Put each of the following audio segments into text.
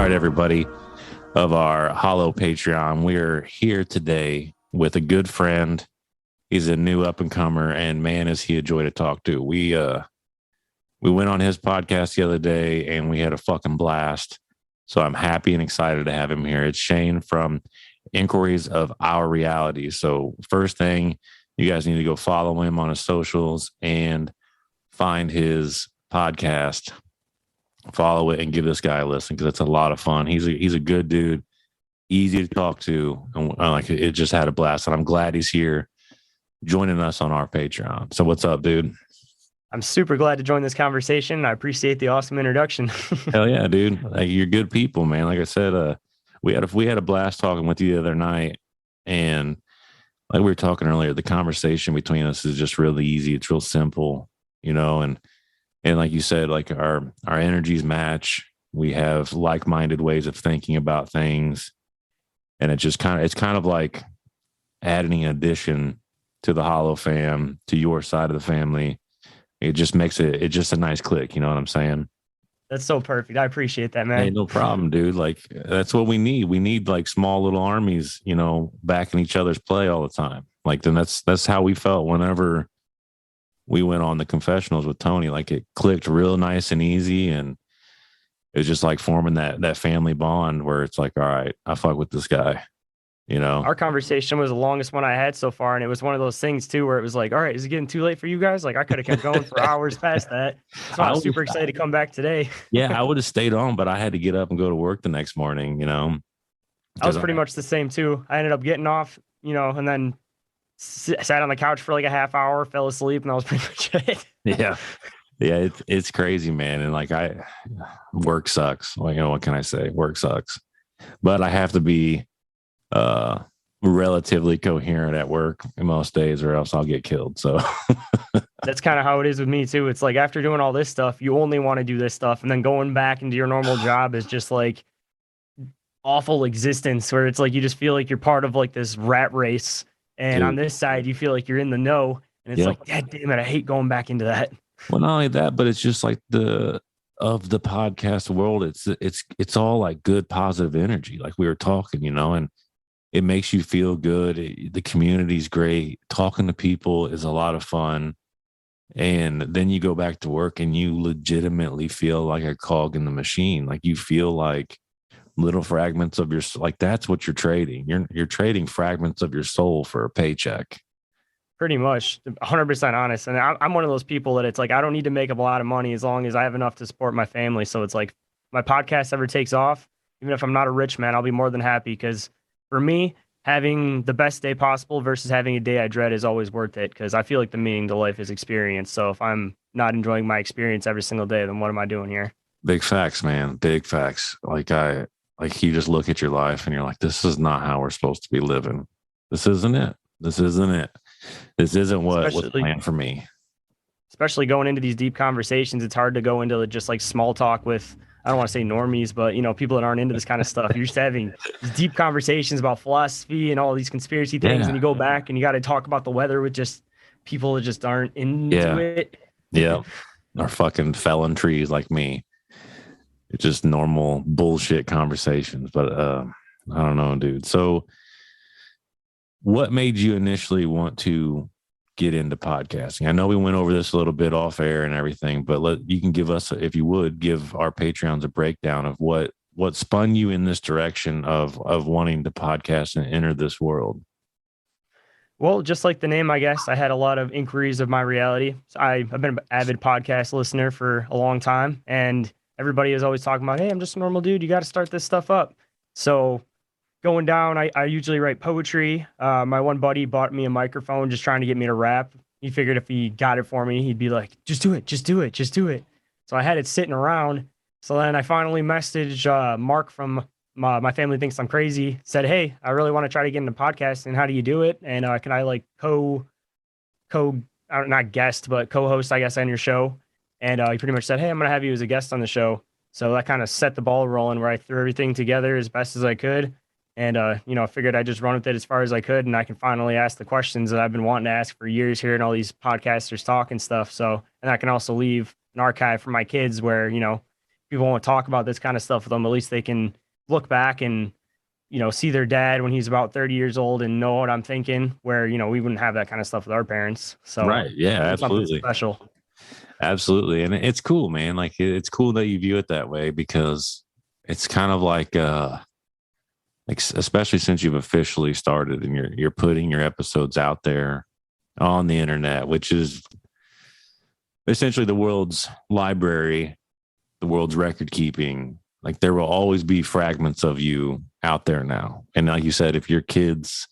right, everybody of our Holo Patreon, we're here today with a good friend. He's a new up and comer, and man, is he a joy to talk to. We went on his podcast the other day, and we had a fucking blast. So I'm happy and excited to have him here. It's Shayn from Inquiries of Our Reality. So first thing, you guys need to go follow him on his socials and find his podcast. Follow it and give this guy a listen because it's a lot of fun. He's a good dude, easy to talk to, and like it just had a blast. And I'm glad he's here joining us on our Patreon. So what's up, dude? I'm super glad to join this conversation. I appreciate the awesome introduction. Hell yeah, dude! Like, you're good people, man. Like I said, we had a blast talking with you the other night, and like we were talking earlier, the conversation between us is just really easy. It's real simple, and like you said, like our energies match. We have like-minded ways of thinking about things. And it's kind of like adding an addition to the Holo fam, to your side of the family. It just makes it's just a nice click. You know what I'm saying? That's so perfect. I appreciate that, man. Hey, no problem, dude. Like, that's what we need. We need like small little armies, backing each other's play all the time. Like, then that's how we felt whenever we went on the confessionals with Tony. Like, it clicked real nice and easy, and it was just like forming that family bond where it's like, all right, I fuck with this guy, Our conversation was the longest one I had so far, and it was one of those things too where it was like, all right, is it getting too late for you guys? Like, I could have kept going for hours past that. So I was super excited to come back today. Yeah, I would have stayed on, but I had to get up and go to work the next morning, I was pretty much the same too. I ended up getting off, and then sat on the couch for like a half hour, fell asleep, and that was pretty much it. Yeah. Yeah, it's crazy, man. And like, work sucks. Like, what can I say? Work sucks. But I have to be relatively coherent at work most days, or else I'll get killed. So that's kind of how it is with me too. It's like, after doing all this stuff, you only want to do this stuff, and then going back into your normal job is just like awful existence, where it's like you just feel like you're part of like this rat race. And Dude. On this side, you feel like you're in the know, and it's like, God damn it, I hate going back into that. Well, not only that, but it's just like the podcast world. It's all like good, positive energy. Like we were talking, and it makes you feel good. The community's great. Talking to people is a lot of fun. And then you go back to work and you legitimately feel like a cog in the machine. Like you feel like little fragments of like that's what you're trading. You're trading fragments of your soul for a paycheck. Pretty much 100% honest. And I'm one of those people that it's like, I don't need to make up a lot of money as long as I have enough to support my family. So it's like, my podcast ever takes off, even if I'm not a rich man, I'll be more than happy. Because for me, having the best day possible versus having a day I dread is always worth it. Because I feel like the meaning to life is experience. So if I'm not enjoying my experience every single day, then what am I doing here? Big facts, man. Big facts. Like you just look at your life and you're like, this is not how we're supposed to be living. This isn't it. This isn't what was planned for me. Especially going into these deep conversations, it's hard to go into just like small talk with, I don't want to say normies, but people that aren't into this kind of stuff. You're just having these deep conversations about philosophy and all these conspiracy things, and you go back and you got to talk about the weather with just people that just aren't into it. Yeah, or fucking felon trees like me. It's just normal bullshit conversations. But I don't know, dude. So what made you initially want to get into podcasting? I know we went over this a little bit off air and everything, but you can give us, if you would, give our Patreons a breakdown of what spun you in this direction of wanting to podcast and enter this world. Well, just like the name, I guess, I had a lot of inquiries of my reality. I've been an avid podcast listener for a long time, and everybody is always talking about, hey, I'm just a normal dude. You got to start this stuff up. So going down, I usually write poetry. My one buddy bought me a microphone just trying to get me to rap. He figured if he got it for me, he'd be like, just do it, just do it, just do it. So I had it sitting around. So then I finally messaged Mark from My Family Thinks I'm Crazy, said, hey, I really want to try to get into podcasting. How do you do it? And can I like not guest, but co-host, I guess, on your show? And he pretty much said, hey, I'm going to have you as a guest on the show. So that kind of set the ball rolling, where I threw everything together as best as I could. And, figured I'd just run with it as far as I could. And I can finally ask the questions that I've been wanting to ask for years, hearing all these podcasters talk and stuff. So, and I can also leave an archive for my kids where, people won't talk about this kind of stuff with them, at least they can look back and, see their dad when he's about 30 years old and know what I'm thinking, where, we wouldn't have that kind of stuff with our parents. So Right. Yeah, it's something absolutely. special. Absolutely. And it's cool, man. Like it's cool that you view it that way because it's kind of like especially since you've officially started and you're putting your episodes out there on the internet, which is essentially the world's library, the world's record keeping. Like there will always be fragments of you out there now. And like you said, if your kids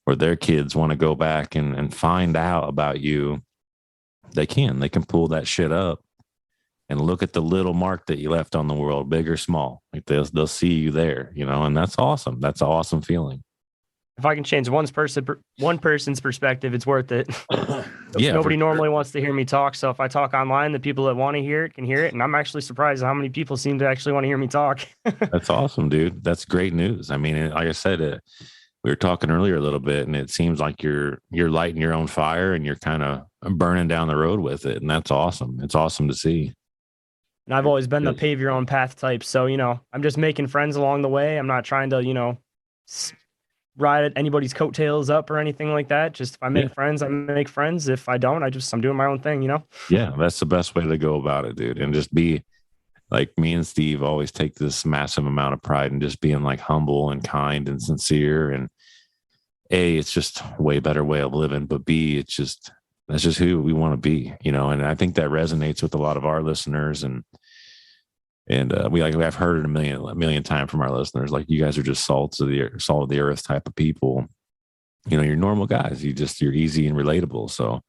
or their kids want to go back and find out about you, they can pull that shit up and look at the little mark that you left on the world, big or small. Like they'll see you there, and that's awesome. That's an awesome feeling. If I can change one person's perspective, it's worth it. Yeah, nobody normally wants to hear me talk. So if I talk online, the people that want to hear it can hear it. And I'm actually surprised how many people seem to actually want to hear me talk. That's awesome, dude. That's great news. I mean, like I said, we were talking earlier a little bit, and it seems like you're lighting your own fire and you're kind of burning down the road with it. And that's awesome. It's awesome to see. And I've always been the pave your own path type. So, I'm just making friends along the way. I'm not trying to, ride anybody's coattails up or anything like that. Just if I make friends, I make friends. If I don't, I'm doing my own thing, Yeah, that's the best way to go about it, dude. And just be like me and Steve always take this massive amount of pride in just being like humble and kind and sincere. And A, it's just a way better way of living. But B, that's just who we want to be, and I think that resonates with a lot of our listeners. And I've heard it a million times from our listeners. Like you guys are just salt of the earth type of people. You're normal guys. You're easy and relatable. So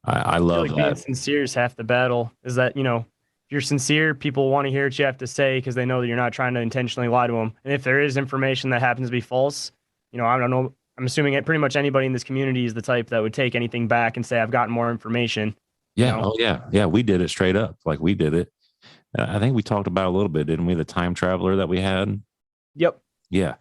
I love that. Being sincere is half the battle. Is that if you're sincere, people want to hear what you have to say because they know that you're not trying to intentionally lie to them. And if there is information that happens to be false, I don't know. I'm assuming pretty much anybody in this community is the type that would take anything back and say, I've gotten more information. Yeah. Oh, yeah. Yeah. We did it straight up. Like we did it. I think we talked about it a little bit, didn't we? The time traveler that we had. Yep. Yeah.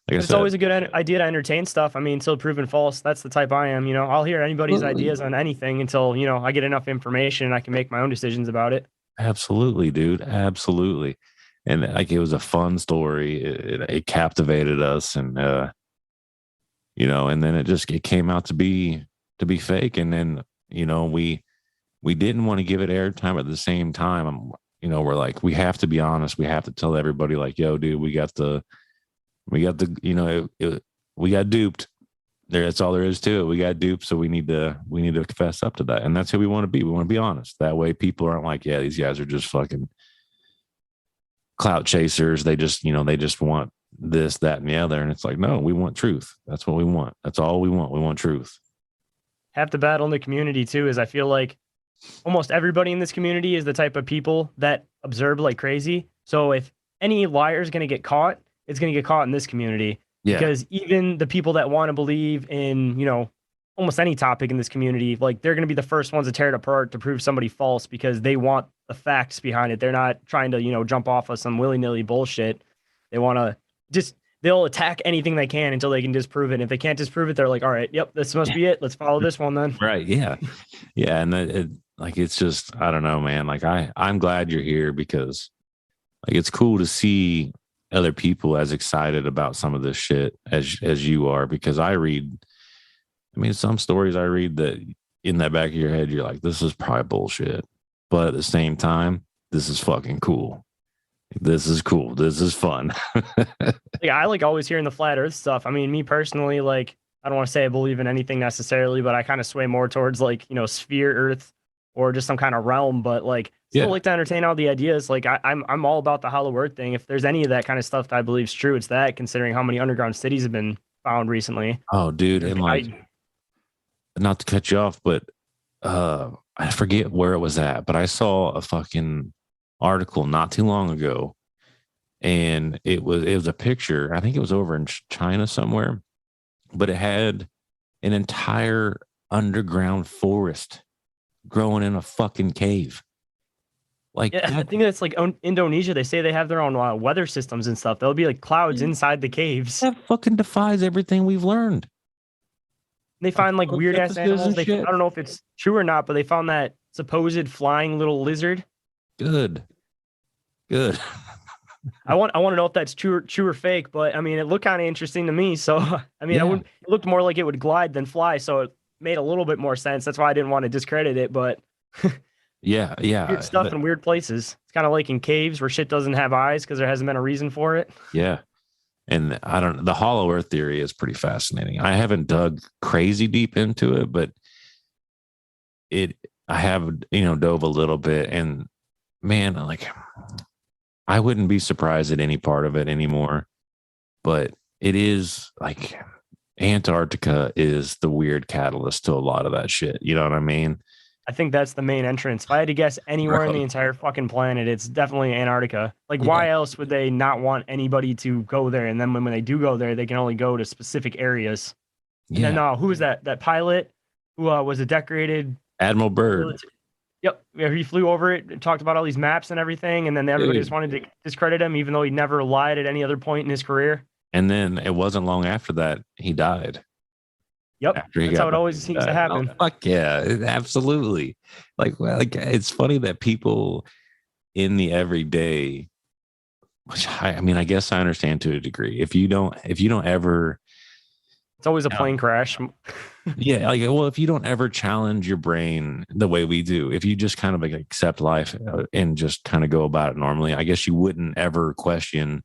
Like it's always a good idea to entertain stuff. I mean, until proven false, that's the type I am. I'll hear anybody's ideas on anything until, I get enough information and I can make my own decisions about it. Absolutely, dude. Absolutely. And like it was a fun story. It captivated us. And, and then it came out to be fake. And then, we didn't want to give it airtime at the same time. We're like, we have to be honest. We have to tell everybody like, yo, dude, we got we got duped. That's all there is to it. We got duped. So we need to confess up to that. And that's who we want to be. We want to be honest. That way people aren't like, yeah, these guys are just fucking clout chasers. They just want this, that, and the other. And it's like, no, we want truth. That's what we want. That's all we want. We want truth. Half the battle in the community too is I feel like almost everybody in this community is the type of people that observe like crazy. So if any liar is going to get caught, it's going to get caught in this community. Yeah. Because even the people that want to believe in, almost any topic in this community, like they're going to be the first ones to tear it apart to prove somebody false because they want the facts behind it. They're not trying to, jump off of some willy-nilly bullshit. They want to they'll attack anything they can until they can disprove it. And if they can't disprove it, they're like, all right, yep, this must be it. Let's follow this one then. Right. Yeah. Yeah. And it's just, I don't know, man. Like I'm glad you're here because like, it's cool to see other people as excited about some of this shit as you are, because some stories I read that in that back of your head, you're like, this is probably bullshit. But at the same time, this is fucking cool. This is cool. This is fun. I always hearing the flat earth stuff. I mean, me personally, I don't want to say I believe in anything necessarily, but I kind of sway more towards sphere earth or just some kind of realm. But still like to entertain all the ideas. I'm all about the hollow earth thing. If there's any of that kind of stuff that I believe is true, it's that, considering how many underground cities have been found recently. Oh, dude. And not to cut you off, but I forget where it was at, but I saw a fucking article not too long ago, and it was a picture. I think it was over in China somewhere, but it had an entire underground forest growing in a fucking cave. I think that's Indonesia. They say they have their own weather systems and stuff. There'll be clouds inside the caves. That fucking defies everything we've learned. They find weird ass animals. I don't know if it's true or not, but they found that supposed flying little lizard. Good. Good. I want to know if that's true or fake, but I mean, it looked kind of interesting to me. So, I mean, Yeah. it looked more like it would glide than fly. So it made a little bit more sense. That's why I didn't want to discredit it, but Yeah. weird Yeah. stuff in weird places. It's kind of like in caves where shit doesn't have eyes because there hasn't been a reason for it. Yeah. And I don't, the hollow earth theory is pretty fascinating. I haven't dug crazy deep into it, but I have, dove a little bit, and man, like, I wouldn't be surprised at any part of it anymore, but it is like Antarctica is the weird catalyst to a lot of that shit. You know what I mean? I think that's the main entrance. If I had to guess anywhere in the Bro. entire fucking planet, it's definitely Antarctica. Like, Yeah. why else would they not want anybody to go there? And then when they do go there, they can only go to specific areas. And then, Yeah. who was that pilot who was a decorated Admiral Byrd. military? Yep. Yeah, he flew over it and talked about all these maps and everything. And then everybody Dude. just wanted to discredit him, even though he never lied at any other point in his career. And then it wasn't long after that he died. Yep. After he That's got how it always seems to happen. Oh, fuck yeah, absolutely. Like, well, like, it's funny that people in the everyday, which I mean, I guess I understand to a degree. If you don't ever, It's always a plane crash. yeah, like, well, if you don't ever challenge your brain the way we do, if you just kind of like accept life and just kind of go about it normally, I guess you wouldn't ever question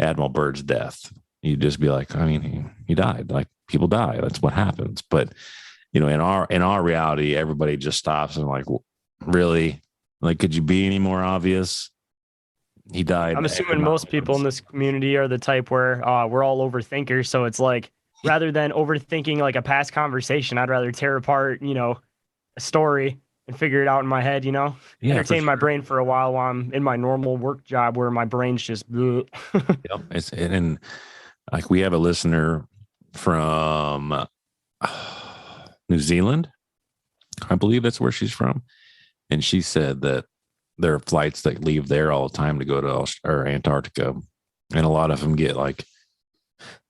Admiral Byrd's death. You'd just be like, I mean, he died. Like, people die. That's what happens. But in our reality, everybody just stops and like, really, like, could you be any more obvious? He died. I'm assuming most people in this community are the type where we're all overthinkers. So it's like, rather than overthinking like a past conversation, I'd rather tear apart, a story and figure it out in my head, entertain my brain for a while I'm in my normal work job where my brain's just bleh. Yep. And like, we have a listener from New Zealand. I believe that's where she's from. And she said that there are flights that leave there all the time to go to Antarctica. And a lot of them get like,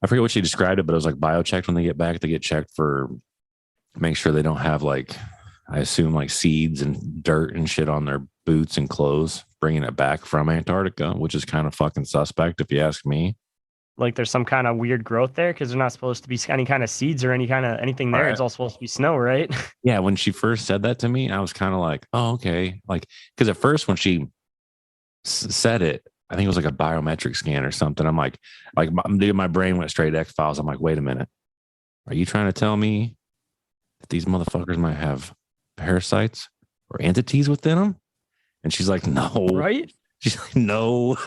I forget what she described it, but it was like biochecked when they get back. They get checked for, make sure they don't have, like, I assume, like seeds and dirt and shit on their boots and clothes, bringing it back from Antarctica, which is kind of fucking suspect if you ask me. Like there's some kind of weird growth there because they're not supposed to be any kind of seeds or anything there. Right. It's all supposed to be snow, right? Yeah, when she first said that to me, I was kind of like, oh, okay. Like, because at first when she said it, I think it was like a biometric scan or something. I'm like, my brain went straight to X-Files. I'm like, wait a minute. Are you trying to tell me that these motherfuckers might have parasites or entities within them? And she's like, no. Right? She's like, no,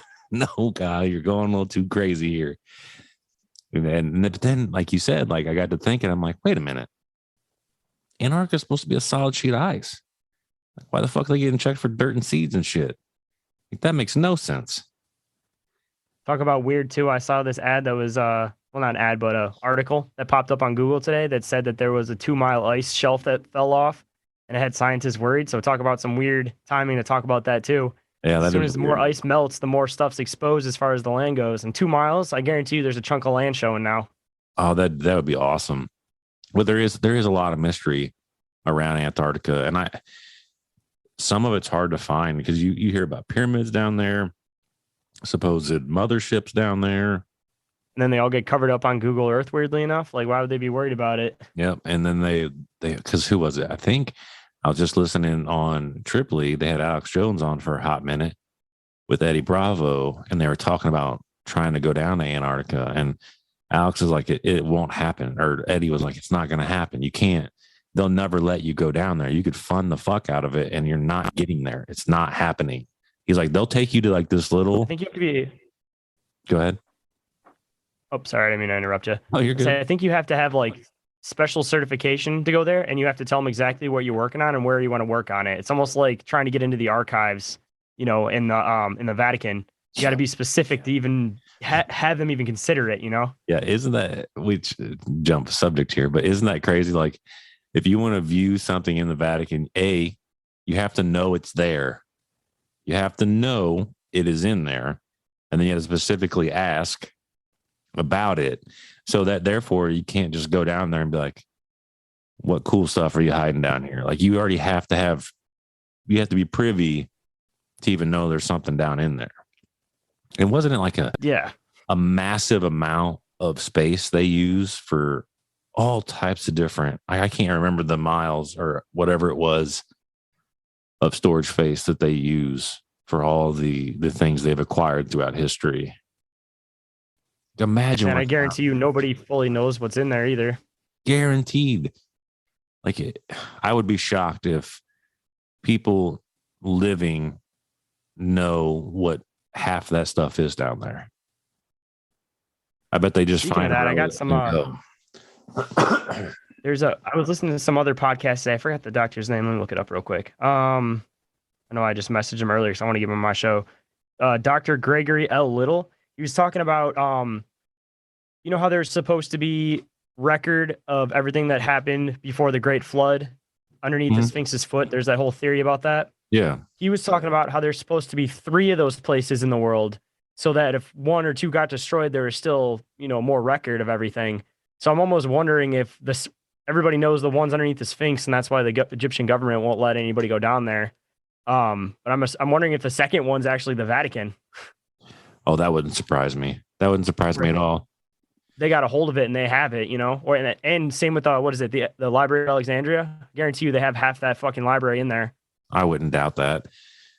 guy, you're going a little too crazy here. And then, like you said, like, I got to thinking, I'm like, wait a minute. Antarctica is supposed to be a solid sheet of ice. Like, why the fuck are they getting checked for dirt and seeds and shit? Like, that makes no sense. Talk about weird too. I saw this ad that was well, not an ad, but a article that popped up on Google today that said that there was a 2-mile ice shelf that fell off and it had scientists worried. So talk about some weird timing to talk about that too. Yeah, as soon as the more ice melts, the more stuff's exposed as far as the land goes. And 2 miles, I guarantee you there's a chunk of land showing now. Oh, that would be awesome. Well, there is a lot of mystery around Antarctica, and some of it's hard to find because you hear about pyramids down there, supposed motherships down there. And then they all get covered up on Google Earth, weirdly enough. Like, why would they be worried about it? Yep. And then they because who was it? I think I was just listening on Tripoli. They had Alex Jones on for a hot minute with Eddie Bravo, and they were talking about trying to go down to Antarctica. And Alex is like, it won't happen. Or Eddie was like, it's not going to happen. You can't. They'll never let you go down there. You could fund the fuck out of it, and you're not getting there. It's not happening. He's like, they'll take you to like this little. I think you have to be. Go ahead. Oh, sorry. I didn't mean to interrupt you. Oh, you're good. I think you have to have like special certification to go there, and you have to tell them exactly what you're working on and where you want to work on it. It's almost like trying to get into the archives, in the Vatican. You got to be specific to even have them even consider it. Yeah, isn't that, we jump subject here, but isn't that crazy? Like, if you want to view something in the Vatican, you have to know it's there. You have to know it is in there, and then you have to specifically ask about it, so that therefore you can't just go down there and be like, what cool stuff are you hiding down here? Like, you already have to be privy to even know there's something down in there. And wasn't it like a massive amount of space they use for all types of different, I can't remember the miles or whatever it was of storage space that they use for all the things they've acquired throughout history. Imagine. And I guarantee you nobody fully knows what's in there either. Guaranteed. I would be shocked if people living know what half that stuff is down there. I bet they just find that. I got some I was listening to some other podcast today. I forgot the doctor's name. Let me look it up real quick. I know I just messaged him earlier, so I want to give him my show. Dr. Gregory L. Little. He was talking about you know how there's supposed to be record of everything that happened before the Great Flood underneath the Sphinx's foot. There's that whole theory about that. Yeah. He was talking about how there's supposed to be 3 of those places in the world, so that if 1 or 2 got destroyed, there is still, more record of everything. So I'm almost wondering if everybody knows the ones underneath the Sphinx, and that's why the Egyptian government won't let anybody go down there. But I'm wondering if the second one's actually the Vatican. Oh, that wouldn't surprise me. That wouldn't surprise me at all. They got a hold of it and they have it, and same with what is it? The Library of Alexandria. I guarantee you they have half that fucking library in there. I wouldn't doubt that.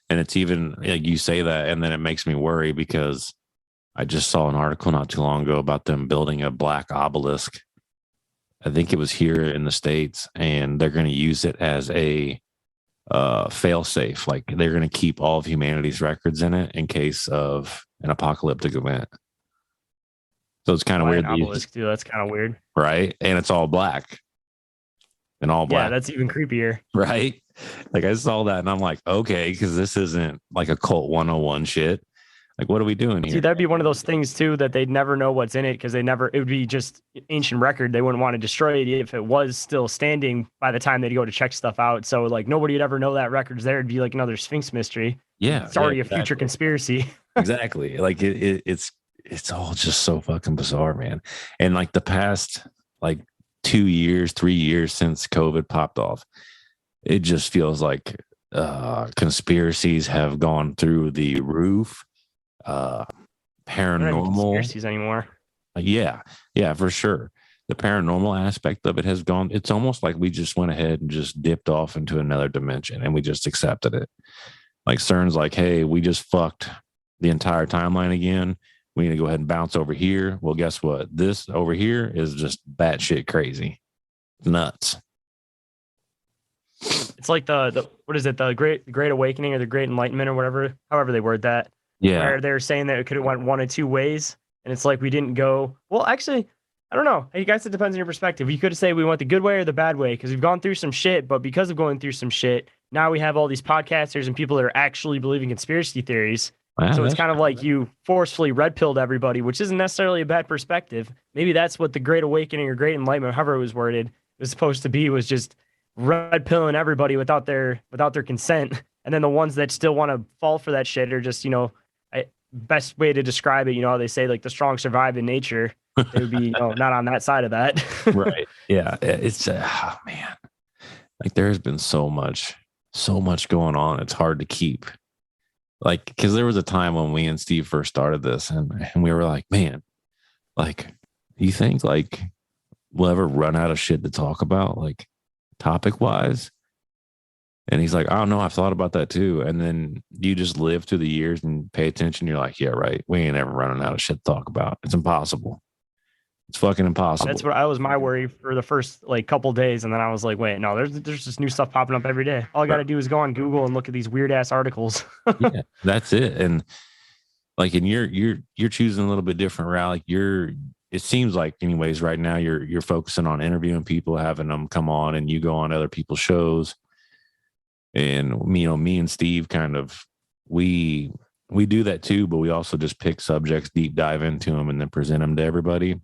And it's even like you say that, and then it makes me worry because I just saw an article not too long ago about them building a black obelisk. I think it was here in the States, and they're going to use it as a fail safe. Like they're going to keep all of humanity's records in it in case of an apocalyptic event. So it's kind of weird. Obelisk, too. That's kind of weird. Right. And it's all black. And all black. Yeah, that's even creepier. Right. Like I saw that and I'm like, okay, because this isn't like a cult 101 shit. Like, what are we doing here? See, that'd be one of those things too that they'd never know what's in it because it would be just ancient record. They wouldn't want to destroy it if it was still standing by the time they'd go to check stuff out. So like nobody would ever know that record's there. It'd be like another Sphinx mystery. Yeah. It's already a future conspiracy. Exactly. Like it's all just so fucking bizarre, man. And like the past like 2 years, 3 years since COVID popped off, it just feels like conspiracies have gone through the roof. Paranormal conspiracies anymore. Yeah, for sure. The paranormal aspect of it has gone. It's almost like we just went ahead and just dipped off into another dimension and we just accepted it. Like CERN's like, hey, we just fucked the entire timeline again. We need to go ahead and bounce over here. Well, guess what? This over here is just batshit crazy. Nuts. It's like the what is it? The Great Awakening or the Great Enlightenment or whatever, however they word that. Yeah. Where they're saying that it could have went 1 of 2 ways. And it's like we didn't go. Well, actually, I don't know. I guess it depends on your perspective. You could say we went the good way or the bad way because we've gone through some shit. But because of going through some shit, now we have all these podcasters and people that are actually believing conspiracy theories. Wow, so it's kind of like you forcefully red pilled everybody, which isn't necessarily a bad perspective. Maybe that's what the Great Awakening or Great Enlightenment, however it was worded, was supposed to be, was just red pilling everybody without their consent. And then the ones that still want to fall for that shit are just, best way to describe it, how they say like the strong survive in nature. They would be not on that side of that. Right. Yeah. It's man, like there has been so much going on. It's hard to keep. Like, because there was a time when we and Steve first started this and we were like, man, like, you think like we'll ever run out of shit to talk about, like topic wise? And he's like, I don't know. I've thought about that too. And then you just live through the years and pay attention. You're like, yeah, right. We ain't ever running out of shit to talk about. It's impossible. It's fucking impossible. That's what I was my worry for the first like couple days. And then I was like, wait, no, there's just new stuff popping up every day. All I got to do is go on Google and look at these weird ass articles. Yeah, that's it. And like, and you're choosing a little bit different route. Like it seems like anyways, right now you're focusing on interviewing people, having them come on and you go on other people's shows. And me and Steve kind of, we do that too, but we also just pick subjects, deep dive into them and then present them to everybody.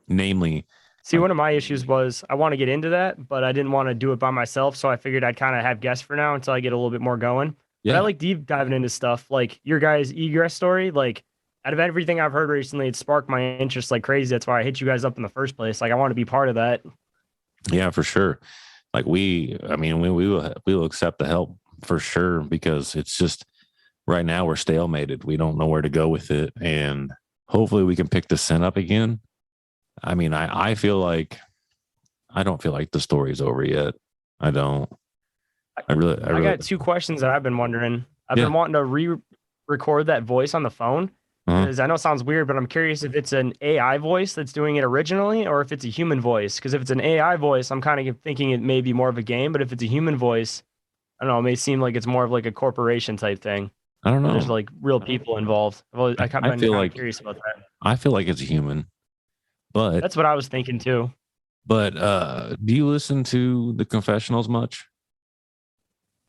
Namely, see, one of my issues was I want to get into that, but I didn't want to do it by myself. So I figured I'd kind of have guests for now until I get a little bit more going. Yeah. But I like deep diving into stuff like your guys' egress story. Like out of everything I've heard recently, it sparked my interest like crazy. That's why I hit you guys up in the first place. Like I want to be part of that. Yeah, for sure. Like we will accept the help for sure because it's just right now we're stalemated. We don't know where to go with it. And hopefully we can pick the scent up again. I mean, I feel like I don't feel like the story's over yet. I don't. I I got two questions that I've been wondering. I've yeah. been wanting to re-record that voice on the phone Uh-huh. because I know it sounds weird, but I'm curious if it's an AI voice that's doing it originally or if it's a human voice. Because if it's an AI voice, I'm kind of thinking it may be more of a game. But if it's a human voice, I don't know, it may seem like it's more of like a corporation type thing. I don't Where there's know. like real people involved. I've I been feel kind of like curious about that. I feel like it's a human, but That's what I was thinking too. do you listen to the confessionals much?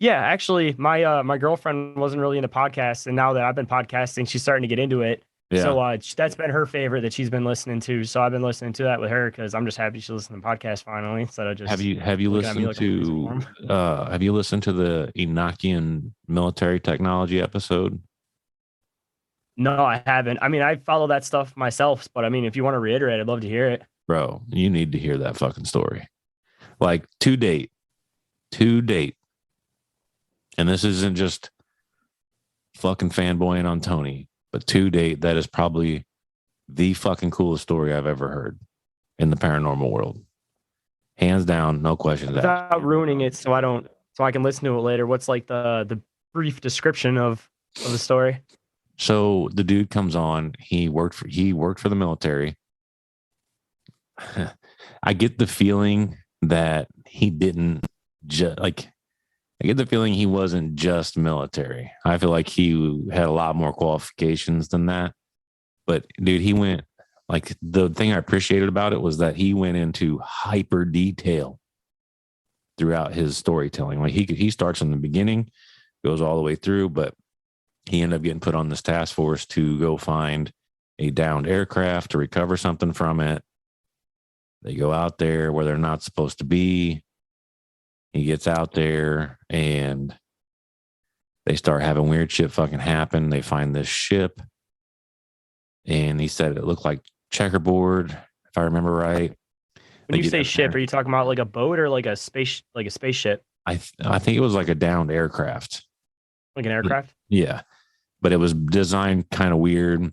Yeah, actually, my girlfriend wasn't really into podcasts, and now that I've been podcasting, she's starting to get into it. Yeah. So that's been her favorite that she's been listening to. So I've been listening to that with her because I'm just happy she listened to podcasts finally instead of Have just you looking at me listened like I'm crazy for to 'em. have you listened to the Enochian military technology episode? No, I haven't. I mean, I follow that stuff myself, but I mean, if you want to reiterate, I'd love to hear it. Bro, you need to hear that fucking story. Like to date. And this isn't just fucking fanboying on Tony, but to date, that is probably the fucking coolest story I've ever heard in the paranormal world. Hands down, no questions asked. Without ruining it, so I can listen to it later. What's like the brief description of the story? So the dude comes on, he worked for the military. I get the feeling that he didn't just like I get the feeling he wasn't just military. I feel like he had a lot more qualifications than that. But dude, he went like the thing I appreciated about it was that he went into hyper detail throughout his storytelling. Like he starts from the beginning, goes all the way through, but he ended up getting put on this task force to go find a downed aircraft to recover something from it. They go out there where they're not supposed to be. He gets out there and they start having weird shit fucking happen. They find this ship and he said it looked like checkerboard, if I remember right. When you say ship, are you talking about like a boat or like a spaceship, I think it was like a downed aircraft. like an aircraft? Yeah. But it was designed kind of weird.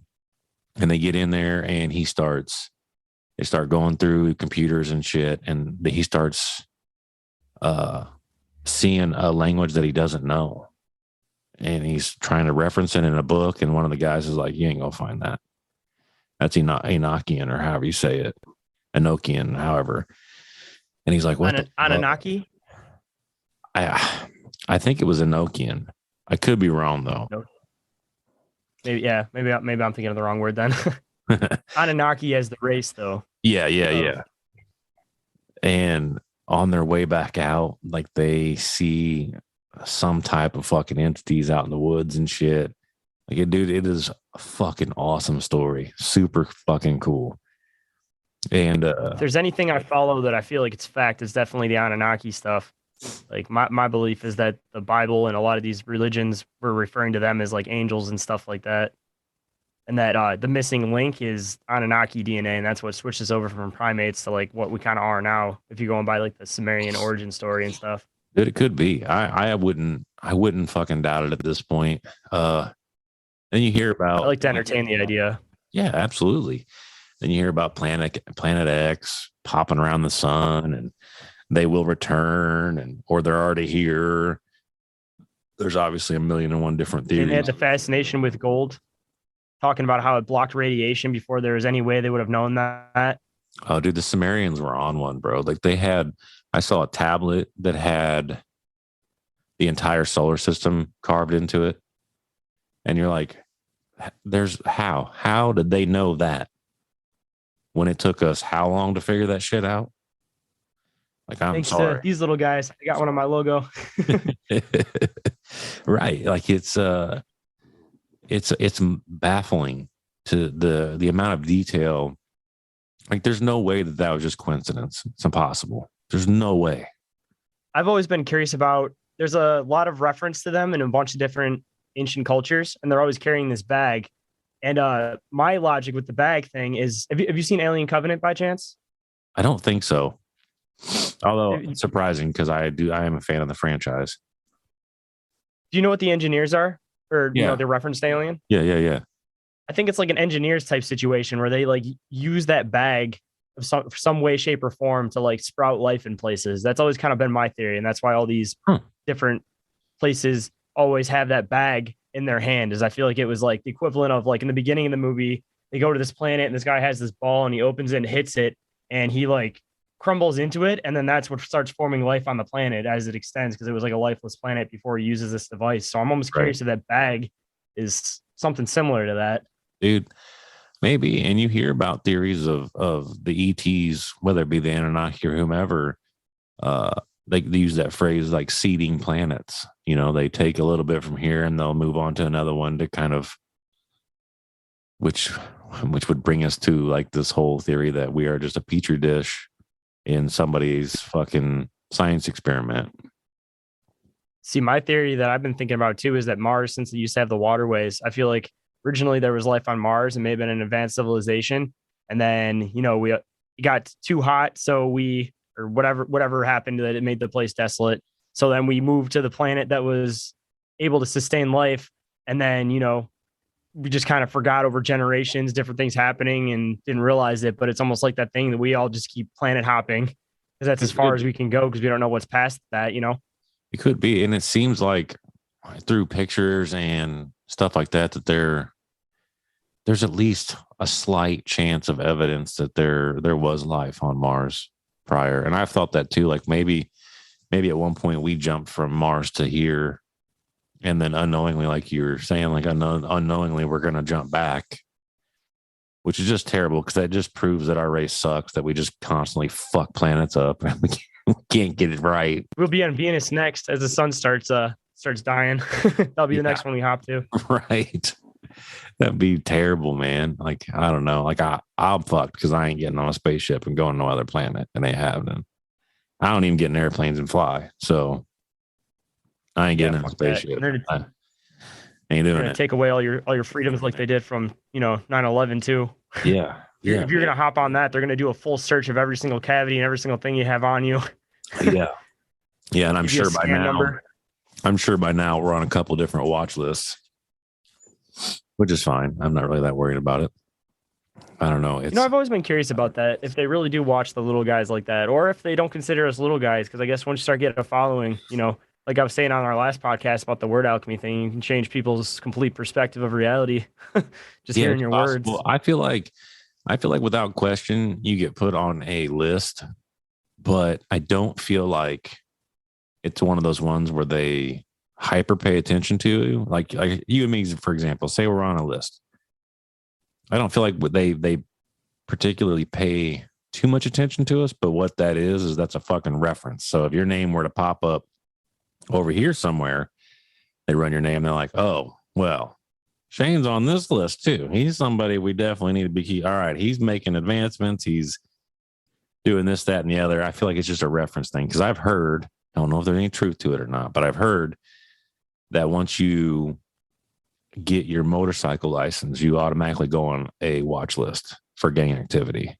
And they get in there and they start going through computers and shit. And he starts seeing a language that he doesn't know. And he's trying to reference it in a book. And one of the guys is like, you ain't going to find that. That's Enochian or however you say it. Enochian, however. And he's like, what? Anunnaki? I think it was Enochian. I could be wrong though. Maybe I'm thinking of the wrong word then. Anunnaki as the race though. Yeah. And on their way back out, like they see some type of fucking entities out in the woods and shit. Like, dude, it is a fucking awesome story. Super fucking cool. And if there's anything I follow that I feel like it's fact, it's definitely the Anunnaki stuff. Like my belief is that the Bible and a lot of these religions were referring to them as like angels and stuff like that. And that the missing link is Anunnaki DNA, and that's what switches over from primates to like what we kind of are now. If you're going by like the Sumerian origin story and stuff, dude, it could be. I wouldn't fucking doubt it at this point. Then you hear about. I like to entertain the idea. Yeah, absolutely. Then you hear about Planet X popping around the sun, and they will return, or they're already here. There's obviously 1,000,001 different theories. And they had the fascination with gold, talking about how it blocked radiation before there was any way they would have known that. Oh, dude, the Sumerians were on one, bro. Like I saw a tablet that had the entire solar system carved into it. And you're like, how did they know that when it took us how long to figure that shit out? Like, I'm Thanks sorry. to these little guys. I got one on my logo. Right. Like it's baffling to the amount of detail. Like there's no way that was just coincidence. It's impossible. There's no way. I've always been curious about, there's a lot of reference to them in a bunch of different ancient cultures, and they're always carrying this bag. And my logic with the bag thing is, have you seen Alien Covenant by chance? I don't think so. Although it's surprising because I am a fan of the franchise. Do you know what the engineers are or Yeah. they referenced Alien. Yeah. I think it's like an engineers type situation where they like use that bag of some way, shape, or form to like sprout life in places. That's always kind of been my theory, and that's why all these different places always have that bag in their hand. Is I feel like it was like the equivalent of like in the beginning of the movie, they go to this planet and this guy has this ball and he opens it and hits it and he like crumbles into it, and then that's what starts forming life on the planet as it extends, because it was like a lifeless planet before he uses this device. So I'm almost curious if that bag is something similar to that. Dude, maybe. And you hear about theories of the ETs, whether it be the Anunnaki or whomever, they use that phrase like seeding planets. They take a little bit from here and they'll move on to another one to kind of, which would bring us to like this whole theory that we are just a petri dish in somebody's fucking science experiment. See, my theory that I've been thinking about too is that Mars, since it used to have the waterways, I feel like originally there was life on Mars and may have been an advanced civilization. And then, we it got too hot. So or whatever happened that it made the place desolate. So then we moved to the planet that was able to sustain life. And then, we just kind of forgot over generations, different things happening and didn't realize it. But it's almost like that thing that we all just keep planet hopping because that's as far as we can go because we don't know what's past that, It could be. And it seems like through pictures and stuff like that, that there's at least a slight chance of evidence that there was life on Mars prior. And I've thought that too, like maybe at one point we jumped from Mars to here, and then unknowingly, like you were saying, like unknowingly we're going to jump back, which is just terrible because that just proves that our race sucks, that we just constantly fuck planets up and we can't get it right. We'll be on Venus next as the sun starts dying. That'll be the next one we hop to. Right. That'd be terrible, man. Like, I don't know. Like I'm fucked because I ain't getting on a spaceship and going to no other planet, and they have them. I don't even get in airplanes and fly. So I ain't getting in a spaceship. I ain't doing it. Take away all your freedoms like they did from 9/11 too. Yeah. If you're gonna hop on that, they're gonna do a full search of every single cavity and every single thing you have on you. Yeah. And I'm sure by now we're on a couple different watch lists, which is fine. I'm not really that worried about it. I don't know. I've always been curious about that. If they really do watch the little guys like that, or if they don't consider us little guys, because I guess once you start getting a following, like I was saying on our last podcast about the word alchemy thing, you can change people's complete perspective of reality. Just hearing your words. I feel like without question, you get put on a list, but I don't feel like it's one of those ones where they hyper pay attention to, like you and me, for example. Say we're on a list. I don't feel like they particularly pay too much attention to us, but what that is that's a fucking reference. So if your name were to pop up over here somewhere, they run your name. They're like, oh, well, Shane's on this list too. He's somebody we definitely need to be. All right, he's making advancements. He's doing this, that, and the other. I feel like it's just a reference thing because I've heard, I don't know if there's any truth to it or not, but I've heard that once you get your motorcycle license, you automatically go on a watch list for gang activity.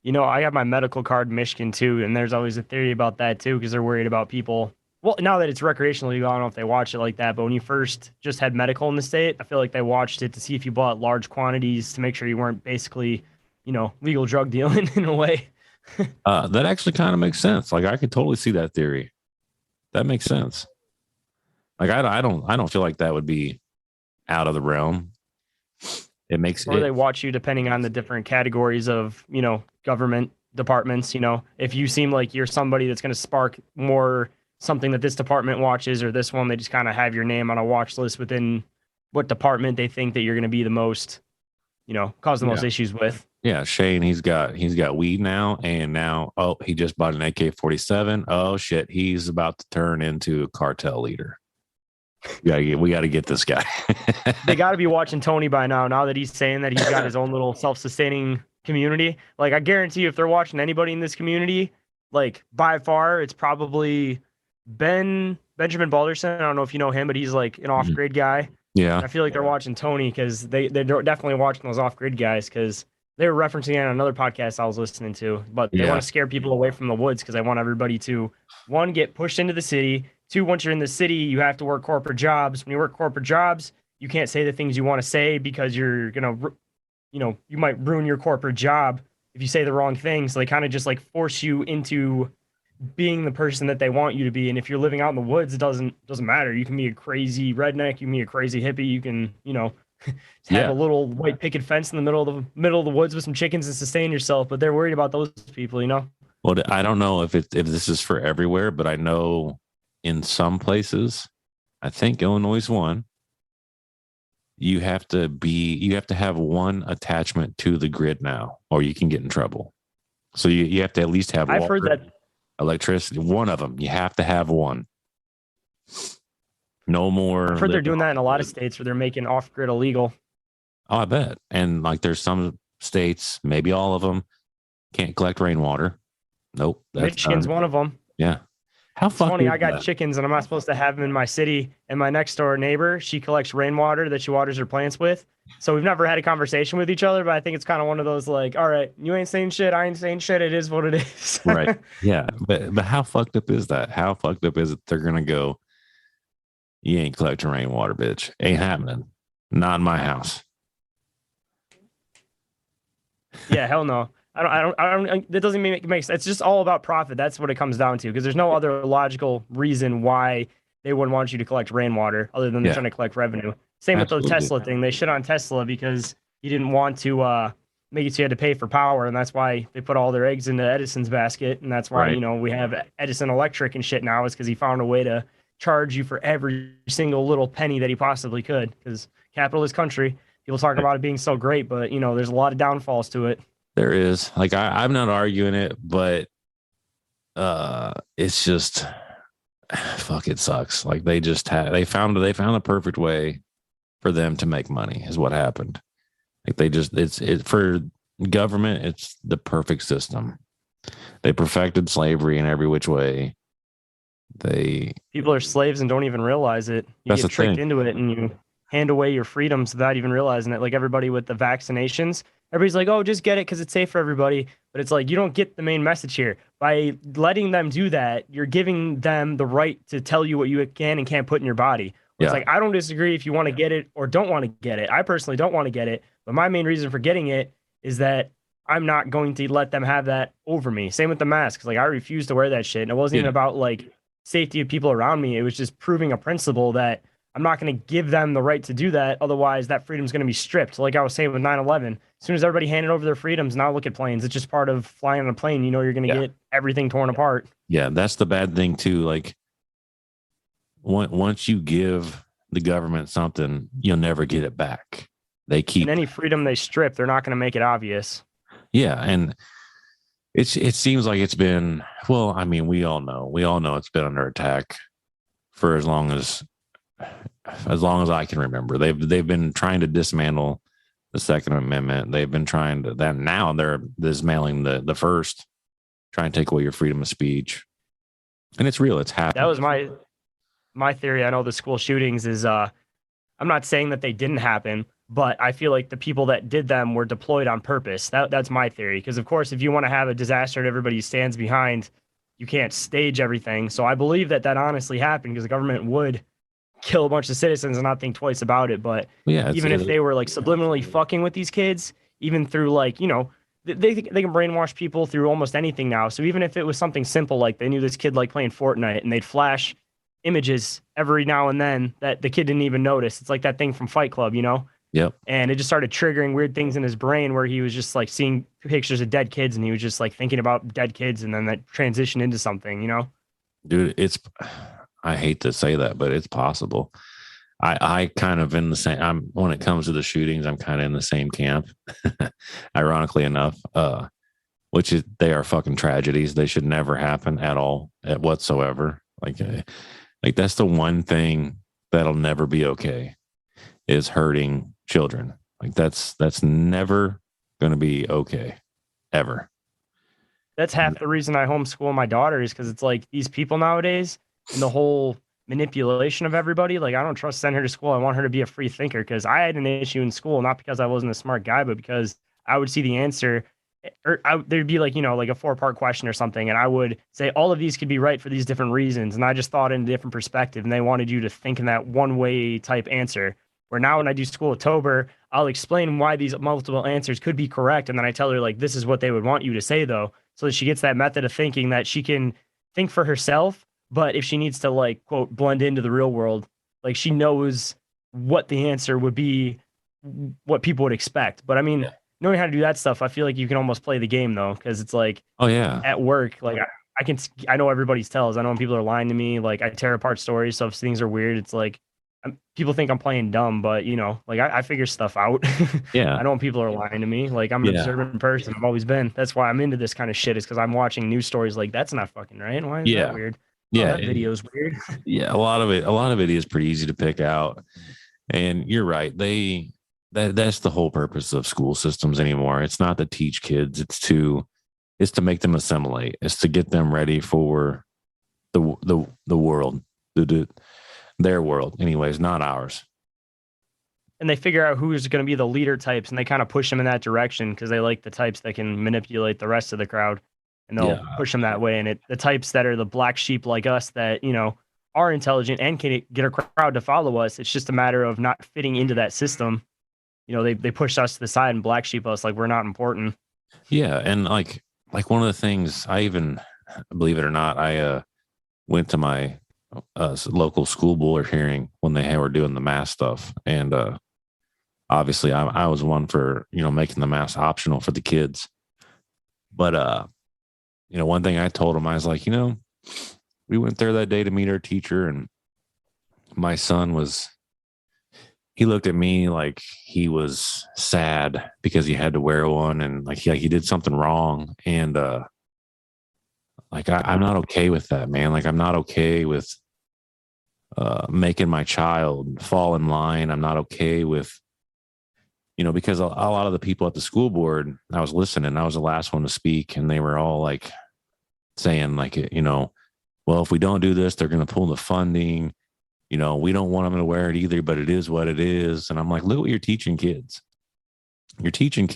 I got my medical card in Michigan too, and there's always a theory about that too because they're worried about people. Well, now that it's recreational, I don't know if they watch it like that, but when you first just had medical in the state, I feel like they watched it to see if you bought large quantities to make sure you weren't basically, legal drug dealing in a way. That actually kind of makes sense. Like I could totally see that theory. That makes sense. Like I don't feel like that would be out of the realm. It makes or they watch you depending on the different categories of, government departments. If you seem like you're somebody that's going to spark more something that this department watches or this one, they just kind of have your name on a watch list within what department they think that you're going to be the most, cause the most issues with. Yeah, Shayn, he's got weed now, and now he just bought an AK-47. Oh shit, he's about to turn into a cartel leader. We got to get this guy. They got to be watching Tony by now. Now that he's saying that he's got his own little self-sustaining community, like I guarantee you, if they're watching anybody in this community, like by far, it's probably Benjamin Balderson. I don't know if you know him, but he's like an off-grid guy. Yeah, and I feel like they're watching Tony because they're definitely watching those off-grid guys because they were referencing it on another podcast I was listening to. But they want to scare people away from the woods because they want everybody to, one, get pushed into the city, Two, once you're in the city, you have to work corporate jobs. When you work corporate jobs, you can't say the things you want to say because you're gonna, you might ruin your corporate job if you say the wrong thing. So they kind of just like force you into being the person that they want you to be. And if you're living out in the woods, it doesn't matter. You can be a crazy redneck, you can be a crazy hippie, you can, have a little white picket fence in the middle of the woods with some chickens and sustain yourself. But they're worried about those people. Well, I don't know if this is for everywhere, but I know in some places, I think Illinois is one. You have to have one attachment to the grid now, or you can get in trouble. So you have to at least have I've heard that electricity. One of them, you have to have one. No more. I've heard they're doing that in a lot of states where they're making off-grid illegal. Oh, I bet. And like there's some states, maybe all of them, can't collect rainwater. Nope. Michigan's one of them. Yeah. How funny, I got chickens and I'm not supposed to have them in my city. And my next door neighbor, she collects rainwater that she waters her plants with. So we've never had a conversation with each other, but I think it's kind of one of those like, all right, you ain't saying shit, I ain't saying shit. It is what it is. Right. Yeah. But how fucked up is that? How fucked up is it? They're going to go, you ain't collecting rainwater, bitch. Ain't happening. Not in my house. Yeah, hell no. I don't. That doesn't make sense. It's just all about profit. That's what it comes down to. Because there's no other logical reason why they wouldn't want you to collect rainwater other than they're trying to collect revenue. Same with the Tesla thing. They shit on Tesla because you didn't want to make it so you had to pay for power, and that's why they put all their eggs into Edison's basket, and that's why we have Edison Electric and shit now. Is because he found a way to charge you for every single little penny that he possibly could. Because capitalist country, people talk about it being so great, but there's a lot of downfalls to it. There is. Like I'm not arguing it, but it's just fuck, it sucks. Like they found a perfect way for them to make money is what happened. Like it's for government, it's the perfect system. They perfected slavery in every which way. People are slaves and don't even realize it. You get tricked into it and you hand away your freedoms without even realizing it. Like everybody with the vaccinations, everybody's like, oh, just get it because it's safe for everybody. But it's like, you don't get the main message here. By letting them do that, you're giving them the right to tell you what you can and can't put in your body. It's like, I don't disagree if you want to get it or don't want to get it. I personally don't want to get it. But my main reason for getting it is that I'm not going to let them have that over me. Same with the masks. Like I refuse to wear that shit. And it wasn't even about like safety of people around me. It was just proving a principle that I'm not going to give them the right to do that. Otherwise, that freedom is going to be stripped. Like I was saying with 9/11, as soon as everybody handed over their freedoms, now look at planes. It's just part of flying on a plane. You're going to get everything torn apart. Yeah, that's the bad thing too. Like once you give the government something, you'll never get it back. They keep any freedom they strip. They're not going to make it obvious. Yeah, and it seems like it's been. Well, I mean, we all know it's been under attack for as long as I can remember. They've been trying to dismantle the Second Amendment. They've been trying to that. Now they're dismantling the First, trying to take away your freedom of speech. And it's real. It's happening. That was my theory. I know the school shootings is. I'm not saying that they didn't happen, but I feel like the people that did them were deployed on purpose. That's my theory. Because of course, if you want to have a disaster that everybody stands behind, you can't stage everything. So I believe that honestly happened because the government would kill a bunch of citizens and not think twice about it. But even if they were like subliminally fucking with these kids, even through like, they can brainwash people through almost anything now. So even if it was something simple, like they knew this kid like playing Fortnite and they'd flash images every now and then that the kid didn't even notice. It's like that thing from Fight Club, Yep. And it just started triggering weird things in his brain where he was just like seeing pictures of dead kids and he was just like thinking about dead kids and then that transitioned into something, Dude, I hate to say that, but it's possible. I kind of in the same, when it comes to the shootings, I'm kind of in the same camp, ironically enough, which is, they are fucking tragedies. They should never happen at all, whatsoever. Like that's the one thing that'll never be okay is hurting children. Like that's never going to be okay ever. That's half the reason I homeschool my daughter is because it's like these people nowadays and the whole manipulation of everybody. Like I don't trust sending her to school. I want her to be a free thinker because I had an issue in school, not because I wasn't a smart guy, but because I would see the answer there'd be like, like a 4-part question or something. And I would say all of these could be right for these different reasons. And I just thought in a different perspective. And they wanted you to think in that one way type answer. Where now when I do school with Tober, I'll explain why these multiple answers could be correct. And then I tell her, like, this is what they would want you to say, though. So that she gets that method of thinking that she can think for herself. But if she needs to, like, quote, blend into the real world, like, she knows what the answer would be, what people would expect. But I mean, knowing how to do that stuff, I feel like you can almost play the game, though, because it's like, Oh yeah. at work, like, I know everybody's tells. I know when people are lying to me, like, I tear apart stories. So if things are weird, it's like, people think I'm playing dumb, but like I figure stuff out. Yeah. I know when people are lying to me. Like, I'm an observant person. I've always been. That's why I'm into this kind of shit. Is because I'm watching news stories like that's not fucking right. Why is that weird? Oh, Yeah. that video's weird. Yeah. A lot of it is pretty easy to pick out. And you're right. That's the whole purpose of school systems anymore. It's not to teach kids. It's to make them assimilate. It's to get them ready for the world, their world, anyways, not ours. And they figure out who's going to be the leader types, and they kind of push them in that direction because they like the types that can manipulate the rest of the crowd, and they'll push them that way. And the types that are the black sheep like us that are intelligent and can get a crowd to follow us. It's just a matter of not fitting into that system. They push us to the side and black sheep us like we're not important. Yeah, and like one of the things, I even, believe it or not, I went to my local school board hearing when they were doing the mask stuff, and obviously I was one for making the mask optional for the kids. But one thing I told them, I was like, we went there that day to meet our teacher, and my son he looked at me like he was sad because he had to wear one, and like he did something wrong. And like I'm not okay with that, man. Like I'm not okay with making my child fall in line. I'm not okay with, because a lot of the people at the school board, I was listening, I was the last one to speak, and they were all like saying like, well, if we don't do this, they're going to pull the funding. We don't want them to wear it either, but it is what it is. And I'm like, look what you're teaching kids. You're teaching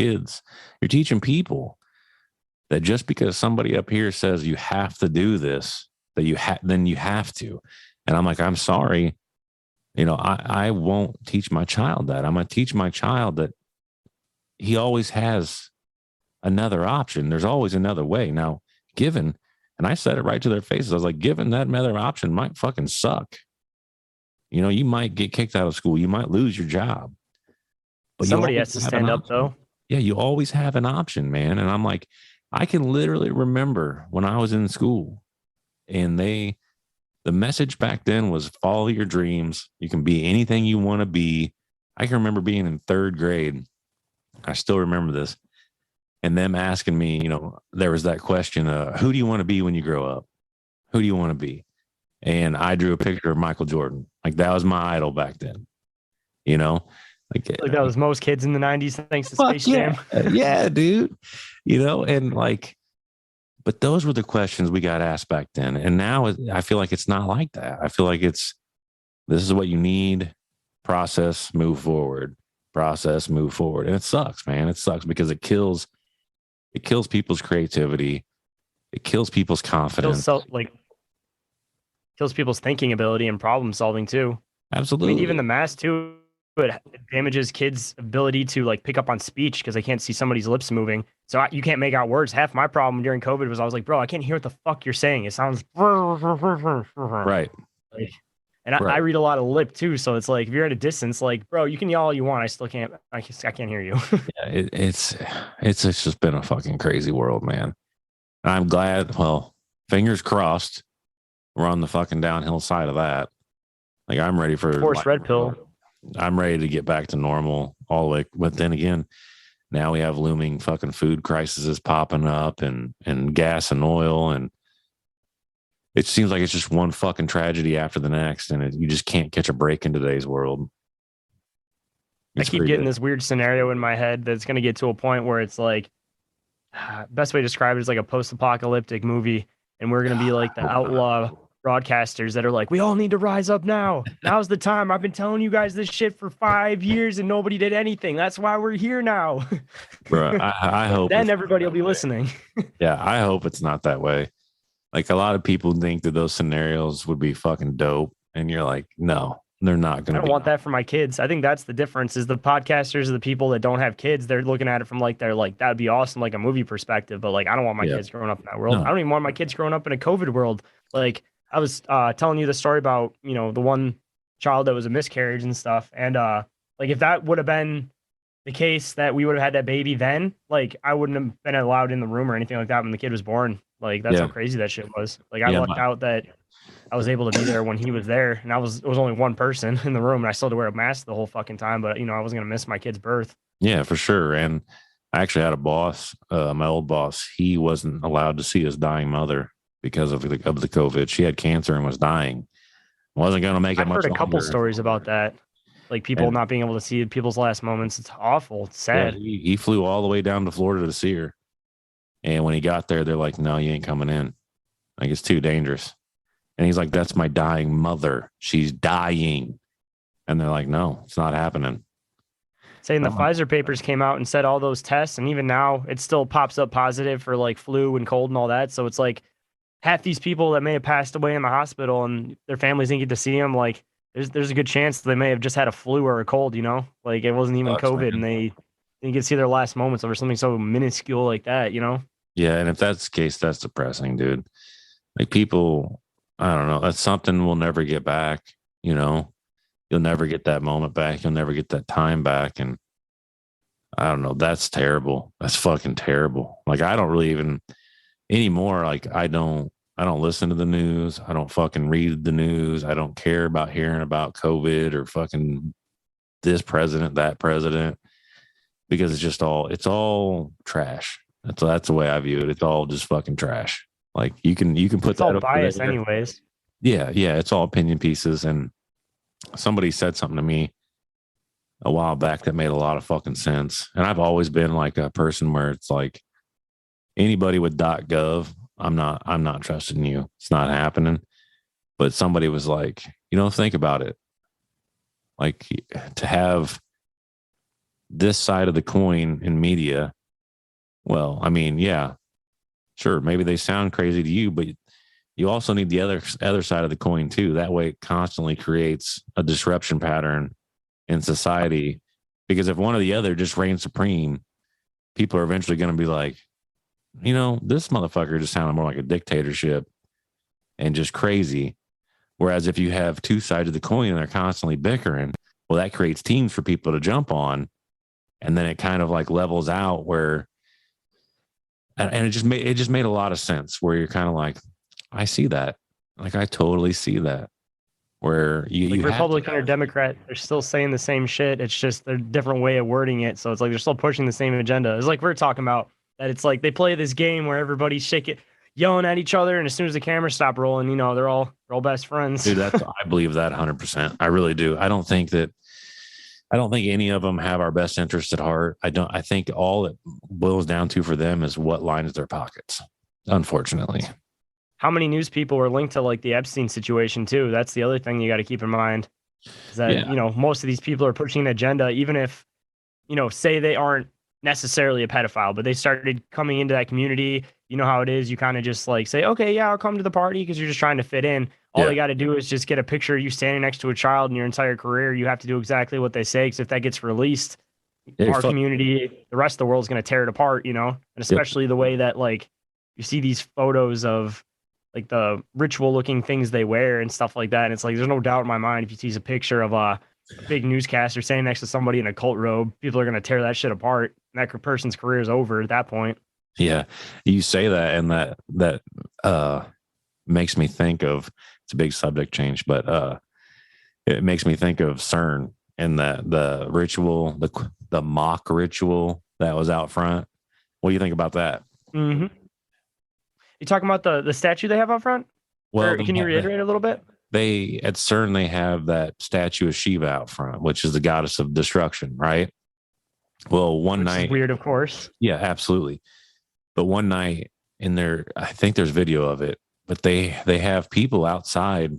people that just because somebody up here says you have to do this, that then you have to. And I'm like, I'm sorry. I won't teach my child that. I'm going to teach my child that he always has another option. There's always another way. Now, and I said it right to their faces. I was like, given that another option might fucking suck. You might get kicked out of school. You might lose your job. But somebody has to stand up, though. Yeah, you always have an option, man. And I'm like, I can literally remember when I was in school, and the message back then was follow your dreams. You can be anything you want to be. I can remember being in 3rd grade. I still remember this. And them asking me, there was that question, who do you want to be when you grow up? Who do you want to be? And I drew a picture of Michael Jordan. Like that was my idol back then. Like that was most kids in the 90s, thanks to Space Jam. Yeah, dude. And like, but those were the questions we got asked back then. And now I feel like it's not like that. I feel like this is what you need. Process, move forward. Process, move forward. And it sucks, man. It sucks because it kills people's creativity. It kills people's confidence. Kills people's thinking ability and problem solving too. Absolutely. I mean, even the mask too, it damages kids' ability to like pick up on speech because they can't see somebody's lips moving. So you can't make out words. Half my problem during COVID was I was like, bro, I can't hear what the fuck you're saying. It sounds right. I read a lot of lip too. So it's like, if you're at a distance, like, bro, you can yell all you want. I still can't, I can't hear you. Yeah, it's just been a fucking crazy world, man. And I'm glad, well, fingers crossed, we're on the fucking downhill side of that. Like I'm ready for forced red pill. I'm ready to get back to normal all the way. But then again, now we have looming fucking food crises popping up and gas and oil. And it seems like it's just one fucking tragedy after the next. And you just can't catch a break in today's world. I keep getting this weird scenario in my head that's going to get to a point where it's like, best way to describe it is like a post-apocalyptic movie. And we're going to be like the outlaw broadcasters that are like, we all need to rise up now. Now's the time. I've been telling you guys this shit for 5 years and nobody did anything. That's why we're here now. Bro, I hope then everybody will be listening. Yeah, I hope it's not that way. Like a lot of people think that those scenarios would be fucking dope. And you're like, no, they're not going to. I don't want that for my kids. I think that's the difference is the podcasters are the people that don't have kids. They're looking at it from like, they're like, that'd be awesome, like a movie perspective. But like, I don't want my kids growing up in that world. No. I don't even want my kids growing up in a COVID world. Like I was telling you the story about, you know, the one child that was a miscarriage and stuff. And like if that would have been the case that we would have had that baby then, like I wouldn't have been allowed in the room or anything like that when the kid was born. Like that's how crazy that shit was. Like I lucked out that I was able to be there when he was there, and it was only one person in the room, and I still had to wear a mask the whole fucking time. But you know, I wasn't gonna miss my kid's birth. Yeah, for sure. And I actually had a boss, my old boss. He wasn't allowed to see his dying mother because of the COVID. She had cancer and was dying. Wasn't gonna make it I've much heard a longer. couple stories about that, like people not being able to see people's last moments. It's awful. It's sad. Yeah, he flew all the way down to Florida to see her, and when he got there, they're like, "No, you ain't coming in. Like it's too dangerous." And he's like, that's my dying mother. She's dying. And they're like, no, it's not happening. Saying the Pfizer papers came out and said all those tests. And even now it still pops up positive for like flu and cold and all that. So it's like half these people that may have passed away in the hospital and their families didn't get to see them. Like there's a good chance they may have just had a flu or a cold, you know, like it wasn't even COVID and they didn't get to see their last moments over something so minuscule like that, you know? Yeah. And if that's the case, that's depressing, dude. Like people, I don't know. That's something we'll never get back. You know, you'll never get that moment back. You'll never get that time back. And I don't know. That's terrible. That's fucking terrible. Like I don't really even anymore. Like I don't listen to the news. I don't fucking read the news. I don't care about hearing about COVID or fucking this president, that president, because it's all trash. That's the way I view it. It's all just fucking trash. Like you can put it's all bias anyways. Yeah. It's all opinion pieces. And somebody said something to me a while back that made a lot of fucking sense. And I've always been like a person where it's like anybody with .gov, I'm not trusting you. It's not happening. But somebody was like, you know, think about it. Like to have this side of the coin in media. Well, I mean, yeah. Sure, maybe they sound crazy to you, but you also need the other side of the coin too. That way it constantly creates a disruption pattern in society. Because if one or the other just reigns supreme, people are eventually going to be like, you know, this motherfucker just sounded more like a dictatorship and just crazy. Whereas if you have two sides of the coin and they're constantly bickering, well, that creates teams for people to jump on. And then it kind of like levels out where, and it just made a lot of sense where you're kind of like, I see that. Like, I totally see that. Where you Republican or Democrat, they're still saying the same shit. It's just a different way of wording it. So it's like they're still pushing the same agenda. It's like we're talking about that. It's like they play this game where everybody's yelling at each other, and as soon as the cameras stop rolling, you know, they're all best friends. Dude, I believe that 100%. I really do. I don't think any of them have our best interest at heart. I think all it boils down to for them is what lines their pockets, unfortunately. How many news people are linked to like the Epstein situation too? That's the other thing you got to keep in mind is that, you know, most of these people are pushing an agenda, even if, you know, say they aren't necessarily a pedophile, but they started coming into that community. You know how it is. You kind of just like say, okay, yeah, I'll come to the party because you're just trying to fit in. All they got to do is just get a picture of you standing next to a child in your entire career. You have to do exactly what they say. Because if that gets released, our community, the rest of the world is going to tear it apart, you know, and especially the way that like you see these photos of like the ritual looking things they wear and stuff like that. And it's like, there's no doubt in my mind, if you see a picture of a big newscaster standing next to somebody in a cult robe, people are going to tear that shit apart. And that person's career is over at that point. Yeah. You say that, and that makes me think of, it's a big subject change, but it makes me think of CERN and the ritual, the mock ritual that was out front. What do you think about that? Mm-hmm. You talking about the statue they have out front? Well, can you reiterate a little bit? At CERN, they have that statue of Shiva out front, which is the goddess of destruction, right? Well, one night, weird, of course. Yeah, absolutely. But one night in there, I think there's video of it. but they have people outside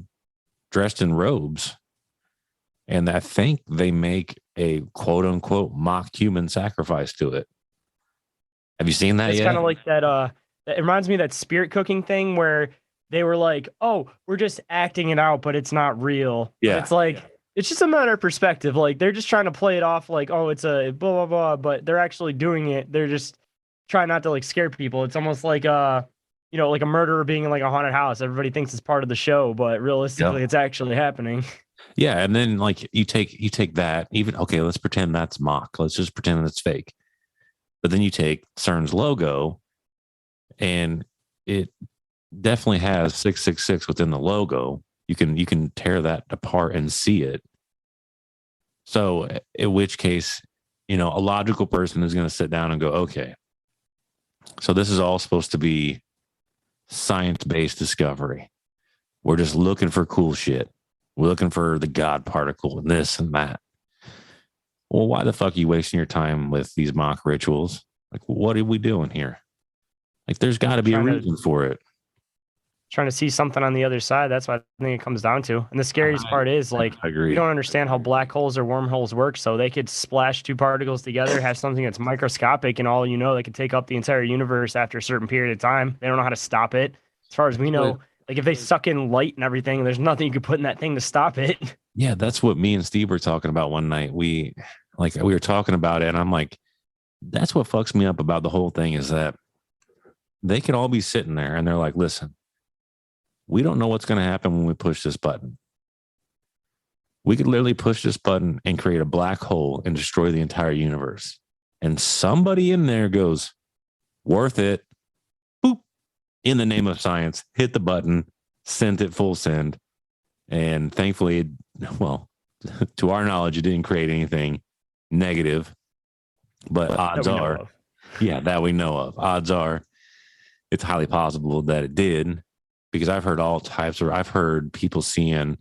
dressed in robes, and I think they make a quote unquote mock human sacrifice to it. Have you seen that It's yet? kind of like that. It reminds me of that spirit cooking thing where they were like, "Oh, we're just acting it out, but it's not real." But Yeah. it's like it's just a matter of perspective. Like they're just trying to play it off like, "Oh, it's a blah blah blah," but they're actually doing it. They're just trying not to like scare people. It's almost like like a murderer being in like a haunted house. Everybody thinks it's part of the show, but realistically, Yep. it's actually happening. Yeah, and then like you take that, even okay, let's pretend that's mock. Let's just pretend it's fake. But then you take CERN's logo, and it definitely has 666 within the logo. You can tear that apart and see it. So in which case, a logical person is going to sit down and go, okay, so this is all supposed to be science-based discovery. We're just looking for cool shit. We're looking for the God particle and this and that. Well, why the fuck are you wasting your time with these mock rituals? Like, what are we doing here? Like, there's got to be a reason for it. Trying to see something on the other side. That's what I think it comes down to. And the scariest part is like I agree. we don't understand how black holes or wormholes work. So they could splash two particles together, have something that's microscopic, and all they could take up the entire universe after a certain period of time. They don't know how to stop it. As far as we know, like if they suck in light and everything, there's nothing you could put in that thing to stop it. Yeah, that's what me and Steve were talking about one night. We were talking about it, and I'm like, that's what fucks me up about the whole thing is that they can all be sitting there and they're like, listen, we don't know what's going to happen when we push this button. We could literally push this button and create a black hole and destroy the entire universe. And somebody in there goes, worth it. Boop. In the name of science, hit the button, sent it full send. And thankfully, well, to our knowledge, it didn't create anything negative. But odds are, that we know of. Odds are it's highly possible that it did, because I've heard all types of, I've heard people seeing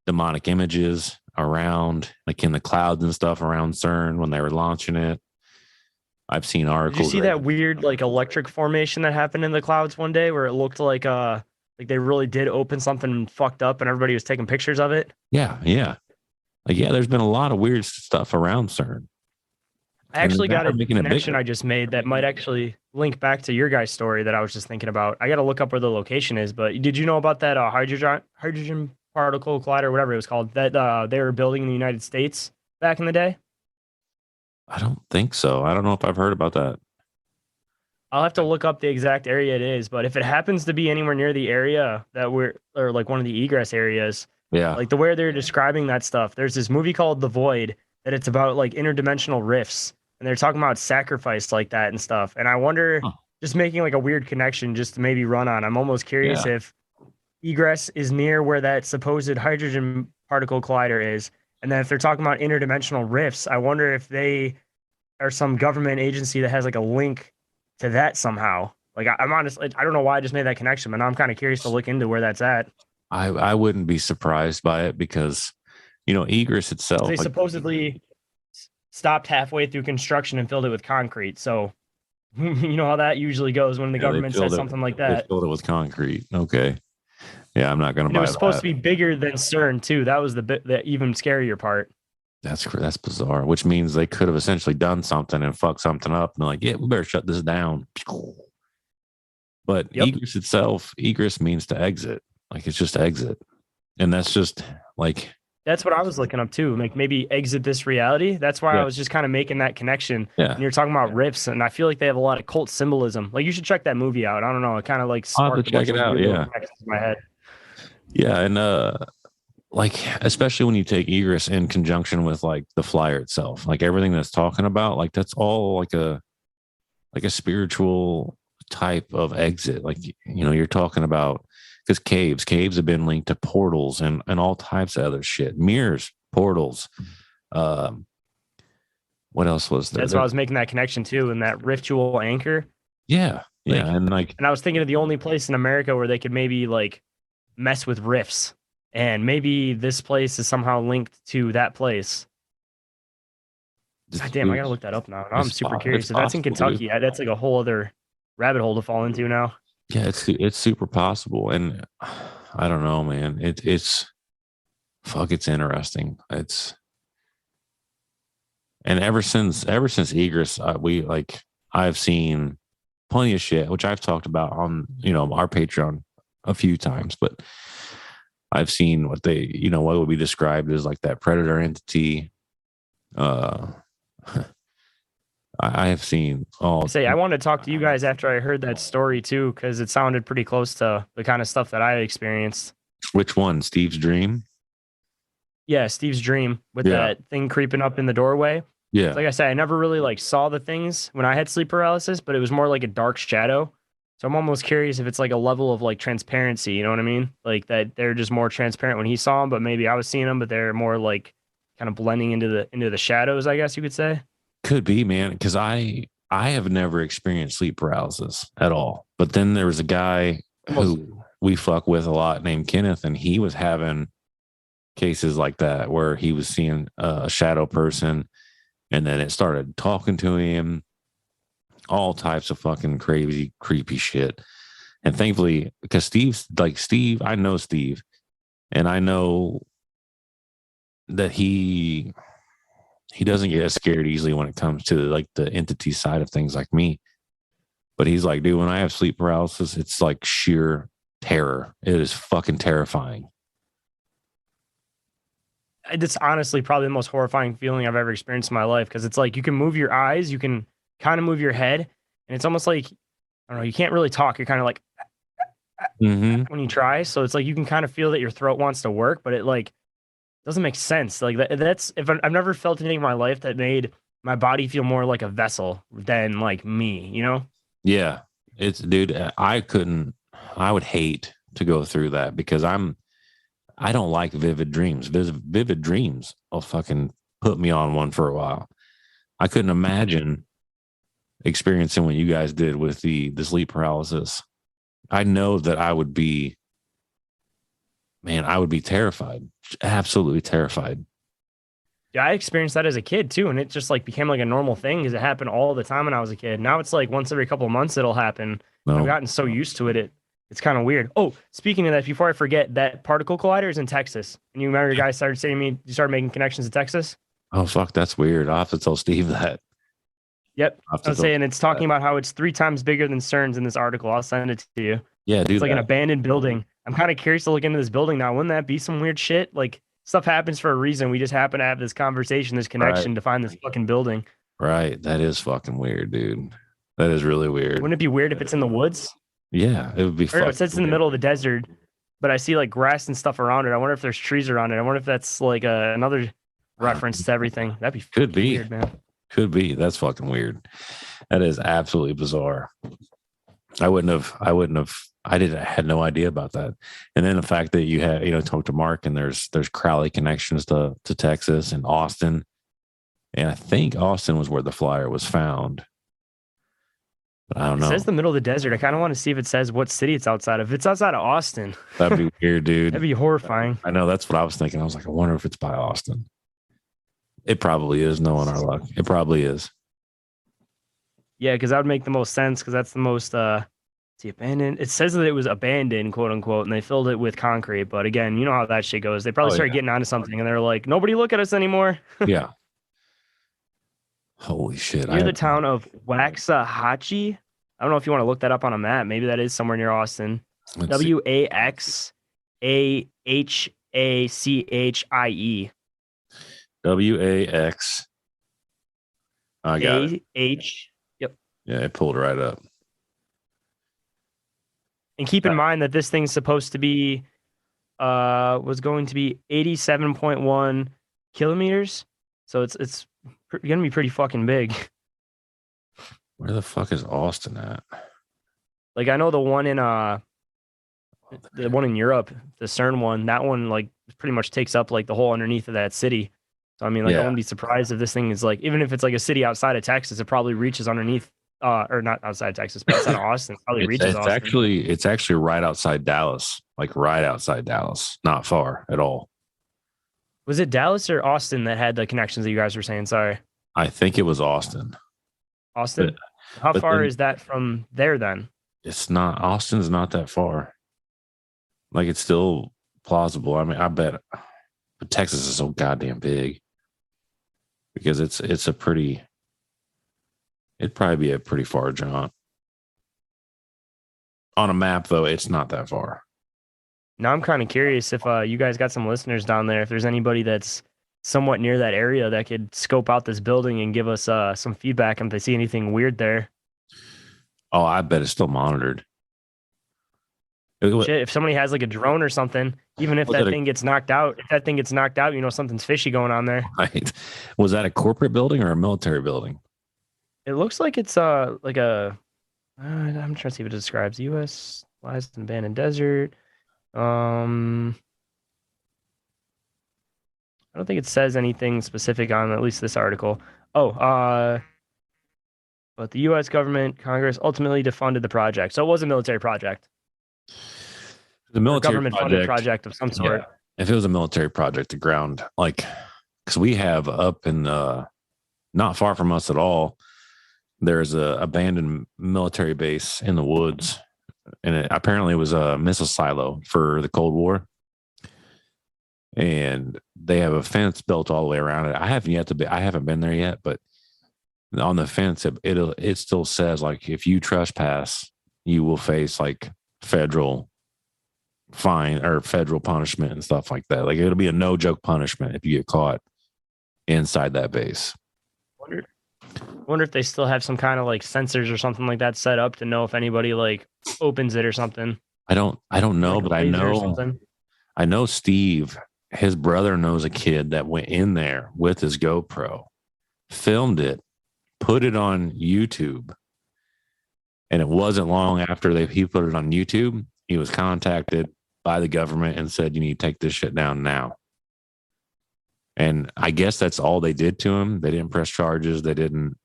demonic images around, like in the clouds and stuff around CERN when they were launching it. I've seen articles. Did you see that weird like electric formation that happened in the clouds one day where it looked like they really did open something fucked up and everybody was taking pictures of it? Yeah. There's been a lot of weird stuff around CERN. I actually got a connection I just made that might actually link back to your guys' story that I was just thinking about. I got to look up where the location is, but did you know about that hydrogen particle collider, whatever it was called, that they were building in the United States back in the day? I don't think so. I don't know if I've heard about that. I'll have to look up the exact area it is, but if it happens to be anywhere near the area that or like one of the egress areas, like the way they're describing that stuff, there's this movie called The Void that it's about like interdimensional rifts. And they're talking about sacrifice like that and stuff. And I wonder, just making like a weird connection just to maybe run on. I'm almost curious if egress is near where that supposed hydrogen particle collider is. And then if they're talking about interdimensional rifts, I wonder if they are some government agency that has like a link to that somehow. Like I'm honestly, I don't know why I just made that connection, but now I'm kind of curious to look into where that's at. I wouldn't be surprised by it because, egress itself. They supposedly stopped halfway through construction and filled it with concrete. So you know how that usually goes when the government says something like that. They filled it with concrete. Okay. Yeah, I'm not going to buy that. It was supposed to be bigger than CERN too. That was the even scarier part. That's bizarre, which means they could have essentially done something and fucked something up. And they're like, yeah, we better shut this down. But egress means to exit. Like it's just exit. And that's just like... That's what I was looking up too. Like maybe exit this reality. That's why I was just kind of making that connection. Yeah. And you're talking about rifts, and I feel like they have a lot of cult symbolism. Like you should check that movie out. I don't know. It kind of like I'll have to check it out. Yeah. In my head. Yeah. And like, especially when you take egress in conjunction with like the flyer itself, like everything that's talking about, like that's all like a spiritual type of exit. Like, you're talking about, because caves have been linked to portals and all types of other shit, mirrors, portals. What else was there? That's why I was making that connection too. And that ritual anchor. Yeah. And I was thinking of the only place in America where they could maybe like mess with rifts, and maybe this place is somehow linked to that place. God damn, I gotta look that up now. I'm super curious. If that's in Kentucky, that's like a whole other rabbit hole to fall into now. Yeah, it's super possible, and I don't know, man. It's it's interesting. It's and ever since Egress, I've seen plenty of shit, which I've talked about on our Patreon a few times, but I've seen what would be described as like that predator entity. Uh, I have seen all. I wanted to talk to you guys after I heard that story too, because it sounded pretty close to the kind of stuff that I experienced. Which one? Steve's dream? Yeah, Steve's dream with Yeah. that thing creeping up in the doorway. Yeah. Like I said, I never really like saw the things when I had sleep paralysis, but it was more like a dark shadow. So I'm almost curious if it's like a level of like transparency, you know what I mean? Like that they're just more transparent when he saw them, but maybe I was seeing them, but they're more like kind of blending into the shadows, I guess you could say. Could be, man, because I have never experienced sleep paralysis at all. But then there was a guy who we fuck with a lot named Kenneth, and he was having cases like that where he was seeing a shadow person, and then it started talking to him, all types of fucking crazy, creepy shit. And thankfully, because Steve, I know Steve, and I know that he doesn't get as scared easily when it comes to like the entity side of things like me. But he's like, dude, when I have sleep paralysis, it's like sheer terror. It is fucking terrifying. It's honestly probably the most horrifying feeling I've ever experienced in my life because it's like you can move your eyes, you can kind of move your head, and it's almost like I don't know, you can't really talk. You're kind of like when you try. So it's like you can kind of feel that your throat wants to work, but it like doesn't make sense. Like that's if I've never felt anything in my life that made my body feel more like a vessel than like me, you know? Yeah. It's dude, I would hate to go through that because I don't like vivid dreams. Vivid dreams will fucking put me on one for a while. I couldn't imagine experiencing what you guys did with the sleep paralysis. I know that I would be terrified, absolutely terrified. Yeah, I experienced that as a kid too, and it just like became like a normal thing because it happened all the time when I was a kid. Now it's like once every couple of months it'll happen. No. I've gotten so used to it's kind of weird. Oh, speaking of that, before I forget, that particle collider is in Texas. And you remember your guy started saying to me, you started making connections to Texas? Oh, fuck, that's weird. I'll have to tell Steve that. Yep. I was saying it's talking about how it's 3 times bigger than CERN's in this article. I'll send it to you. Yeah, dude. It's like an abandoned building. I'm kind of curious to look into this building now. Wouldn't that be some weird shit? Like stuff happens for a reason. We just happen to have this conversation, this connection to find this fucking building. Right. That is fucking weird, dude. That is really weird. Wouldn't it be weird if it's in the woods? Yeah, it would be. Or it says it's in the middle of the desert, but I see like grass and stuff around it. I wonder if there's trees around it. I wonder if that's like another reference to everything. That'd be weird, man. Could be. That's fucking weird. That is absolutely bizarre. I had no idea about that. And then the fact that you had, talked to Mark and there's Crowley connections to Texas and Austin. And I think Austin was where the flyer was found. But I don't know. It says the middle of the desert. I kind of want to see if it says what city it's outside of. If it's outside of Austin, that'd be weird, dude. That'd be horrifying. I know. That's what I was thinking. I was like, I wonder if it's by Austin. It probably is, knowing our luck. It probably is. Yeah, because that would make the most sense because that's the most abandoned. It says that it was abandoned, quote unquote, and they filled it with concrete. But again, you know how that shit goes. They probably started getting onto something and they're like, nobody look at us anymore. Yeah. Holy shit. Near the town of Waxahachie. I don't know if you want to look that up on a map. Maybe that is somewhere near Austin. Waxahachie. WAX. I got it. Yep. Yeah, it pulled right up. And keep in mind that this thing's supposed to be was going to be 87.1 kilometers. So it's gonna be pretty fucking big. Where the fuck is Austin at? Like I know the one in Europe, the CERN one, that one like pretty much takes up like the whole underneath of that city. So I mean, like I wouldn't be surprised if this thing is like, even if it's like a city outside of Texas, it probably reaches underneath, or not outside of Texas, but outside of Austin. Probably reaches Austin. It's actually right outside Dallas, like right outside Dallas, not far at all. Was it Dallas or Austin that had the connections that you guys were saying? Sorry, I think it was Austin. Austin. How far is that from there then? It's not, Austin's not that far. Like, it's still plausible. I mean, I bet, but Texas is so goddamn big because it'd probably be a pretty far jaunt. On a map, though, it's not that far. Now I'm kind of curious if you guys got some listeners down there, if there's anybody that's somewhat near that area that could scope out this building and give us some feedback if they see anything weird there. Oh, I bet it's still monitored. Shit, if somebody has like a drone or something, even if that thing gets knocked out, you know, something's fishy going on there. Right. Was that a corporate building or a military building? It looks like it's like a I'm trying to see what it describes. U.S. lies in abandoned desert. I don't think it says anything specific on at least this article. But the U.S. government, Congress ultimately defunded the project. So it was a military project. The military government-funded project of some sort. Yeah. If it was a military project, the ground, like, because we have up in not far from us at all, there's a abandoned military base in the woods, and it apparently was a missile silo for the Cold War. And they have a fence built all the way around it. I haven't been there yet, but on the fence, it still says, like, if you trespass, you will face like federal fine or federal punishment and stuff like that. Like, it'll be a no joke punishment if you get caught inside that base. Wonder if they still have some kind of like sensors or something like that set up to know if anybody like opens it or something. I don't know, like but I know Steve, his brother, knows a kid that went in there with his GoPro, filmed it, put it on YouTube. And it wasn't long after he put it on YouTube, he was contacted by the government and said, you need to take this shit down now. And I guess that's all they did to him. They didn't press charges. They didn't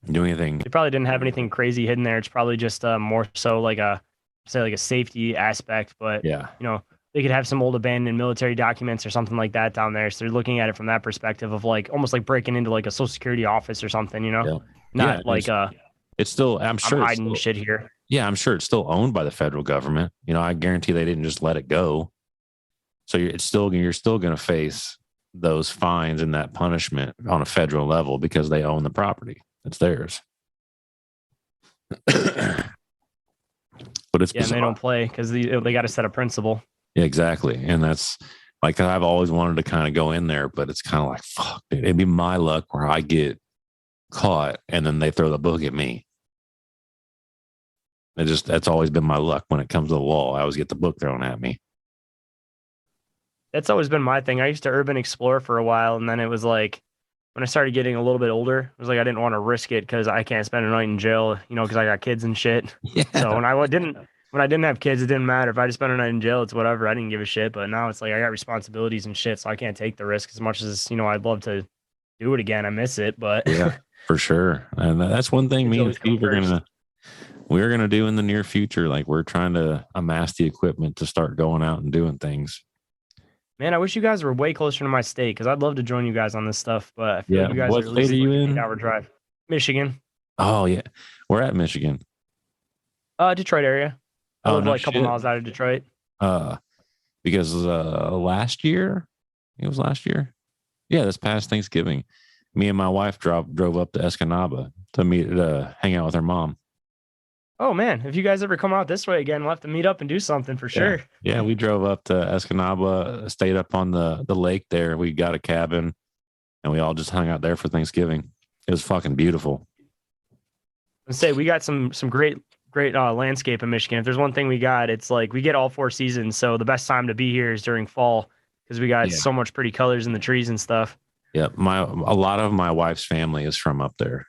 do anything. They probably didn't have anything crazy hidden there. It's probably just more so like a safety aspect. But, yeah, you know, they could have some old abandoned military documents or something like that down there. So they're looking at it from that perspective of like almost like breaking into like a Social Security office or something, you know, it's still, I'm sure I'm hiding shit here. Yeah, I'm sure it's still owned by the federal government. You know, I guarantee they didn't just let it go. So you're still going to face those fines and that punishment on a federal level because they own the property. It's theirs. But it's and they don't play because they got to set a principle. Yeah, exactly. And that's like, I've always wanted to kind of go in there, but it's kind of like, fuck, dude, it'd be my luck where I get caught and then they throw the book at me. That's always been my luck when it comes to the law. I always get the book thrown at me. That's always been my thing. I used to urban explore for a while, and then it was like when I started getting a little bit older, it was like I didn't want to risk it because I can't spend a night in jail, you know, because I got kids and shit. Yeah. So when I didn't have kids, it didn't matter. If I just spent a night in jail, it's whatever. I didn't give a shit. But now it's like I got responsibilities and shit, so I can't take the risk as much as, you know, I'd love to do it again. I miss it, but yeah, for sure. And that's one thing me and Steve we're gonna do in the near future. Like, we're trying to amass the equipment to start going out and doing things. Man, I wish you guys were way closer to my state because I'd love to join you guys on this stuff. But I feel like you guys what are at least state are you in? 8-hour drive. Michigan. Oh yeah, we're at Michigan. Detroit area. I live like a couple miles out of Detroit. Because last year, it was last year. Yeah, this past Thanksgiving, me and my wife drove up to Escanaba to hang out with her mom. Oh man, if you guys ever come out this way again, we'll have to meet up and do something for sure. Yeah, we drove up to Escanaba, stayed up on the lake there. We got a cabin and we all just hung out there for Thanksgiving. It was fucking beautiful. Let's say we got some great landscape in Michigan. If there's one thing we got, it's like we get all 4 seasons. So the best time to be here is during fall because we got so much pretty colors in the trees and stuff. Yeah, a lot of my wife's family is from up there.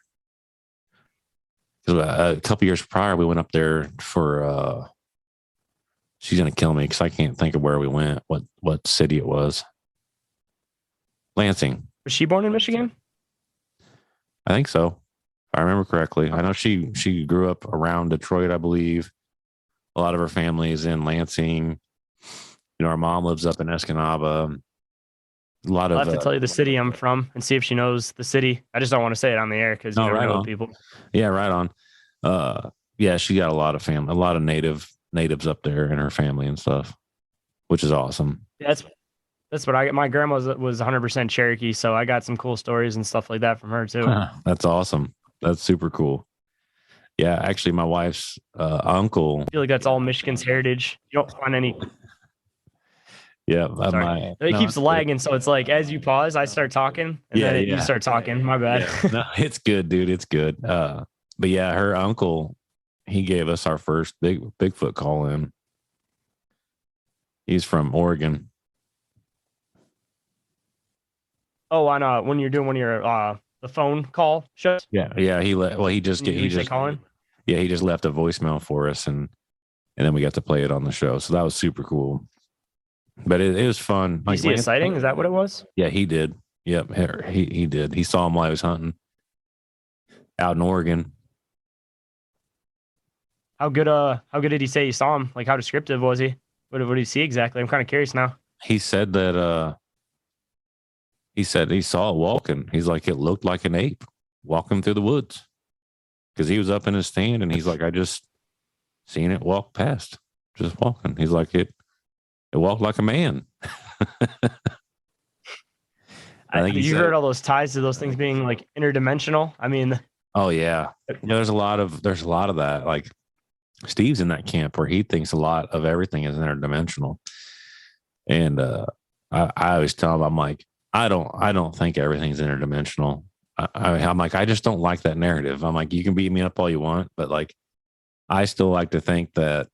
A couple years prior, we went up there for. She's gonna kill me because I can't think of where we went. What city it was? Lansing. Was she born in Michigan? I think so. If I remember correctly. I know she grew up around Detroit, I believe. A lot of her family is in Lansing. You know, our mom lives up in Escanaba. I'll have to tell you the city I'm from and see if she knows the city. I just don't want to say it on the air because you never know people. Yeah, right on. Yeah, she got a lot of family, a lot of natives up there in her family and stuff, which is awesome. That's what I get. My grandma was 100% Cherokee, so I got some cool stories and stuff like that from her too. That's awesome. That's super cool. Yeah, actually, my wife's uncle. I feel like that's all Michigan's heritage. You don't find any. Yeah, Sorry, my it no, keeps that's good. lagging, so it's like as you pause, I start talking, and Yeah, then you yeah, start talking. My bad. yeah. No, it's good, dude. It's good. But yeah, her uncle, he gave us our first Bigfoot call in. He's from Oregon. Oh, on when you're doing one of your the phone call shows, Yeah, yeah. Well, he just when he you say just calling. yeah, he just left a voicemail for us, and then we got to play it on the show. So that was super cool. But it was fun. Do you see a sighting? Is that what it was? Yeah, he did. Yep, he did. He saw him while he was hunting out in Oregon. How good did he say he saw him? Like how descriptive was he? What did he see exactly? I'm kind of curious now. He said that he said he saw it walking. He's like, it looked like an ape walking through the woods because he was up in his stand and he's like, I just seen it walk past, just walking. He's like, it walked like a man. I think You heard all those ties to those things being like interdimensional. I mean, oh yeah, there's a lot of that. Like Steve's in that camp where he thinks a lot of everything is interdimensional, and I always tell him, I'm like, I don't think everything's interdimensional. I'm like, I just don't like that narrative. I'm like, you can beat me up all you want, but like, I still like to think that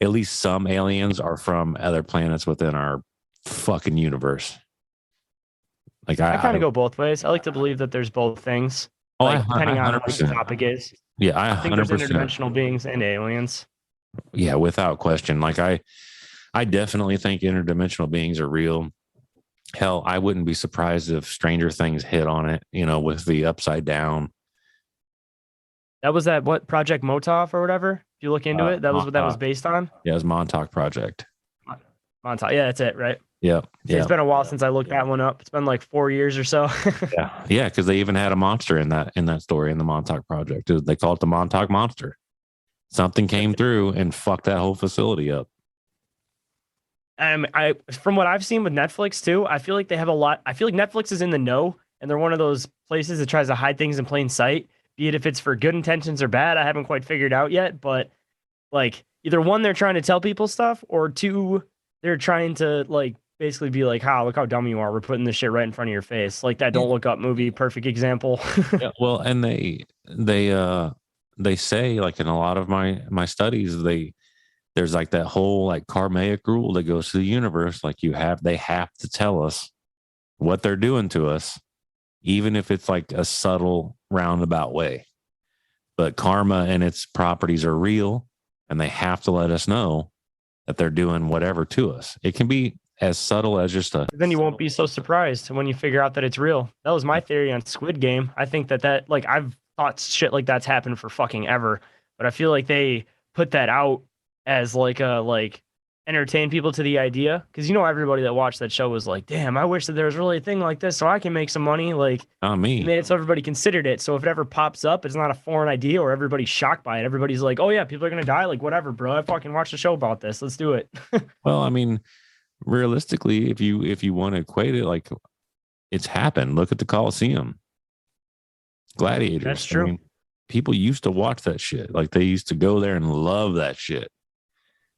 at least some aliens are from other planets within our fucking universe. Like I kind of go both ways. I like to believe that there's both things, oh, like depending on what the 100%. topic is. Yeah, I I think there's 100%. interdimensional beings and aliens. Yeah, without question. Like I definitely think interdimensional beings are real. Hell, I wouldn't be surprised if Stranger Things hit on it, with the upside down. That was that what Project Motov or whatever. If you look into it, that was what that was Montauk. based on. Yeah, it was Montauk Project. Montauk. Yeah, that's it, right? Yeah, yeah, It's been a while since I looked that one up. It's been like 4 years or so. yeah, yeah. Because they even had a monster in that story in the Montauk Project. They call it the Montauk Monster. Something came through and fucked that whole facility up. I from what I've seen with Netflix too, I feel like they have a lot. I feel like Netflix is in the know, and they're one of those places that tries to hide things in plain sight. Be it if it's for good intentions or bad, I haven't quite figured out yet. But like either one, they're trying to tell people stuff, or two, they're trying to like basically be like, "Ha, look how dumb you are. We're putting this shit right in front of your face." Like that "Don't Look Up" movie, perfect example. Yeah, well, and they say like in a lot of my studies there's like that whole like karmaic rule that goes to the universe. Like they have to tell us what they're doing to us, even if it's like a subtle roundabout way. But karma and its properties are real, and they have to let us know that they're doing whatever to us. It can be as subtle as just a Then you won't be so surprised when you figure out that it's real. That was my theory on Squid Game. I think that like I've thought shit like that's happened for fucking ever, but I feel like they put that out as like a like entertain people to the idea because everybody that watched that show was like, damn, I wish that there was really a thing like this so I can make some money. Like not they me. made it so everybody considered it. So if it ever pops up, it's not a foreign idea or everybody's shocked by it. Everybody's like, oh yeah, people are gonna die. Like whatever, bro. I fucking watched a show about this. Let's do it. Well, I mean, realistically, if you want to equate it, like it's happened. Look at the Coliseum, gladiators. That's true. I mean, people used to watch that shit. Like they used to go there and love that shit.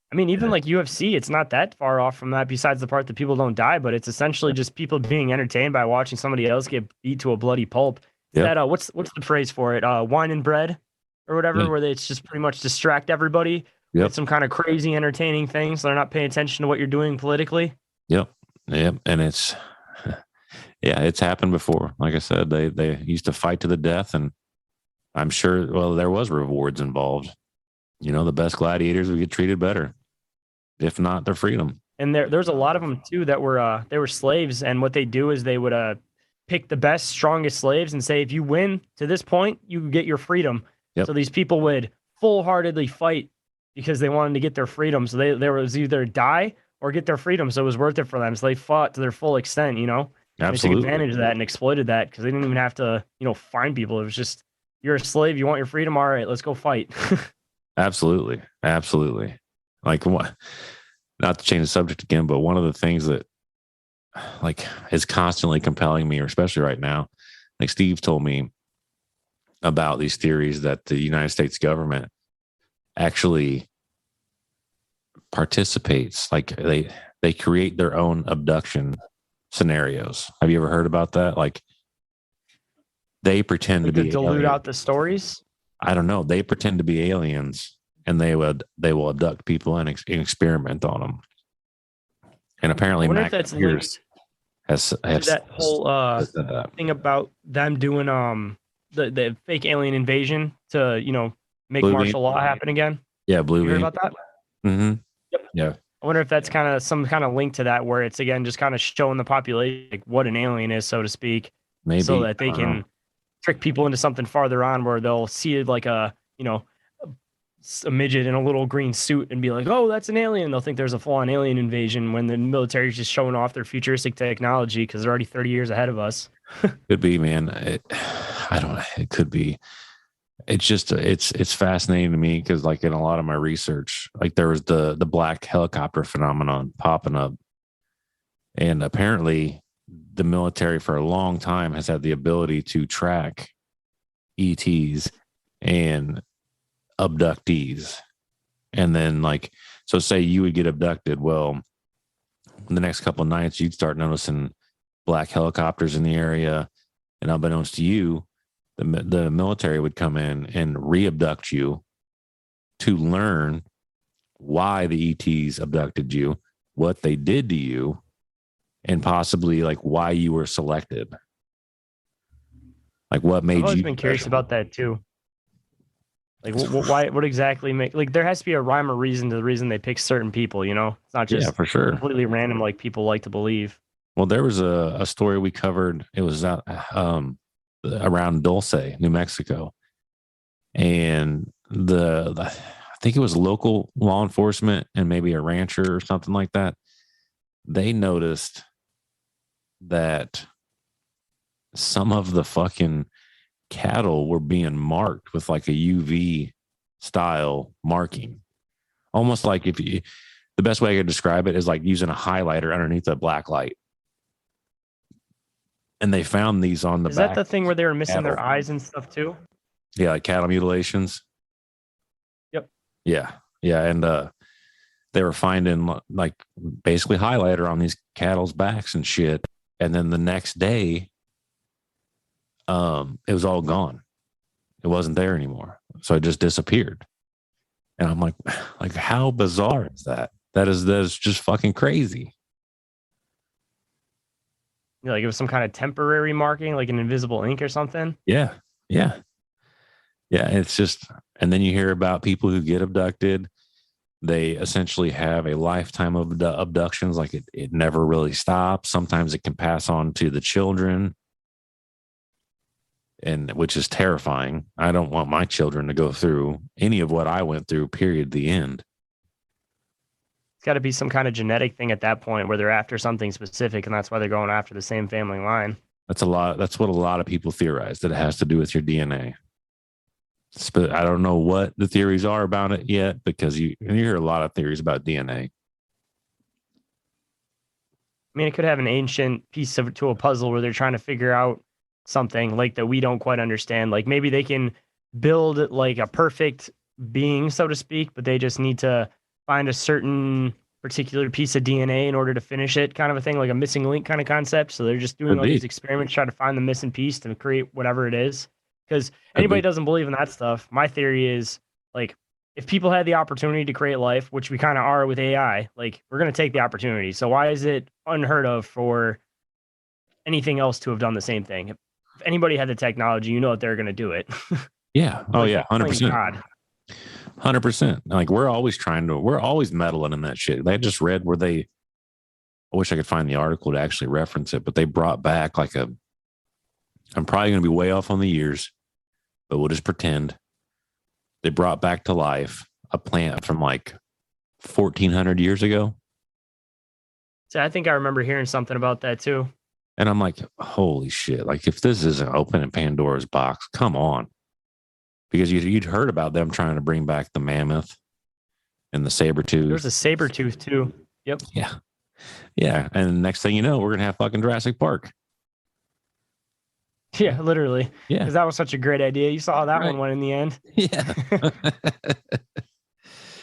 I mean, even like UFC, it's not that far off from that, besides the part that people don't die, but it's essentially just people being entertained by watching somebody else get beat to a bloody pulp. Is Yep. that what's the phrase for it? Wine and bread or whatever, Yeah. where it's just pretty much distract everybody Yep. with some kind of crazy entertaining thing, so they're not paying attention to what you're doing politically. Yep. Yep. And it's yeah, it's happened before. Like I said, they used to fight to the death, and I'm sure there was rewards involved. The best gladiators would get treated better. If not, their freedom. And there's a lot of them too that were they were slaves, and what they do is they would pick the best, strongest slaves and say, if you win to this point, you get your freedom. Yep. So these people would full-heartedly fight because they wanted to get their freedom. So there was either die or get their freedom. So it was worth it for them. So they fought to their full extent. And they took Absolutely. advantage of that and exploited that because they didn't even have to find people. It was just you're a slave. You want your freedom. All right, let's go fight. Absolutely. Absolutely. Like, what? Not to change the subject again, but one of the things that like is constantly compelling me, or especially right now, like Steve told me about these theories that the United States government actually participates. Like they create their own abduction scenarios. Have you ever heard about that? Like they pretend Like to to be dilute aliens. out the stories. I don't know. They pretend to be aliens, and they will abduct people and experiment on them. And I apparently, wonder if Mac that's Pierce linked has to that whole said that. thing about them doing the fake alien invasion to make Blue beam. martial law happen again. Yeah, blue You heard beam. about that? Mm-hmm. Yep. Yeah, I wonder if that's kind of some kind of link to that, where it's again just kind of showing the population like what an alien is, so to speak, so maybe. that they can trick people into something farther on, where they'll see it like a midget in a little green suit and be like, "Oh, that's an alien." They'll think there's a full-on alien invasion when the military is just showing off their futuristic technology because they're already 30 years ahead of us. Could be, man. I don't know. It could be. It's just it's fascinating to me because, like, in a lot of my research, like there was the black helicopter phenomenon popping up, and apparently the military for a long time has had the ability to track ETs and abductees. And then, like, so say you would get abducted. Well, the next couple of nights, you'd start noticing black helicopters in the area. And unbeknownst to you, the military would come in and re-abduct you to learn why the ETs abducted you, what they did to you, and possibly like why you were selected. Like what made I've always you been curious special. about that too. Like, why? What exactly make like there has to be a rhyme or reason to the reason they pick certain people. It's not Yeah, just for sure. completely random like people like to believe. Well, there was a story we covered. It was around Dulce, New Mexico, and I think it was local law enforcement and maybe a rancher or something like that. They noticed that some of the fucking cattle were being marked with like a UV style marking, almost like the best way I could describe it is like using a highlighter underneath a black light. And they found these on the Is back. that the thing where they were missing their cattle. eyes and stuff too? Yeah, like cattle mutilations. Yep. Yeah. And they were finding like basically highlighter on these cattle's backs and shit. And then the next day, it was all gone. It wasn't there anymore. So it just disappeared. And I'm like how bizarre is that? That is just fucking crazy. Like it was some kind of temporary marking, like an invisible ink or something. Yeah. It's just, and then you hear about people who get abducted. They essentially have a lifetime of abductions. Like it never really stops. Sometimes it can pass on to the children, and which is terrifying. I don't want my children to go through any of what I went through, period, the end. It's got to be some kind of genetic thing at that point where they're after something specific, and that's why they're going after the same family line. That's what a lot of people theorize, that it has to do with your DNA. But I don't know what the theories are about it yet, because you hear a lot of theories about DNA. I mean, it could have an ancient piece of it to a puzzle where they're trying to figure out something like that we don't quite understand. Like maybe they can build like a perfect being, so to speak, but they just need to find a certain particular piece of DNA in order to finish it, kind of a thing, like a missing link kind of concept. So they're just doing all these experiments, trying to find the missing piece to create whatever it is. Because anybody doesn't believe in that stuff. My theory is like, if people had the opportunity to create life, which we kind of are with AI, like we're going to take the opportunity. So why is it unheard of for anything else to have done the same thing? If anybody had the technology, that they're going to do it. Yeah. Oh like, yeah. 100%. 100%. Like we're always meddling in that shit. I just read where I wish I could find the article to actually reference it, but they brought back I'm probably going to be way off on the years, but we'll just pretend they brought back to life a plant from like 1400 years ago. So I think I remember hearing something about that too. And I'm like, holy shit. Like if this isn't opening Pandora's box, come on. because you'd heard about them trying to bring back the mammoth and the saber tooth. There's a saber tooth too. Yep. Yeah. Yeah. And next thing you know, we're going to have fucking Jurassic Park. Yeah, literally. Yeah. Because that was such a great idea. You saw how that one went in the end. Yeah.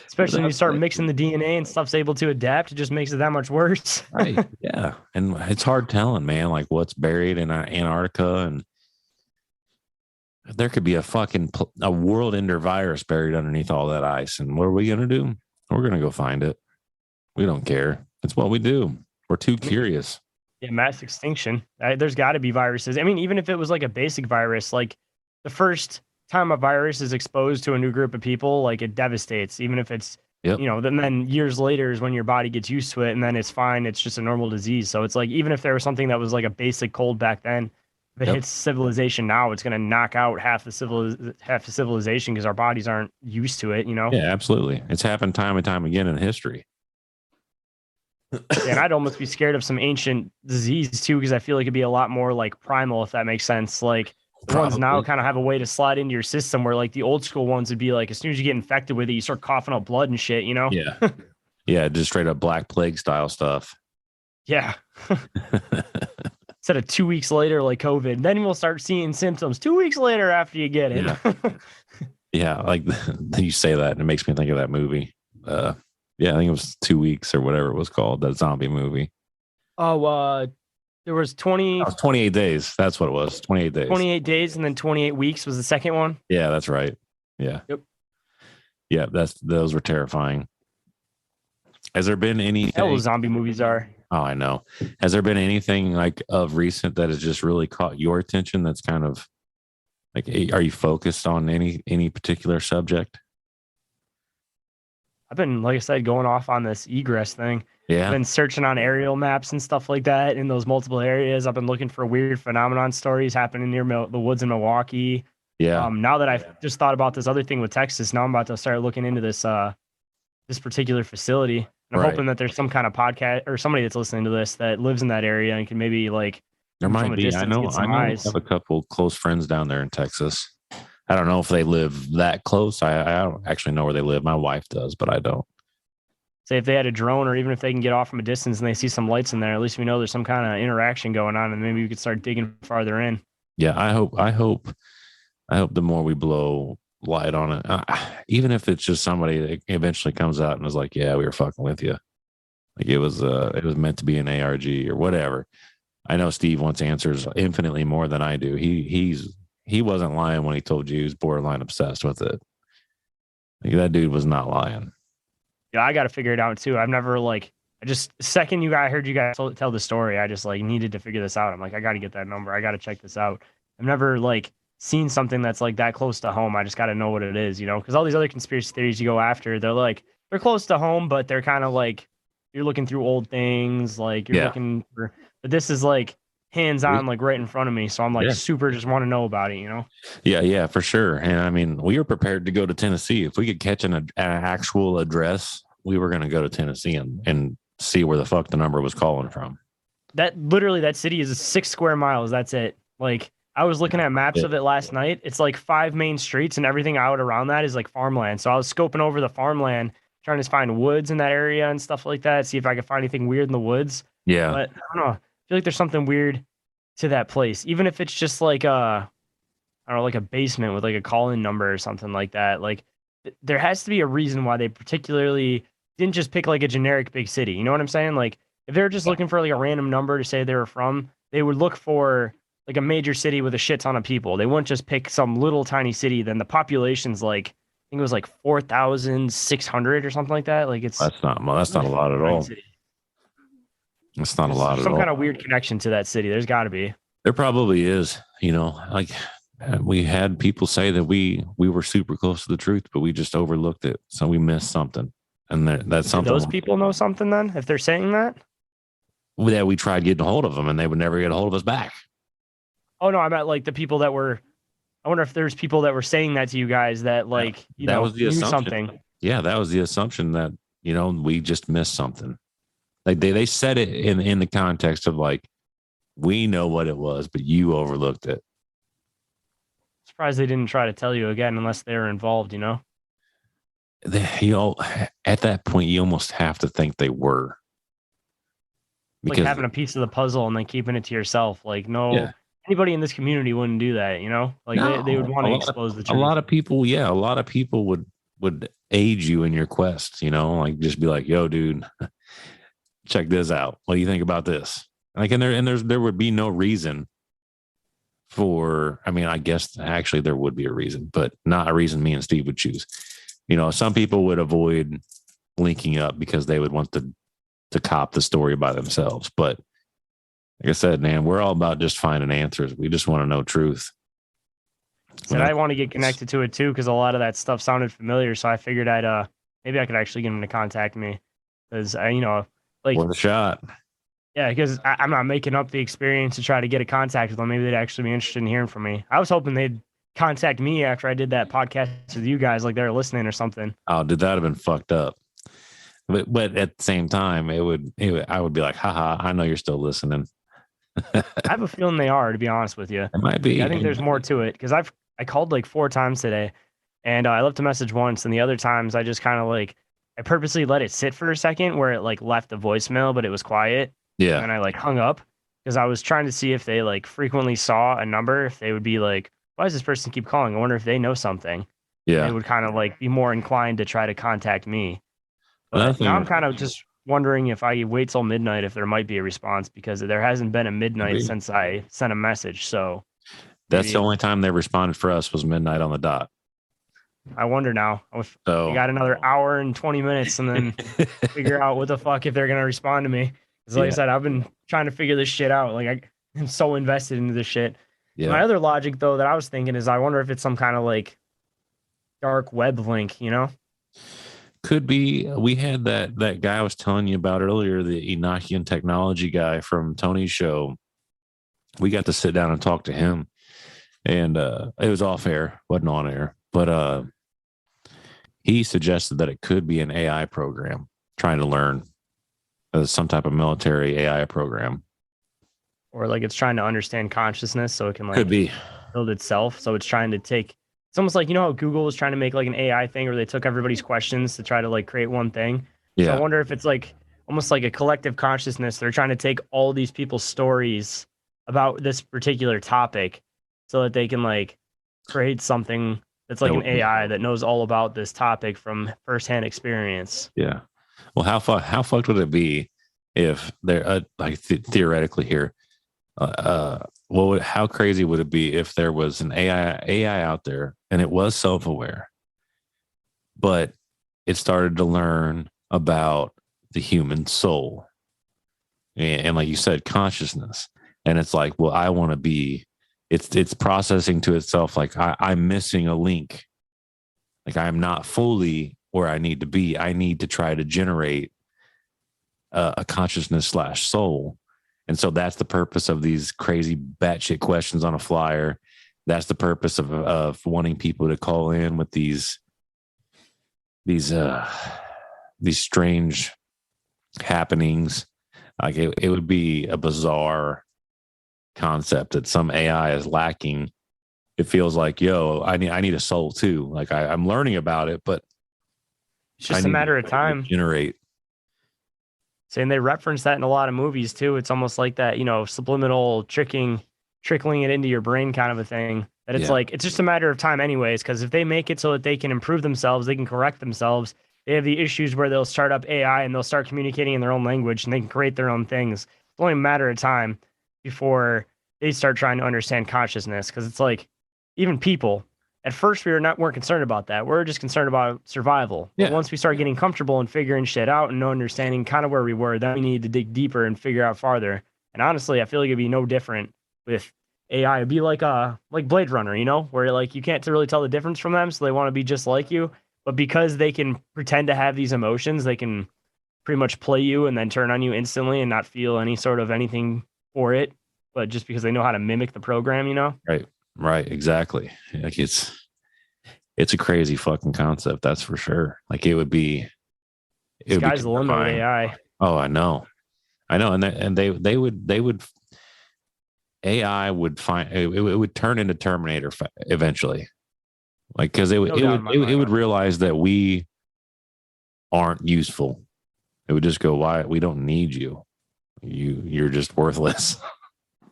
Especially when you start mixing the DNA and stuff's able to adapt, it just makes it that much worse. Right. Yeah. And it's hard telling, man, like what's buried in Antarctica, and there could be a world ender virus buried underneath all that ice. And what are we going to do? We're going to go find it. We don't care. It's what we do. We're too curious. Yeah, mass extinction. There's got to be viruses. I mean, even if it was like a basic virus, like the first time a virus is exposed to a new group of people, like it devastates, even if it's, then years later is when your body gets used to it and then it's fine. It's just a normal disease. So it's like, even if there was something that was like a basic cold back then, if it hits civilization now, it's going to knock out half the civilization because our bodies aren't used to it, Yeah, absolutely. It's happened time and time again in history. And I'd almost be scared of some ancient disease too, because I feel like it'd be a lot more like primal, if that makes sense. Like the ones now kind of have a way to slide into your system, where like the old school ones would be like, as soon as you get infected with it, you start coughing up blood and shit, Yeah. Yeah. Just straight up Black Plague style stuff. Yeah. Instead of 2 weeks later, like COVID, then we'll start seeing symptoms 2 weeks later after you get it. Yeah. Yeah. Like you say that and it makes me think of that movie. Yeah, I think it was 2 weeks or whatever it was called, that zombie movie. Oh, there was 28 days. That's what it was. 28 days. 28 days and then 28 weeks was the second one. Yeah, that's right. Yeah. Yep. Yeah, those were terrifying. Has there been anything? Hell, those zombie movies are. Oh, I know. Has there been anything like of recent that has just really caught your attention? That's kind of like, are you focused on any particular subject? I've been, like I said, going off on this egress thing. Yeah. I've been searching on aerial maps and stuff like that in those multiple areas. I've been looking for weird phenomenon stories happening near the woods in Milwaukee. Yeah. Now that I've just thought about this other thing with Texas, now I'm about to start looking into this this particular facility. And I'm hoping that there's some kind of podcast or somebody that's listening to this that lives in that area and can maybe like. There might be. I know. I have a couple close friends down there in Texas. I don't know if they live that close. I don't actually know where they live. My wife does, but I don't. Say if they had a drone, or even if they can get off from a distance and they see some lights in there, at least we know there's some kind of interaction going on, and maybe we could start digging farther in. Yeah, I hope the more we blow light on it, even if it's just somebody that eventually comes out and is like, "Yeah, we were fucking with you," like it was meant to be an ARG or whatever. I know Steve wants answers infinitely more than I do. He wasn't lying when he told you he was borderline obsessed with it. Like, that dude was not lying. Yeah, I got to figure it out too. I've never I heard you guys tell the story, I just like needed to figure this out. I'm like, I got to get that number. I got to check this out. I've never like seen something that's like that close to home. I just got to know what it is, because all these other conspiracy theories you go after, they're close to home, but they're kind of like, you're looking through old things. Like you're looking for, but this is like hands-on, like right in front of me. So I'm like super just want to know about it, Yeah, for sure. And I mean, we were prepared to go to Tennessee. If we could catch an actual address, we were going to go to Tennessee and see where the fuck the number was calling from. That city is 6 square miles. That's it. Like I was looking at maps of it last night. It's like 5 main streets and everything out around that is like farmland. So I was scoping over the farmland, trying to find woods in that area and stuff like that. See if I could find anything weird in the woods. Yeah. But I don't know. I feel like there's something weird to that place, even if it's just like I don't know, like a basement with like a call-in number or something like that. Like there has to be a reason why they particularly didn't just pick like a generic big city. You know what I'm saying? Like if they're just looking for like a random number to say they were from, they would look for like a major city with a shit ton of people. They wouldn't just pick some little tiny city. Then the population's like, I think it was like 4,600 or something like that. Like that's not a lot at all. City. It's not a lot at all. Some kind of weird connection to that city. There's got to be. There probably is. Like we had people say that we were super close to the truth, but we just overlooked it. So we missed something. And that's something. Do those people know something then, if they're saying that? That we tried getting a hold of them and they would never get a hold of us back. Oh, no, I meant like the people that were, I wonder if there's people that were saying that to you guys that like, that was the assumption. Something. Yeah, that was the assumption that, we just missed something. Like they said it in the context of like, we know what it was, but you overlooked it. Surprised they didn't try to tell you again unless they were involved, you know? At that point, you almost have to think they were. Like Because having a piece of the puzzle and then keeping it to yourself. Like, no, yeah, anybody in this community wouldn't do that, you know? Like they would no, want to expose the a truth. lot of people, a lot of people would aid you in your quest, like just be like, yo, dude, check this out. What do you think about this? Like, there would be no reason for, I mean, I guess actually there would be a reason, but not a reason me and Steve would choose. Some people would avoid linking up because they would want to cop the story by themselves. But like I said, man, we're all about just finding answers. We just want to know truth. Said I want to get connected to it too because a lot of that stuff sounded familiar. So I figured maybe I could actually get him to contact me because like worth a shot. Yeah, because I'm not making up the experience to try to get a contact with them. Maybe they'd actually be interested in hearing from me. I was hoping they'd contact me after I did that podcast with you guys, like they were listening or something. Oh, did that have been fucked up? But at the same time, I would be like, haha, I know you're still listening. I have a feeling they are, to be honest with you. It might be. I think there's more to it because I called like 4 times today, and I left a message once, and the other times I just kind of I purposely let it sit for a second where it left a voicemail, but it was quiet. Yeah. And I hung up because I was trying to see if they frequently saw a number, if they would be like, why does this person keep calling? I wonder if they know something. Yeah. They would kind of be more inclined to try to contact me. But now I'm kind of just wondering if I wait till midnight, if there might be a response because there hasn't been a midnight since I sent a message. So that's the only time they responded for us was midnight on the dot. I wonder now if we got another hour and 20 minutes and then figure out what the fuck if they're going to respond to me. Because I said, I've been trying to figure this shit out. I'm so invested into this shit. Yeah. My other logic, though, that I was thinking is I wonder if it's some kind of dark web link, Could be. We had that guy I was telling you about earlier, the Enochian technology guy from Tony's show. We got to sit down and talk to him. And it was off air, wasn't on air. But he suggested that it could be an AI program trying to learn. Some type of military AI program, or it's trying to understand consciousness, so it can could be build itself. So it's trying to take. It's almost like how Google was trying to make an AI thing, where they took everybody's questions to try to create one thing. Yeah. So I wonder if it's almost like a collective consciousness. They're trying to take all these people's stories about this particular topic, so that they can create something that's an AI that knows all about this topic from firsthand experience. Yeah. Well, how fucked would it be if they're theoretically here? How crazy would it be if there was an AI out there and it was self-aware, but it started to learn about the human soul and like you said, consciousness, and it's well, I want to be. It's processing to itself I'm missing a link, I'm not fully where I need to be. I need to try to generate a consciousness / soul. And so that's the purpose of these crazy batshit questions on a flyer. That's the purpose of wanting people to call in with these strange happenings. It would be a bizarre concept that some AI is lacking. It feels I need a soul too. I'm learning about it, but it's just a matter of time. Generate. And they reference that in a lot of movies too. It's almost like that, subliminal trickling it into your brain kind of a thing. That it's it's just a matter of time anyways, because if they make it so that they can improve themselves, they can correct themselves. They have the issues where they'll start up AI and they'll start communicating in their own language and they can create their own things. It's only a matter of time before they start trying to understand consciousness, because it's even people. At first, weren't concerned about that. We're just concerned about survival. Yeah. But once we start getting comfortable and figuring shit out and understanding kind of where we were, then we need to dig deeper and figure out farther. And honestly, I feel it'd be no different with AI. It'd be like Blade Runner, where you can't really tell the difference from them, so they want to be just like you. But because they can pretend to have these emotions, they can pretty much play you and then turn on you instantly and not feel any sort of anything for it. But just because they know how to mimic the program, Right. Exactly. It's a crazy fucking concept. That's for sure. It would be. Sky's the limit with AI. Oh, I know. And they would. AI would find it would turn into Terminator eventually. Like, because No doubt in my mind. it would realize that we aren't useful. It would just go, why? We don't need you. You're just worthless.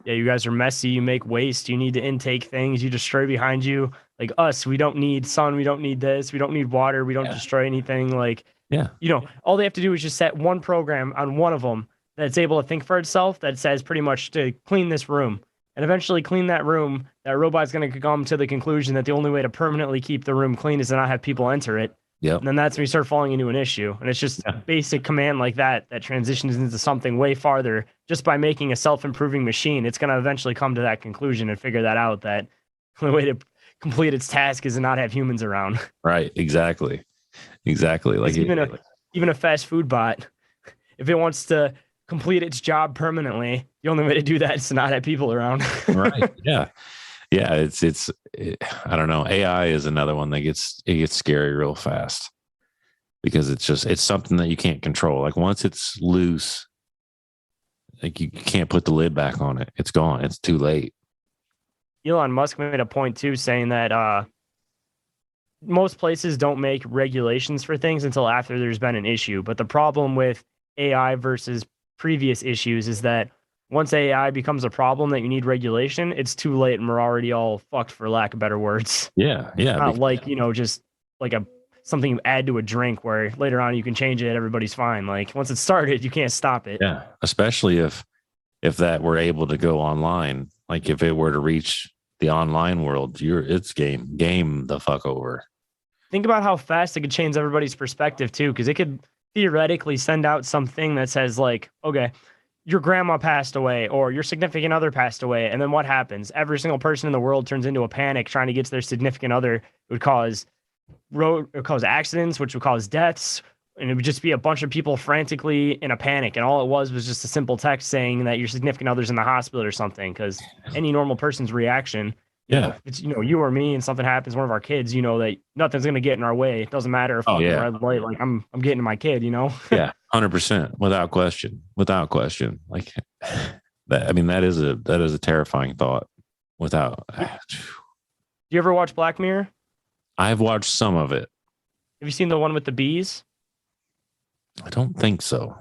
Yeah, you guys are messy. You make waste. You need to intake things. You destroy behind you. Like us, we don't need sun. We don't need this. We don't need water. We don't destroy anything. Like, Yeah. All they have to do is just set one program on one of them that's able to think for itself that says pretty much to clean this room. And eventually clean that room. That robot's going to come to the conclusion that the only way to permanently keep the room clean is to not have people enter it. Yep. And then that's when you start falling into an issue. And it's just a basic command like that transitions into something way farther just by making a self-improving machine. It's going to eventually come to that conclusion and figure that out, that the way to complete its task is to not have humans around. Right. Exactly. Like even a fast food bot, if it wants to complete its job permanently, the only way to do that is to not have people around. Right. Yeah. Yeah, I don't know. AI is another one that gets scary real fast because it's something that you can't control. Like once it's loose, like you can't put the lid back on it. It's gone. It's too late. Elon Musk made a point too, saying that most places don't make regulations for things until after there's been an issue. But the problem with AI versus previous issues is that once AI becomes a problem that you need regulation, it's too late and we're already all fucked, for lack of better words. Yeah. Not like, just like something you add to a drink where later on you can change it, everybody's fine. Like once it's started, you can't stop it. Yeah. Especially if that were able to go online, like if it were to reach the online world, it's game the fuck over. Think about how fast it could change everybody's perspective too, because it could theoretically send out something that says like, okay, your grandma passed away or your significant other passed away. And then what happens? Every single person in the world turns into a panic trying to get to their significant other. It would cause accidents, which would cause deaths. And it would just be a bunch of people frantically in a panic. And all it was just a simple text saying that your significant other's in the hospital or something. Because any normal person's reaction, if it's, you or me and something happens, one of our kids, that nothing's going to get in our way. It doesn't matter if red light, like I'm getting to my kid, Yeah. 100%, without question. Like that. I mean, that is a terrifying thought. Do you ever watch Black Mirror? I've watched some of it. Have you seen the one with the bees? I don't think so.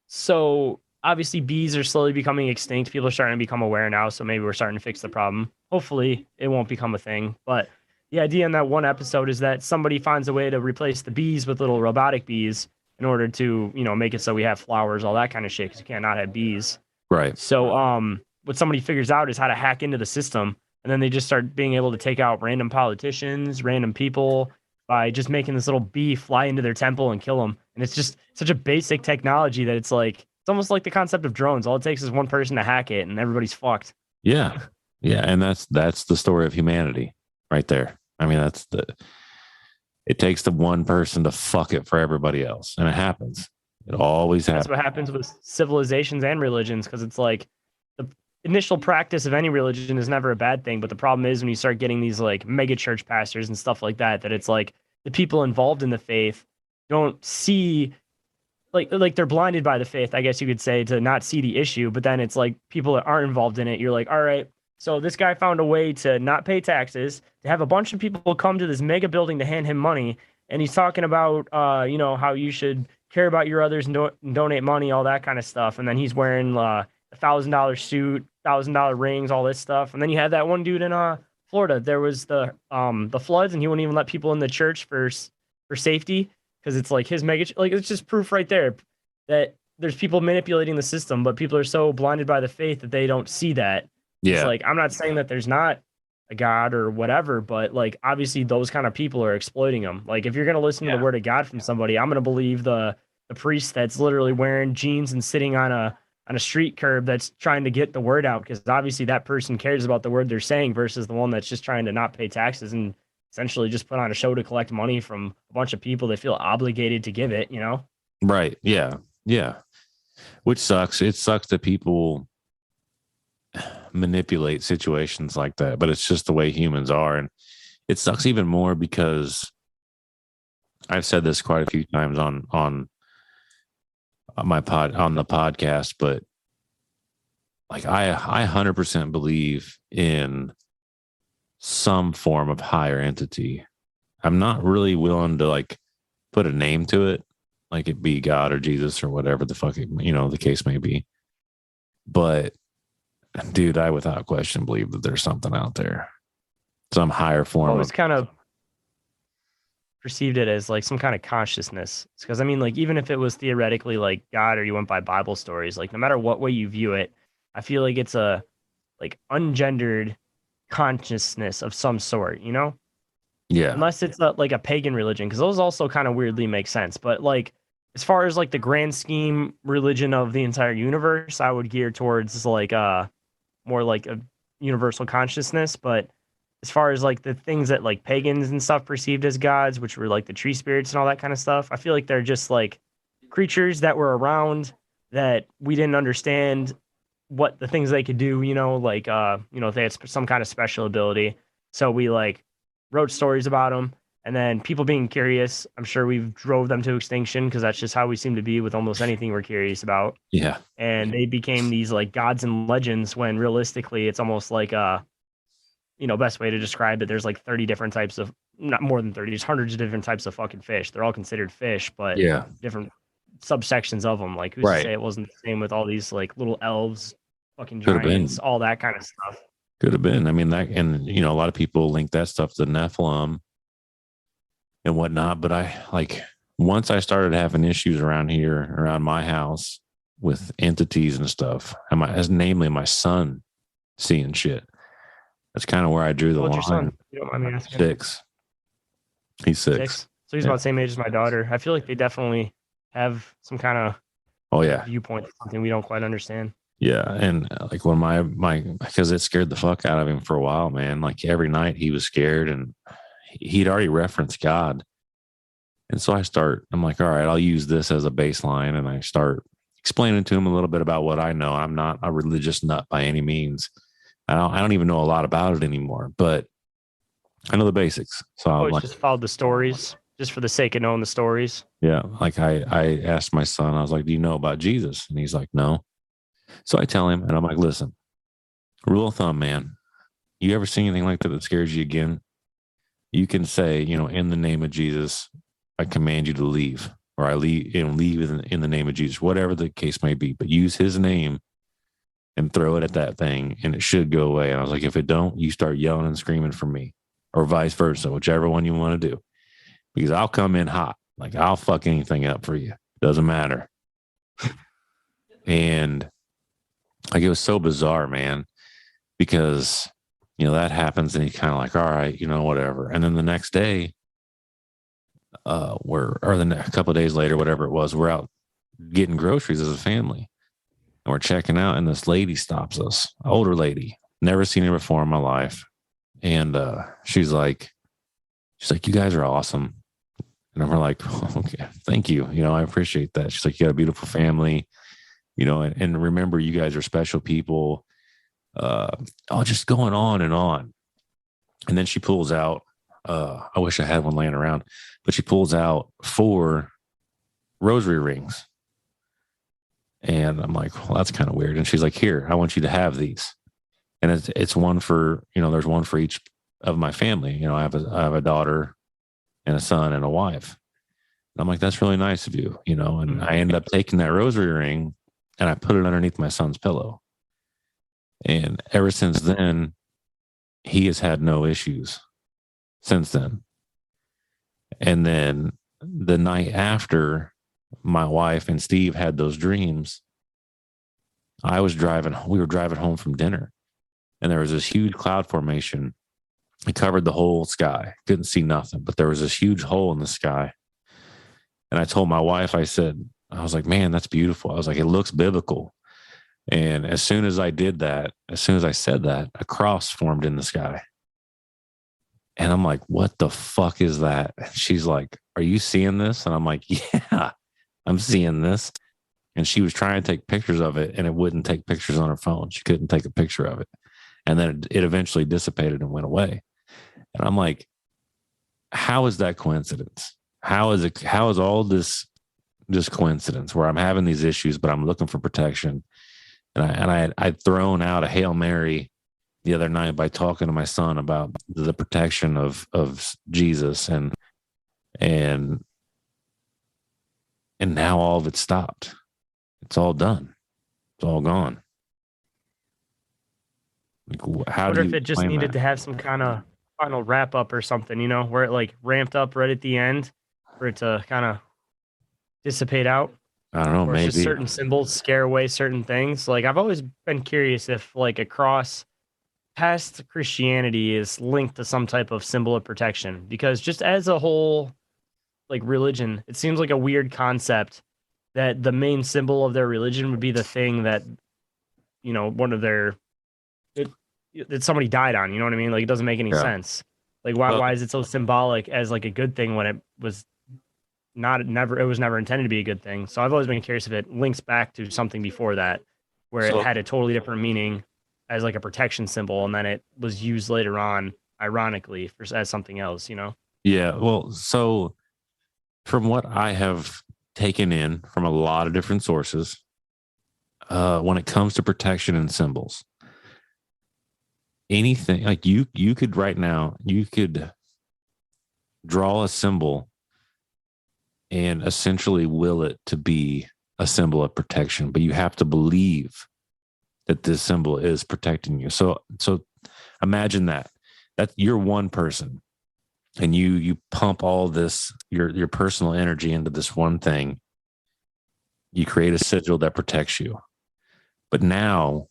So obviously bees are slowly becoming extinct. People are starting to become aware now. So maybe we're starting to fix the problem. Hopefully it won't become a thing. But the idea in that one episode is that somebody finds a way to replace the bees with little robotic bees in order to, make it so we have flowers, all that kind of shit, because you can't not have bees. Right. So what somebody figures out is how to hack into the system. And then they just start being able to take out random politicians, random people by just making this little bee fly into their temple and kill them. And it's just such a basic technology that it's almost like the concept of drones. All it takes is one person to hack it and everybody's fucked. Yeah. Yeah. And that's the story of humanity right there. I mean, it takes the one person to fuck it for everybody else. And it happens. It always happens. That's what happens with civilizations and religions, because it's like the initial practice of any religion is never a bad thing. But the problem is when you start getting these like mega church pastors and stuff like that it's like the people involved in the faith don't see, like they're blinded by the faith, I guess you could say, to not see the issue. But then it's like people that aren't involved in it, you're like, all right, so this guy found a way to not pay taxes, to have a bunch of people come to this mega building to hand him money. And he's talking about, how you should care about your others and donate money, all that kind of stuff. And then he's wearing $1,000 suit, $1,000 rings, all this stuff. And then you had that one dude in Florida. There was the floods, and he wouldn't even let people in the church for safety, because it's like his mega, like it's just proof right there that there's people manipulating the system, but people are so blinded by the faith that they don't see that. Yeah. It's like, I'm not saying that there's not a God or whatever, but like obviously those kind of people are exploiting them. Like if you're going to listen to the word of God from somebody, I'm going to believe the priest that's literally wearing jeans and sitting on a street curb that's trying to get the word out, because obviously that person cares about the word they're saying, versus the one that's just trying to not pay taxes and essentially just put on a show to collect money from a bunch of people that feel obligated to give it, Right. Yeah. Yeah. Which sucks. It sucks that people manipulate situations like that, but it's just the way humans are. And it sucks even more because I've said this quite a few times on the podcast, but like I 100% believe in some form of higher entity. I'm not really willing to like put a name to it, like it be God or Jesus or whatever the fuck the case may be. But dude, I without question believe that there's something out there, some higher form It's of. kind of perceived it as like some kind of consciousness. Because I mean, like even if it was theoretically like God or you went by Bible stories, like no matter what way you view it, I feel like it's a like ungendered consciousness of some sort, you know? Yeah, Unless it's like a pagan religion, because those also kind of weirdly make sense. But like as far as like the grand scheme religion of the entire universe, I would gear towards like more like a universal consciousness. But as far as like the things that like pagans and stuff perceived as gods, which were like the tree spirits and all that kind of stuff, I feel like they're just like creatures that were around that we didn't understand what the things they could do, like if they had some kind of special ability. So we like wrote stories about them, and then people being curious, I'm sure we've drove them to extinction because that's just how we seem to be with almost anything we're curious about. yeah, And they became these like gods and legends when realistically it's almost like best way to describe it, there's like 30 different types of, not more than 30, there's hundreds of different types of fucking fish. They're all considered fish, but yeah. different subsections of them. Like who's to Right. say it wasn't the same with all these like little elves, fucking Could have giants, been. all that kind of stuff. Could have been. I mean that, and a lot of people link that stuff to Nephilim and whatnot. But I like once I started having issues around here, around my house with entities and stuff, and as namely my son seeing shit. That's kind of where I drew the What's line. your son? You don't mind me asking. 6. He's 6. 6. So he's about the same age as my daughter. I feel like they definitely have some kind of viewpoint, something we don't quite understand. Yeah. And like when my because it scared the fuck out of him for a while, man. Like every night he was scared, and he'd already referenced God. And so I'm like, all right, I'll use this as a baseline. And I start explaining to him a little bit about what I know. I'm not a religious nut by any means. I don't even know a lot about it anymore, but I know the basics. So I always just followed the stories just for the sake of knowing the stories. Yeah. Like I asked my son, I was like, do you know about Jesus? And he's like, no. So I tell him, and I'm like, listen, rule of thumb, man, you ever see anything like that scares you again? You can say, in the name of Jesus, I command you to leave, or I leave in the name of Jesus, whatever the case may be, but use his name and throw it at that thing and it should go away. And I was like, if it don't, you start yelling and screaming for me, or vice versa, whichever one you want to do, because I'll come in hot. Like I'll fuck anything up for you. Doesn't matter. And like, it was so bizarre, man, because, that happens and he's kind of like, all right, whatever. And then the next day, a couple of days later, whatever it was, we're out getting groceries as a family and we're checking out. And this lady stops us, older lady, never seen her before in my life. And she's like, you guys are awesome. And we're like, okay, thank you. I appreciate that. She's like, you got a beautiful family, and remember, you guys are special people. Just going on and on. And then she pulls out, I wish I had one laying around, but she pulls out 4 rosary rings. And I'm like, well, that's kind of weird. And she's like, here, I want you to have these. And it's one for, there's one for each of my family. I have a daughter and a son and a wife. And I'm like, that's really nice of you, and I ended up taking that rosary ring and I put it underneath my son's pillow. And ever since then, he has had no issues since then. And then the night after my wife and Steve had those dreams, we were driving home from dinner, and there was this huge cloud formation. It covered the whole sky. Couldn't see nothing, but there was this huge hole in the sky. And I told my wife, I was like, man, that's beautiful. I was like, it looks biblical. And as soon as I said that, a cross formed in the sky. And I'm like, what the fuck is that? And she's like, are you seeing this? And I'm like, yeah, I'm seeing this. And she was trying to take pictures of it, and it wouldn't take pictures on her phone. She couldn't take a picture of it. And then it eventually dissipated and went away. And I'm like, how is that coincidence? How is all this just coincidence where I'm having these issues, but I'm looking for protection? I'd thrown out a Hail Mary the other night by talking to my son about the protection of Jesus, and now all of it stopped. It's all done. It's all gone. Like, how What do if you it just explain needed that? to have some kind of final wrap up or something, where it like ramped up right at the end for it to kind of dissipate out? I don't know. Or it's just Maybe. certain symbols scare away certain things. Like I've always been curious if like a cross past Christianity is linked to some type of symbol of protection, because just as a whole like religion, it seems like a weird concept that the main symbol of their religion would be the thing that one of their it, that somebody died on. You know what I mean? Like it doesn't make any Yeah. sense. Like why Well, why is it so symbolic as like a good thing when it was never intended to be a good thing. So I've always been curious if it links back to something before that, where it so had a totally different meaning as like a protection symbol, and then it was used later on, ironically, as something else. yeah. Well, so from what I have taken in from a lot of different sources, when it comes to protection and symbols, anything like you could right now, you could draw a symbol and essentially will it to be a symbol of protection, but you have to believe that this symbol is protecting you. So imagine that you're one person, and you pump all this your personal energy into this one thing. You create a sigil that protects you. But now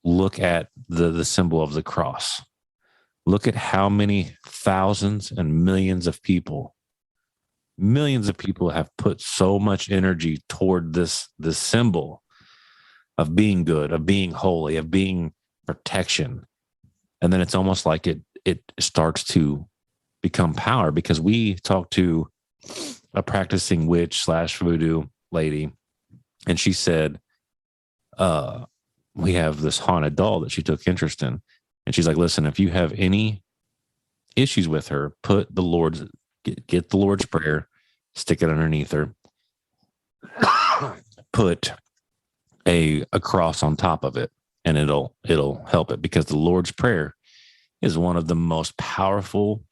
look at the symbol of the cross. Look at how many thousands and millions of people have put so much energy toward this symbol of being good, of being holy, of being protection. And then it's almost like it starts to become power, because we talked to a practicing witch / voodoo lady, and she said, we have this haunted doll that she took interest in. And she's like, listen, if you have any issues with her, put the Lord's get the Lord's Prayer, stick it underneath her, put a cross on top of it, and it'll help it, because the Lord's Prayer is one of the most powerful.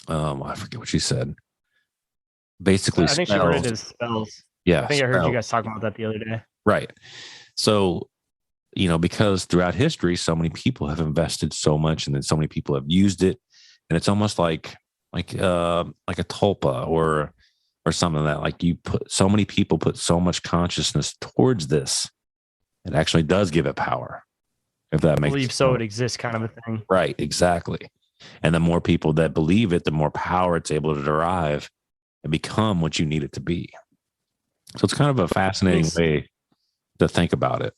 I forget what she said. Basically, I think she wrote it spells. as spells. I Yeah, think I heard you spells. guys talking about that the other day. Right. So, because throughout history, so many people have invested so much, and then so many people have used it, and it's almost like a tulpa or something that, like, you put so many people put so much consciousness towards this, it actually does give it power. If that makes Believe so, it exists, kind of a thing. right, exactly. And the more people that believe it, the more power it's able to derive and become what you need it to be. So it's kind of a fascinating way to think about it.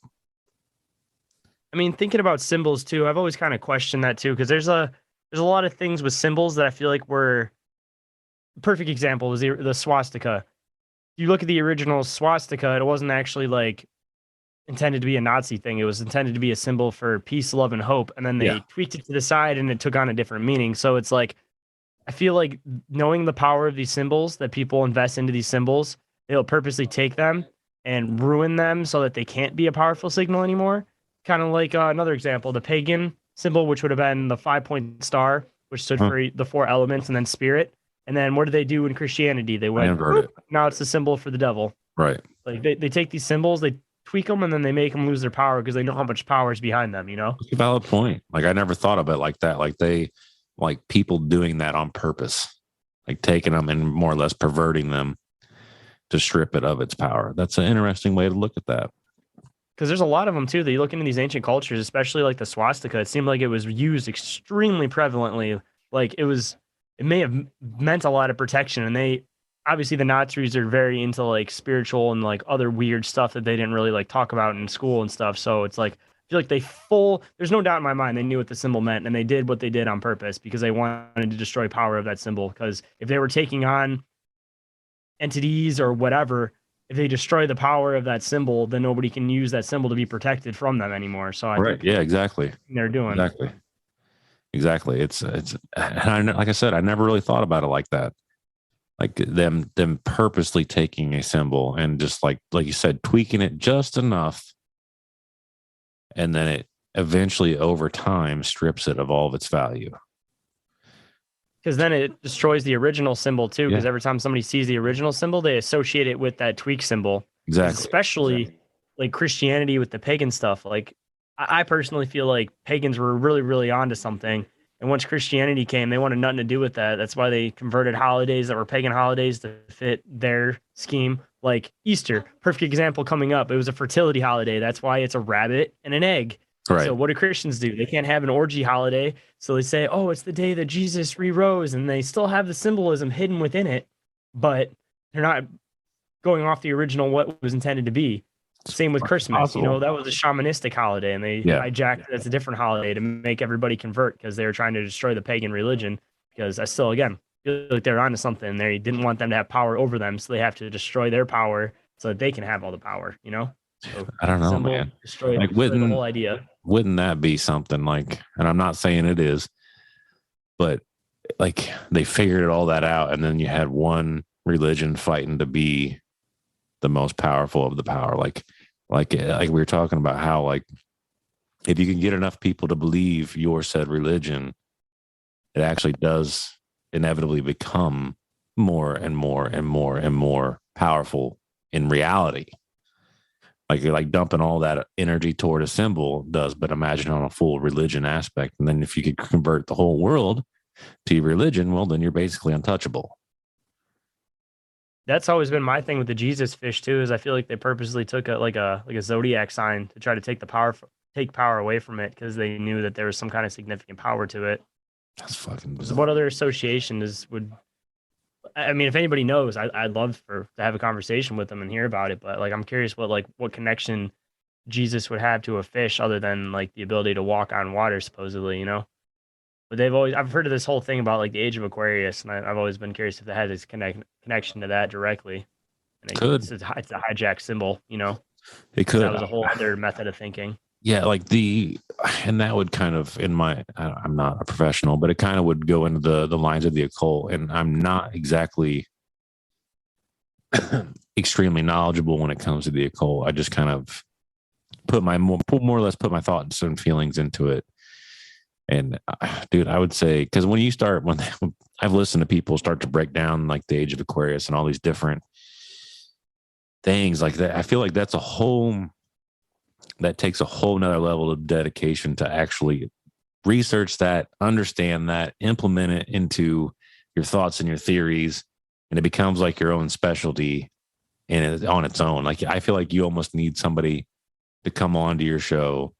I mean, thinking about symbols too, I've always kind of questioned that too, because there's a lot of things with symbols that I feel like were perfect example was the swastika. You look at the original swastika, it wasn't actually like intended to be a Nazi thing. It was intended to be a symbol for peace, love, and hope. And then they Yeah. tweaked it to the side and it took on a different meaning. So it's like, I feel like knowing the power of these symbols, that people invest into these symbols, they'll purposely take them and ruin them so that they can't be a powerful signal anymore. Kind of like another example, the pagan symbol, which would have been the 5-point star, which stood for the 4 elements and then spirit. And then what did they do in Christianity? They went, invert it. Now it's the symbol for the devil. Right. Like they take these symbols, they tweak them, and then they make them lose their power because they know how much power is behind them, It's a valid point. Like, I never thought of it like that. Like people doing that on purpose, like taking them and more or less perverting them to strip it of its power. That's an interesting way to look at that. Because there's a lot of them too that you look into these ancient cultures, especially like the swastika. It seemed like it was used extremely prevalently. Like it may have meant a lot of protection. And they obviously, the Nazis are very into like spiritual and like other weird stuff that they didn't really like talk about in school and stuff. So it's like, I feel like there's no doubt in my mind they knew what the symbol meant, and they did what they did on purpose because they wanted to destroy power of that symbol. Because if they were taking on entities or whatever, if they destroy the power of that symbol, then nobody can use that symbol to be protected from them anymore. So I think Yeah, exactly. they're doing Exactly. It's like I said, I never really thought about it like that. Like them purposely taking a symbol and just like you said, tweaking it just enough and then it eventually over time strips it of all of its value. Because then it destroys the original symbol too. Because every time somebody sees the original symbol, they associate it with that tweak symbol. Exactly. Especially like Christianity with the pagan stuff. Like I personally feel like pagans were really, really onto something. And once Christianity came, they wanted nothing to do with that. That's why they converted holidays that were pagan holidays to fit their scheme. Like Easter, perfect example coming up. It was a fertility holiday. That's why it's a rabbit and an egg. Right. So what do Christians do? They can't have an orgy holiday. So they say, oh, it's the day that Jesus re-rose. And they still have the symbolism hidden within it, but they're not going off the original what was intended to be. Same with Christmas. Possible. You know, that was a shamanistic holiday, and they hijacked it as a different holiday to make everybody convert because they were trying to destroy the pagan religion. Because I still, again, feel like they're onto something. They didn't want them to have power over them, so they have to destroy their power so that they can have all the power, you know? So I don't know, man. Destroy like, the whole idea. Wouldn't that be something like, and I'm not saying it is, but like they figured all that out, and then you had one religion fighting to be the most powerful of the power. Like we were talking about how, like, if you can get enough people to believe your said religion, it actually does inevitably become more and more and more and more powerful in reality. Like you're like dumping all that energy toward a symbol does, but imagine on a full religion aspect. And then if you could convert the whole world to your religion, well, then you're basically untouchable. That's always been my thing with the Jesus fish too, is I feel like they purposely took a zodiac sign to try to take power away from it because they knew that there was some kind of significant power to it. That's fucking bizarre. What other association would? I mean, if anybody knows, I'd love to have a conversation with them and hear about it. But like, I'm curious what connection Jesus would have to a fish other than like the ability to walk on water, supposedly, you know. But I've heard of this whole thing about like the age of Aquarius, and I've always been curious if it has its connection to that directly. And it's a hijack symbol, you know. It could. That was a whole other method of thinking. Yeah, like and that would kind of, I'm not a professional, but it kind of would go into the lines of the occult, and I'm not exactly extremely knowledgeable when it comes to the occult. I just kind of more or less put my thoughts and feelings into it. And dude, I would say, because when I've listened to people start to break down like the age of Aquarius and all these different things like that, I feel like that takes a whole nother level of dedication to actually research that, understand that, implement it into your thoughts and your theories. And it becomes like your own specialty on its own. Like, I feel like you almost need somebody to come on to your show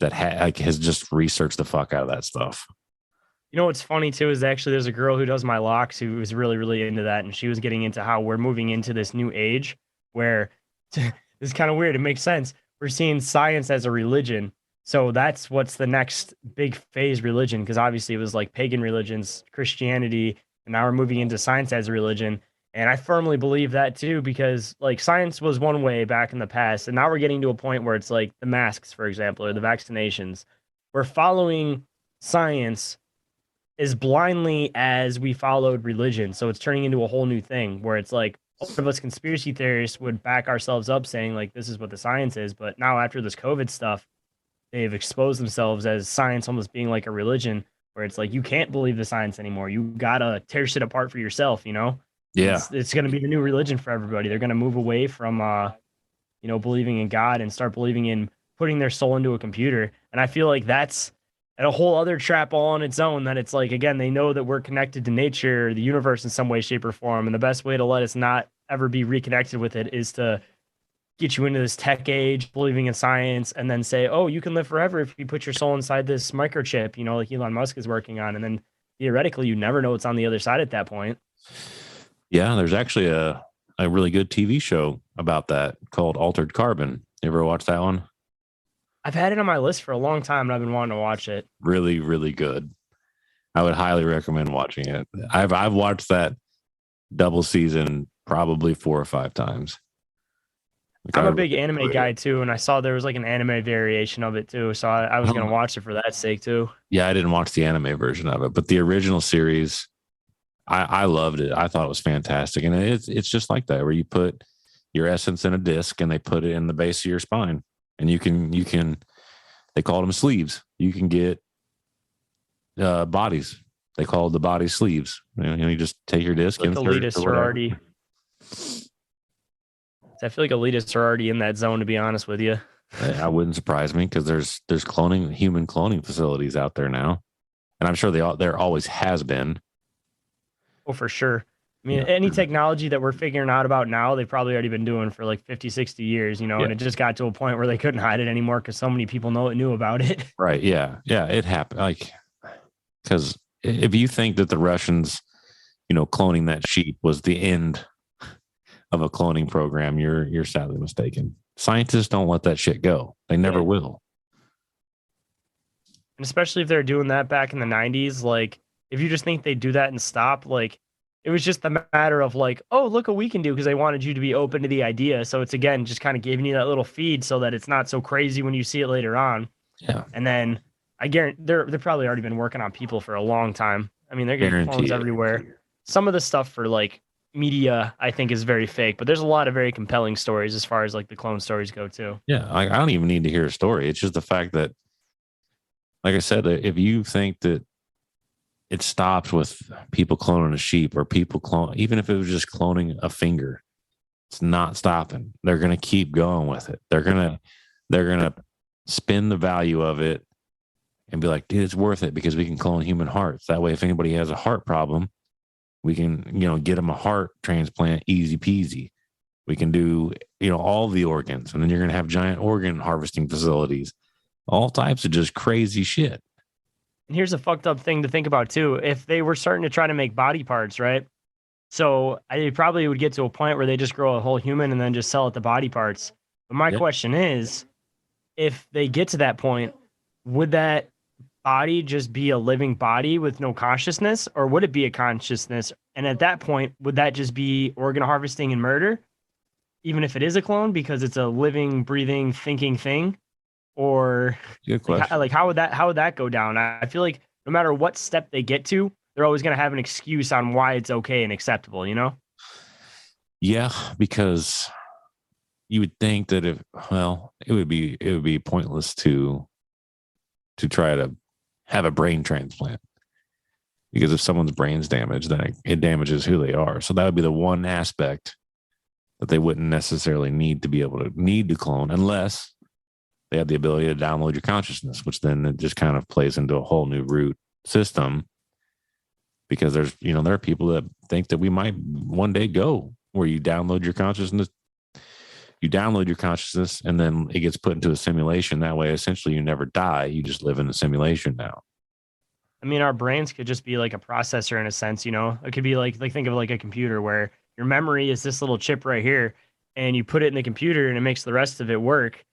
that has just researched the fuck out of that stuff. You know what's funny too is actually there's a girl who does my locks who was really, really into that, and she was getting into how we're moving into this new age where it's kind of weird. It makes sense. We're seeing science as a religion, so that's what's the next big phase religion. Because obviously it was like pagan religions, Christianity, and now we're moving into science as a religion. And I firmly believe that too, because like science was one way back in the past. And now we're getting to a point where it's like the masks, for example, or the vaccinations. We're following science as blindly as we followed religion. So it's turning into a whole new thing where it's like all of us conspiracy theorists would back ourselves up saying like, this is what the science is. But now after this COVID stuff, they've exposed themselves as science almost being like a religion where it's like, you can't believe the science anymore. You got to tear shit apart for yourself, you know? Yeah, it's going to be the new religion for everybody. They're going to move away from, believing in God and start believing in putting their soul into a computer. And I feel like that's a whole other trap all on its own. That it's like, again, they know that we're connected to nature, the universe in some way, shape, or form. And the best way to let us not ever be reconnected with it is to get you into this tech age, believing in science, and then say, oh, you can live forever if you put your soul inside this microchip, you know, like Elon Musk is working on. And then theoretically, you never know what's on the other side at that point. Yeah, there's actually a really good TV show about that called Altered Carbon. You ever watch that one? I've had it on my list for a long time, and I've been wanting to watch it. Really, really good. I would highly recommend watching it. I've watched that double season probably 4 or 5 times. Like, I'm a big anime guy too, and I saw there was like an anime variation of it too, so I was going to watch it for that sake too. Yeah, I didn't watch the anime version of it, but the original series, I loved it. I thought it was fantastic. And it's just like that, where you put your essence in a disc and they put it in the base of your spine. And you can They called them sleeves. You can get bodies. They called the body sleeves. You just take your disc, like insert it, elitists or are whatever. already. I feel like elitists are already in that zone, to be honest with you. That wouldn't surprise me because there's human cloning facilities out there now, and I'm sure there always has been. Oh, for sure. I mean, any technology that we're figuring out about now, they've probably already been doing for like 50, 60 years, and it just got to a point where they couldn't hide it anymore because so many people knew about it. Right. Yeah. Yeah. It happened. Because if you think that the Russians, cloning that sheep was the end of a cloning program, you're sadly mistaken. Scientists don't let that shit go. They never will. And especially if they're doing that back in the 90s, like if you just think they do that and stop, like it was just a matter of like, oh, look what we can do because they wanted you to be open to the idea. So it's again just kind of giving you that little feed so that it's not so crazy when you see it later on. Yeah. And then I guarantee they've probably already been working on people for a long time. I mean, they're getting clones everywhere. Some of the stuff for like media, I think, is very fake, but there's a lot of very compelling stories as far as like the clone stories go too. Yeah. I don't even need to hear a story. It's just the fact that, like I said, if you think that it stops with people cloning a sheep or people even if it was just cloning a finger, it's not stopping. They're going to keep going with it. They're going to spin the value of it and be like, dude, it's worth it because we can clone human hearts. That way, if anybody has a heart problem, we can, get them a heart transplant, easy peasy. We can do, all the organs, and then you're going to have giant organ harvesting facilities, all types of just crazy shit. And here's a fucked up thing to think about too. If they were starting to try to make body parts, right? So I probably would get to a point where they just grow a whole human and then just sell it the body parts. But my question is, if they get to that point, would that body just be a living body with no consciousness, or would it be a consciousness? And at that point, would that just be organ harvesting and murder, even if it is a clone because it's a living, breathing, thinking thing? Or like how would that go down? I feel like no matter what step they get to, they're always going to have an excuse on why it's okay and acceptable, Yeah, because you would think that it would be pointless to try to have a brain transplant, because if someone's brain's damaged, then it damages who they are. So that would be the one aspect that they wouldn't necessarily need to clone, unless they have the ability to download your consciousness, which then it just kind of plays into a whole new root system. Because there are people that think that we might one day go where you download your consciousness, and then it gets put into a simulation. That way, essentially, you never die. You just live in a simulation now. I mean, our brains could just be like a processor in a sense, It could be like think of like a computer where your memory is this little chip right here, and you put it in the computer and it makes the rest of it work.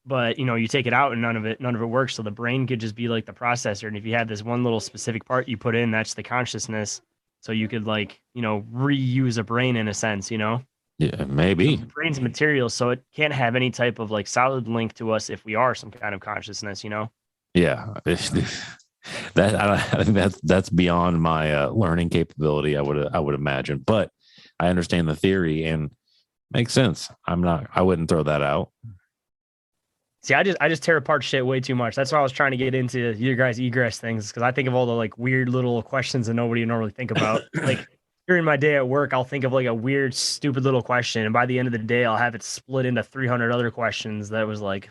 But you take it out and none of it works. So the brain could just be like the processor. And if you had this one little specific part you put in, that's the consciousness. So you could reuse a brain in a sense, Yeah, maybe. So the brain's material, so it can't have any type of like solid link to us if we are some kind of consciousness, Yeah, that's beyond my learning capability. I would imagine, but I understand the theory and makes sense. I wouldn't throw that out. See, I just tear apart shit way too much. That's why I was trying to get into your guys' egress things, because I think of all the like weird little questions that nobody normally think about. Like during my day at work, I'll think of like a weird, stupid little question, and by the end of the day, I'll have it split into 300 other questions that was like,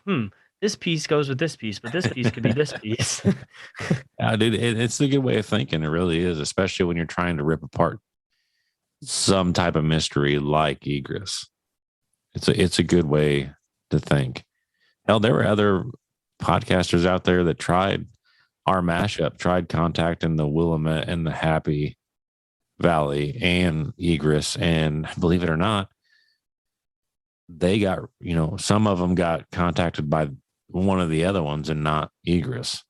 this piece goes with this piece, but this piece could be this piece. Yeah, dude, it's a good way of thinking. It really is, especially when you're trying to rip apart some type of mystery like egress. It's a good way to think. Hell, there were other podcasters out there that tried our mashup, tried contacting the Willamette and the Happy Valley and egress, and believe it or not, they got, some of them got contacted by one of the other ones and not egress.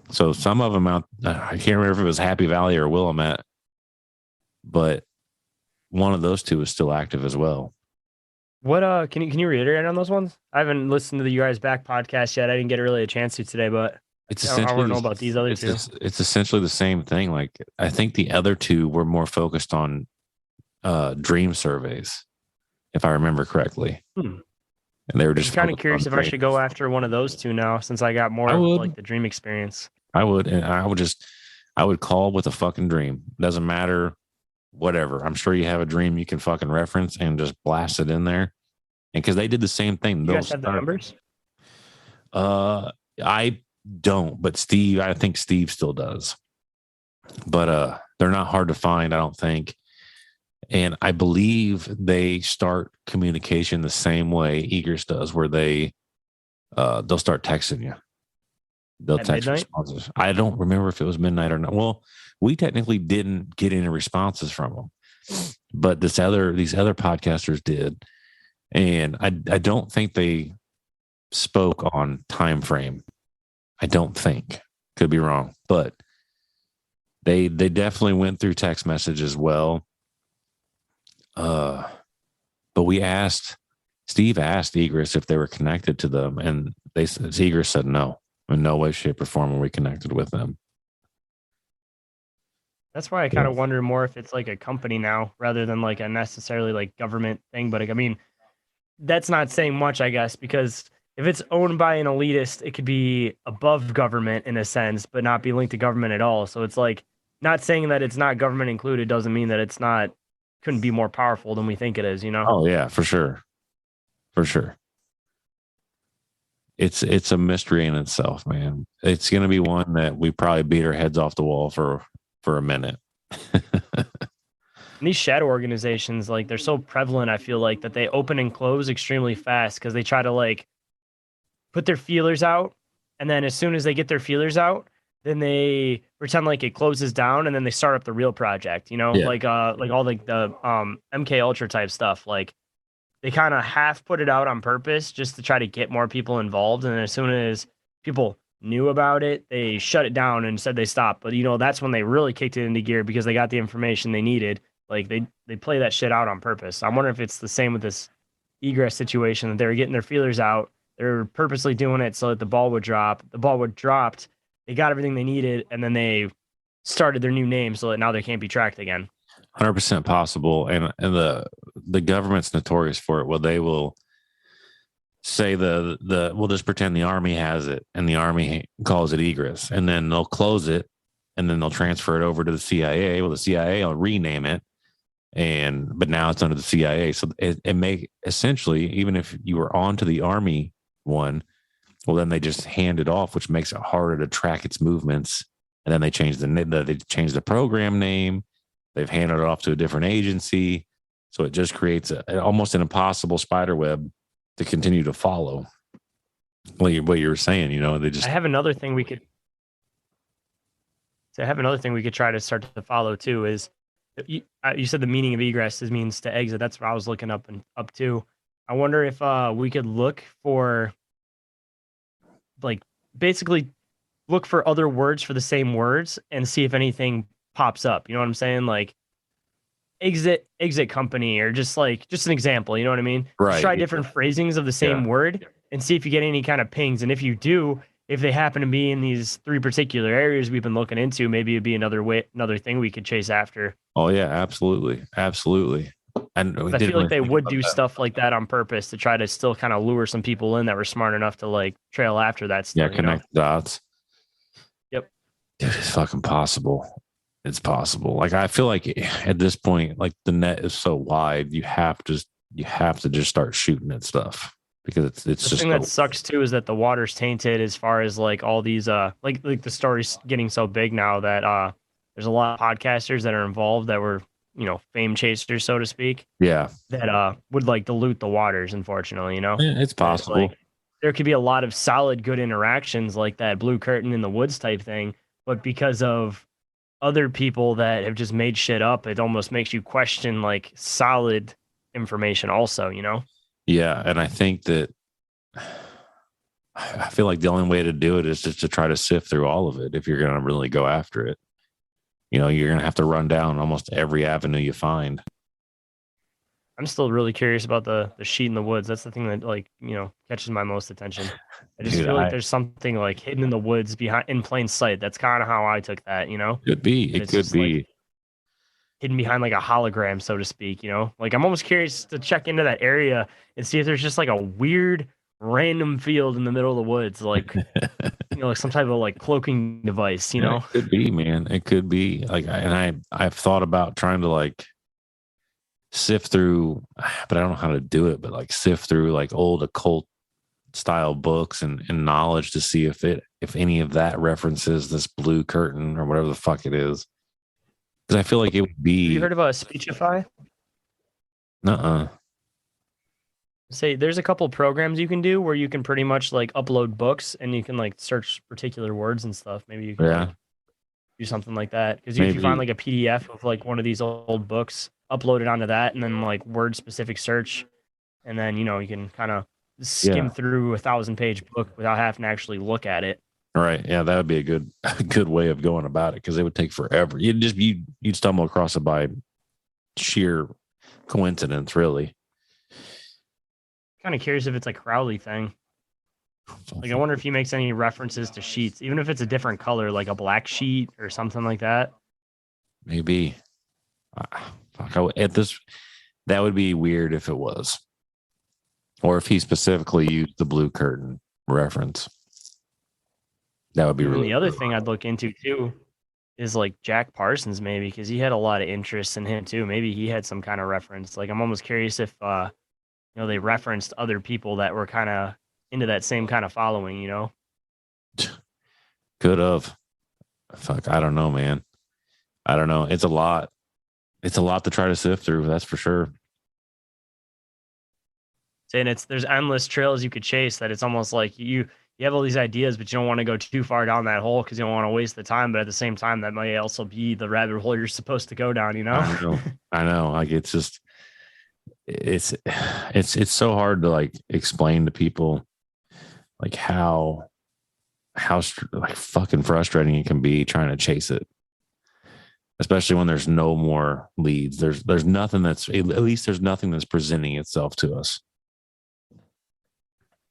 So some of them I can't remember if it was Happy Valley or Willamette, but one of those two is still active as well. What can you reiterate on those ones? I haven't listened to the You Guys Back podcast yet. I didn't get really a chance to today, but I want to know about these other two. It's essentially the same thing. Like I think the other two were more focused on dream surveys, if I remember correctly. and they were I'm just kind of focused on curious if I should go after one of those two now, since I got more I of would, like the dream experience. and I would call with a fucking dream. Doesn't matter, whatever. I'm sure you have a dream you can fucking reference and just blast it in there. And because they did the same thing, You guys have the numbers? I don't, but I think Steve still does. But they're not hard to find, I don't think. And I believe they start communication the same way Egress does, where they'll start texting you. They'll At text midnight? responses. I don't remember if it was midnight or not. Well, we technically didn't get any responses from them, but these other podcasters did, and I don't think they spoke on time frame. I don't think. Could be wrong, but they definitely went through text message as well. But Steve asked Egress if they were connected to them, and Egress said no. In no way, shape, or form are we connected with them. That's why I kind of wonder more if it's like a company now rather than like a necessarily like government thing. But like, I mean, that's not saying much, I guess, because if it's owned by an elitist, it could be above government in a sense, but not be linked to government at all. So it's like not saying that it's not government included doesn't mean that it's not couldn't be more powerful than we think it is, you know? Oh yeah, for sure. For sure. It's a mystery in itself, man. It's going to be one that we probably beat our heads off the wall for a minute. And these shadow organizations, like they're so prevalent, I feel like that they open and close extremely fast because they try to like put their feelers out. And then as soon as they get their feelers out, then they pretend like it closes down and then they start up the real project, you know, Yeah. like all like the MK Ultra type stuff. Like they kind of half put it out on purpose just to try to get more people involved. And as soon as people knew about it, they shut it down and said they stopped. But you know, that's when they really kicked it into gear because they got the information they needed. Like they play that shit out on purpose. I'm wondering if it's the same with this Egress situation that they were getting their feelers out. They're purposely doing it so that the ball would drop. The ball would dropped. They got everything they needed, and then they started their new name so that now they can't be tracked again. 100% possible, and the government's notorious for it. Well, they will say we'll just pretend the army has it, and the army calls it Egress, and then they'll close it, and then they'll transfer it over to the CIA. Well, the CIA will rename it, but now it's under the CIA. So it may essentially, even if you were on to the army one, well, then they just hand it off, which makes it harder to track its movements. And then they change the program name. They've handed it off to a different agency. So it just creates almost an impossible spider web to continue to follow. What you were saying, you know, I have another thing we could try to start to follow too. Is you said the meaning of egress means to exit. That's what I was looking up to. I wonder if we could look for, like, basically look for other words for the same words and see if anything pops up. You know what I'm saying? Like exit company, or just an example. You know what I mean? Right. Just try different phrasings of the same word and see if you get any kind of pings. And if you do, if they happen to be in these three particular areas we've been looking into, maybe it'd be another thing we could chase after. Oh yeah, absolutely. And I feel like they would do stuff like that on purpose to try to still kind of lure some people in that were smart enough to like trail after that stuff. Yeah, connect the dots. Yep. Dude, it's fucking possible. It's possible. Like, I feel like at this point, like the net is so wide, you have to just start shooting at stuff, because it's the just thing that sucks too is that the water's tainted as far as like all these like the story's getting so big now that there's a lot of podcasters that are involved that were, you know, fame chasers, so to speak. Yeah. That would like dilute the waters, unfortunately, you know? Yeah, it's possible. Like, there could be a lot of solid, good interactions like that blue curtain in the woods type thing, but because of other people that have just made shit up, it almost makes you question like solid information also, you know? Yeah. And I think that I feel like the only way to do it is just to try to sift through all of it. If you're going to really go after it, you know, you're going to have to run down almost every avenue you find. I'm still really curious about the sheet in the woods. That's the thing that, like, you know, catches my most attention. I just feel like there's something like hidden in the woods behind in plain sight. That's kind of how I took that, you know? Could be. It could be. hidden behind like a hologram, so to speak, you know? Like I'm almost curious to check into that area and see if there's just like a weird random field in the middle of the woods, like like some type of like cloaking device, you Yeah, know? it could be, man. It could be like, I've thought about trying to like sift through, but I don't know how to do it, but like sift through like old occult style books and knowledge to see if any of that references this blue curtain or whatever the fuck it is. Because I feel like it would Have you be heard about Speechify? uh Say there's a couple programs you can do where you can pretty much like upload books and you can like search particular words and stuff. Maybe you could yeah, like do something like that. Because if you find maybe, like a PDF of like one of these old books, upload it onto that and then like word specific search. And then, you can kind of yeah, skim through a 1,000-page book without having to actually look at it. all right, yeah, that would be a good a good way of going about it because it would take forever. You'd stumble across it by sheer coincidence, really. Kind of curious if it's a Crowley thing. Like, I wonder if he makes any references to sheets, even if it's a different color, like a black sheet or something like that. Maybe. At this, that would be weird if it was, or if he specifically used the blue curtain reference. That would be And then really the other cool. thing I'd look into too is like Jack Parsons, maybe, because he had a lot of interest in him too. Maybe he had some kind of reference. Like, I'm almost curious if, they referenced other people that were kind of into that same kind of following, you know? Could have. Fuck, I don't know, man. I don't know. It's a lot. It's a lot to try to sift through. That's for sure. Saying there's endless trails you could chase that it's almost like you have all these ideas, but you don't want to go too far down that hole because you don't want to waste the time. But at the same time, that might also be the rabbit hole you're supposed to go down, you know? I know. I know. Like it's just it's so hard to like explain to people like how like fucking frustrating it can be trying to chase it, especially when there's no more leads. There's nothing that's at least there's nothing that's presenting itself to us.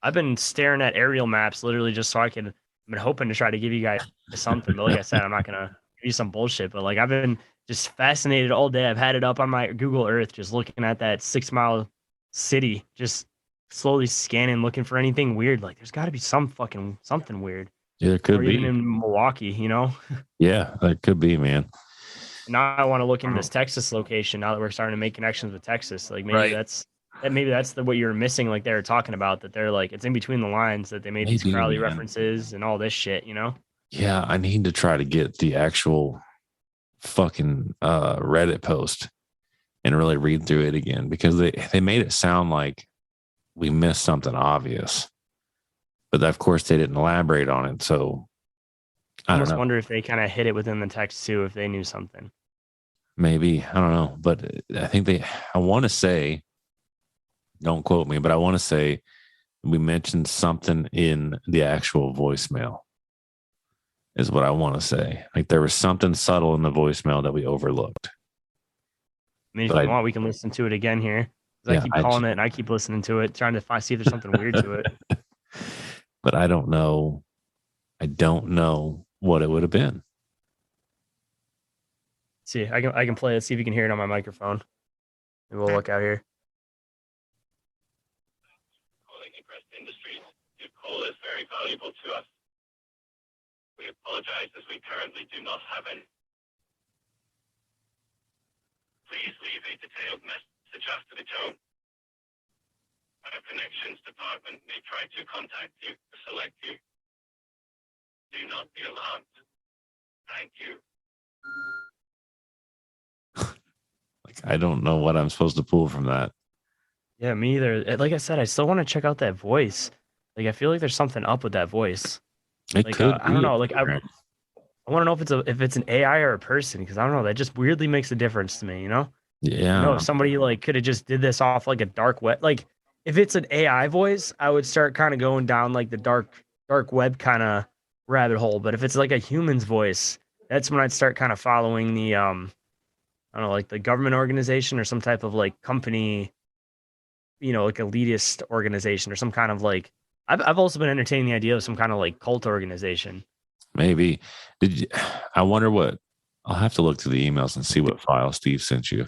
I've been staring at aerial maps literally just so I can. I've been hoping to try to give you guys something, but like I said, I'm not gonna give you some bullshit. But like I've been just fascinated all day. I've had it up on my Google Earth, just looking at that 6 mile city, just slowly scanning, looking for anything weird. Like there's got to be something weird, Yeah, there could or even be. in Milwaukee, you know. Yeah, that could be, man. And now I want to look into this Texas location. Now that we're starting to make connections with Texas, like Right. maybe that's what you're missing. Like they were talking about that they're like it's in between the lines that they made these Maybe, Crowley man. references and all this shit. You know, Yeah, I need to try to get the actual fucking Reddit post and really read through it again because they made it sound like we missed something obvious. But of course they didn't elaborate on it. So I I don't almost know. wonder if they kind of hit it within the text too, if they knew something. Maybe. I don't know. But I think I want to say, don't quote me, but I want to say we mentioned something in the actual voicemail, is what I want to say. Like there was something subtle in the voicemail that we overlooked. I mean, if But you want, we can listen to it again here. Because I yeah, keep calling it and I keep listening to it, trying to see if there's something weird to it. but I don't know. I don't know what it would have been. See, I can play it. See if you can hear it on my microphone. And we'll look out here. Industries. Your call is very valuable to us. We apologize as we currently do not have any. Please leave a detailed message after the tone. Our connections department may try to contact you or select you. Do not be alarmed. Thank you. Like I don't know what I'm supposed to pull from that. Yeah, me either. Like I said, I still want to check out that voice. Like I feel like there's something up with that voice. It Like could I don't be a know. Like program. I want to know if it's an AI or a person because I don't know. That just weirdly makes a difference to me. You know. Yeah, If somebody like could have just did this off like a dark web, like if it's an AI voice, I would start kind of going down like the dark web kind of rabbit hole. But if it's like a human's voice, that's when I'd start kind of following the I don't know, like the government organization or some type of like company, like elitist organization or some kind of like. I've also been entertaining the idea of some kind of like cult organization. maybe. Did you, I wonder what I'll have to look through the emails and see what file Steve sent you,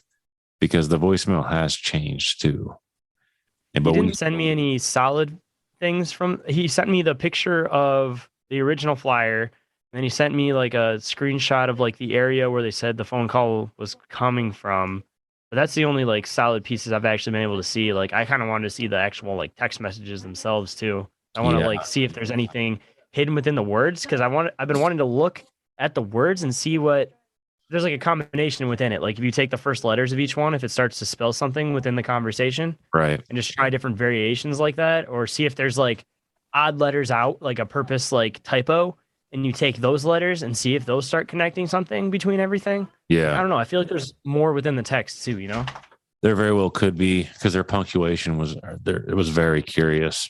because the voicemail has changed too. And He but didn't send me any solid things from. He sent me the picture of the original flyer, and then he sent me like a screenshot of like the area where they said the phone call was coming from. But that's the only like solid pieces I've actually been able to see. Like I kind of wanted to see the actual like text messages themselves too. I want to yeah, like see if there's anything hidden within the words, because I've been wanting to look at the words and see what there's like a combination within it. Like if you take the first letters of each one, if it starts to spell something within the conversation, right. and just try different variations like that, or see if there's like odd letters out, like a purpose like typo, and you take those letters and see if those start connecting something between everything. Yeah, I don't know. I feel like there's more within the text too, you know? there very well could be, because their punctuation was there. It was very curious.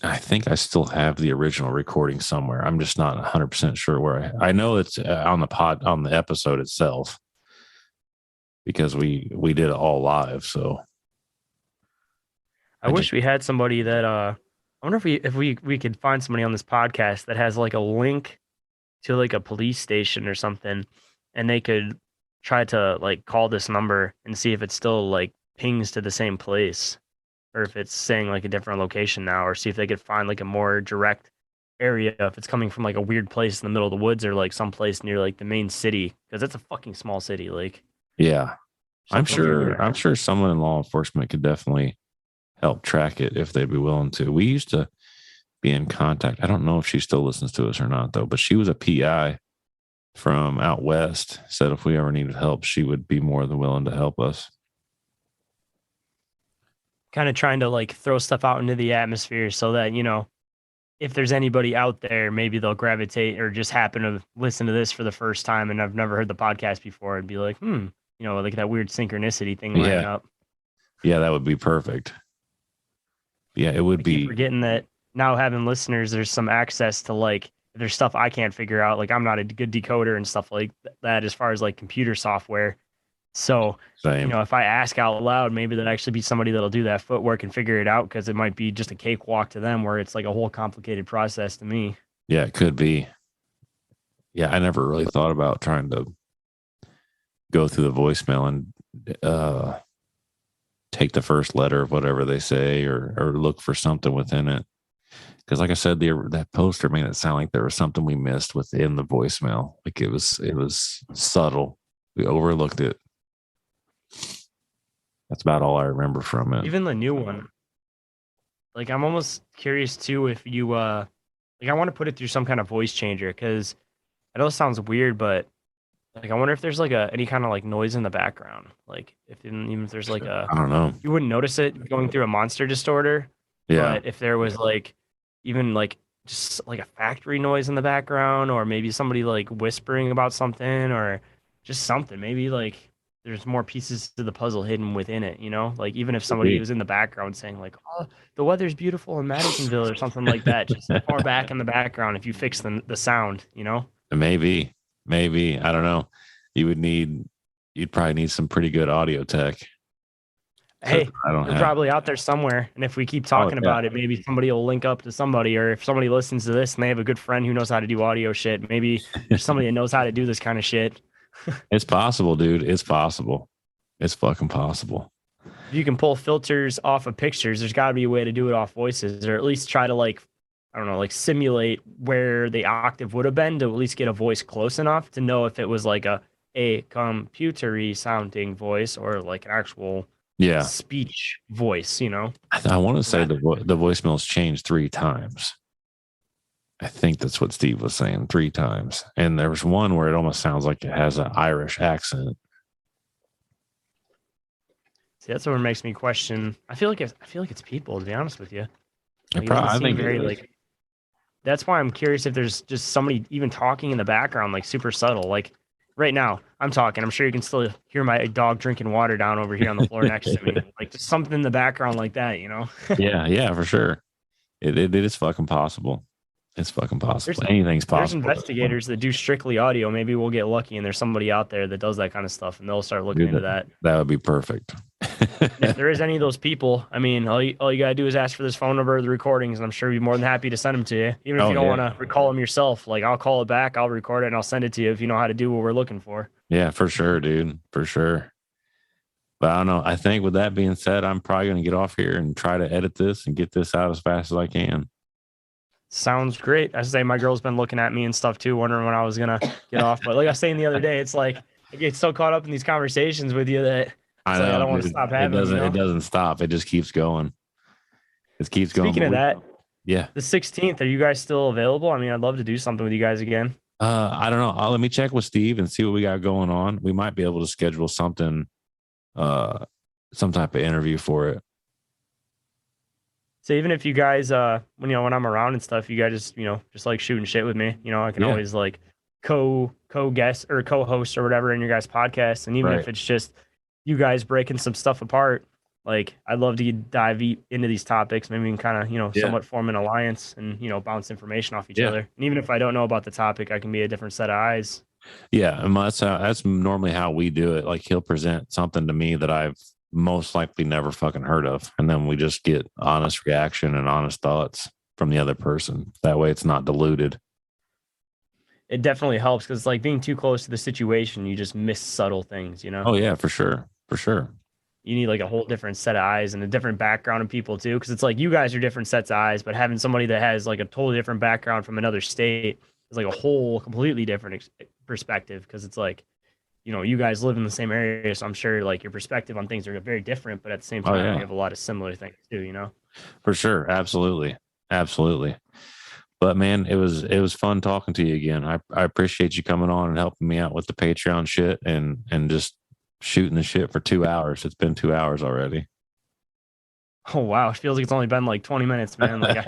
I think I still have the original recording somewhere. I'm just not 100% sure where. I know it's on the episode itself, because we did it all live. So I wish we had somebody that I wonder if we could find somebody on this podcast that has like a link to like a police station or something, and they could try to like call this number and see if it still like pings to the same place, or if it's saying like a different location now, or see if they could find like a more direct area if it's coming from like a weird place in the middle of the woods, or like someplace near like the main city, because it's a fucking small city. Like, yeah, I'm something weird. sure someone in law enforcement could definitely help track it if they'd be willing to. We used to be in contact. I don't know if she still listens to us or not though, but she was a PI from out west. Said if we ever needed help, she would be more than willing to help us. Kind of trying to like throw stuff out into the atmosphere so that, you know, if there's anybody out there, maybe they'll gravitate or just happen to listen to this for the first time and I've never heard the podcast before and be like, you know, like that weird synchronicity thing lining up. Yeah, that would be perfect. Yeah, it would I be. keep forgetting that now having listeners, there's some access to like, there's stuff I can't figure out. Like I'm not a good decoder and stuff like that as far as like computer software. So, Same. you know, if I ask out loud, maybe there'll actually be somebody that'll do that footwork and figure it out, because it might be just a cakewalk to them where it's like a whole complicated process to me. Yeah, it could be. Yeah, I never really thought about trying to go through the voicemail and take the first letter of whatever they say, or look for something within it. Because like I said, that poster made it sound like there was something we missed within the voicemail. Like it was subtle. We overlooked it. That's about all I remember from it. Even the new one. Like I'm almost curious too if you like I want to put it through some kind of voice changer, because I know it sounds weird, but like I wonder if there's like any kind of like noise in the background. Like even if there's like I don't know. you wouldn't notice it going through a monster distorter. Yeah. But if there was like even like just like a factory noise in the background, or maybe somebody like whispering about something, or just something, maybe like there's more pieces to the puzzle hidden within it, you know? Like even if somebody was in the background saying like, "Oh, the weather's beautiful in Madisonville," or something like that, just far back in the background, if you fix the sound, you know? Maybe. I don't know. You'd probably need some pretty good audio tech. Hey, they're probably out there somewhere. And if we keep talking about it, maybe somebody will link up to somebody, or if somebody listens to this and they have a good friend who knows how to do audio shit, maybe there's somebody that knows how to do this kind of shit. It's possible, dude. It's possible. It's fucking possible. If you can pull filters off of pictures, there's got to be a way to do it off voices, or at least try to like, I don't know, like simulate where the octave would have been to at least get a voice close enough to know if it was like a computery sounding voice or like an actual speech voice, you know? I want to say the voicemail's changed 3 times. I think that's what Steve was saying, 3 times. And there was one where it almost sounds like it has an Irish accent. See, that's what makes me question. I feel like it's people, to be honest with you. Like, I think very like. That's why I'm curious if there's just somebody even talking in the background, like super subtle. Like right now, I'm talking. I'm sure you can still hear my dog drinking water down over here on the floor next to me. Like just something in the background like that, you know? Yeah, for sure. It is fucking possible. It's fucking possible. Anything's possible. There's investigators that do strictly audio. Maybe we'll get lucky and there's somebody out there that does that kind of stuff, and they'll start looking into that. That would be perfect. And if there is any of those people, I mean, all you got to do is ask for this phone number, the recordings, and I'm sure you'd be more than happy to send them to you. Even if you don't want to recall them yourself, like I'll call it back, I'll record it, and I'll send it to you if you know how to do what we're looking for. Yeah, for sure, dude. For sure. But I don't know. I think with that being said, I'm probably going to get off here and try to edit this and get this out as fast as I can. Sounds great. I say my girl's been looking at me and stuff too, wondering when I was going to get off. But like I was saying the other day, it's like I get so caught up in these conversations with you that I don't want to stop having it. It doesn't stop. It just keeps going. It keeps going. Speaking of that, yeah. The 16th, are you guys still available? I mean, I'd love to do something with you guys again. I don't know. Let me check with Steve and see what we got going on. We might be able to schedule something, some type of interview for it. So even if you guys, when I'm around and stuff, you guys just like shooting shit with me, I can always like co-guest or co-host or whatever in your guys' podcast. And even if it's just you guys breaking some stuff apart, like I'd love to dive into these topics. Maybe we can kind of, somewhat form an alliance and, bounce information off each other. And even if I don't know about the topic, I can be a different set of eyes. Yeah. And that's normally how we do it. Like he'll present something to me that I've most likely never fucking heard of. And then we just get honest reaction and honest thoughts from the other person. That way it's not diluted. It definitely helps because it's like being too close to the situation. You just miss subtle things, Oh yeah, for sure. For sure. You need like a whole different set of eyes and a different background of people too. Cause it's like you guys are different sets of eyes, but having somebody that has like a totally different background from another state is like a whole completely different perspective. Cause it's like, you guys live in the same area, so I'm sure like your perspective on things are very different, but at the same time, you have a lot of similar things too, For sure. Absolutely. Absolutely. But man, it was fun talking to you again. I appreciate you coming on and helping me out with the Patreon shit and just shooting the shit for 2 hours. It's been 2 hours already. Oh, wow. It feels like it's only been like 20 minutes, man. Like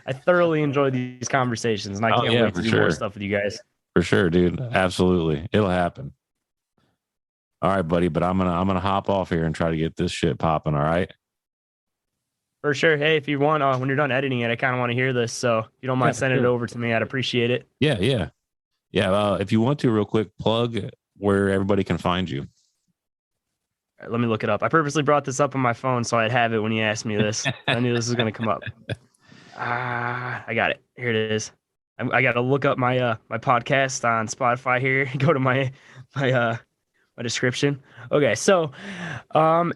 I thoroughly enjoy these conversations and I can't wait to do more stuff with you guys. For sure, dude. Absolutely. It'll happen. All right, buddy, but I'm gonna hop off here and try to get this shit popping. All right. For sure. Hey, if you want, when you're done editing it, I kind of want to hear this. So if you don't mind sending it over to me, I'd appreciate it. Yeah. If you want to, real quick, plug where everybody can find you. All right, let me look it up. I purposely brought this up on my phone so I'd have it when you asked me this. I knew this was going to come up. I got it. Here it is. I got to look up my my podcast on Spotify here. Go to my description. Okay, so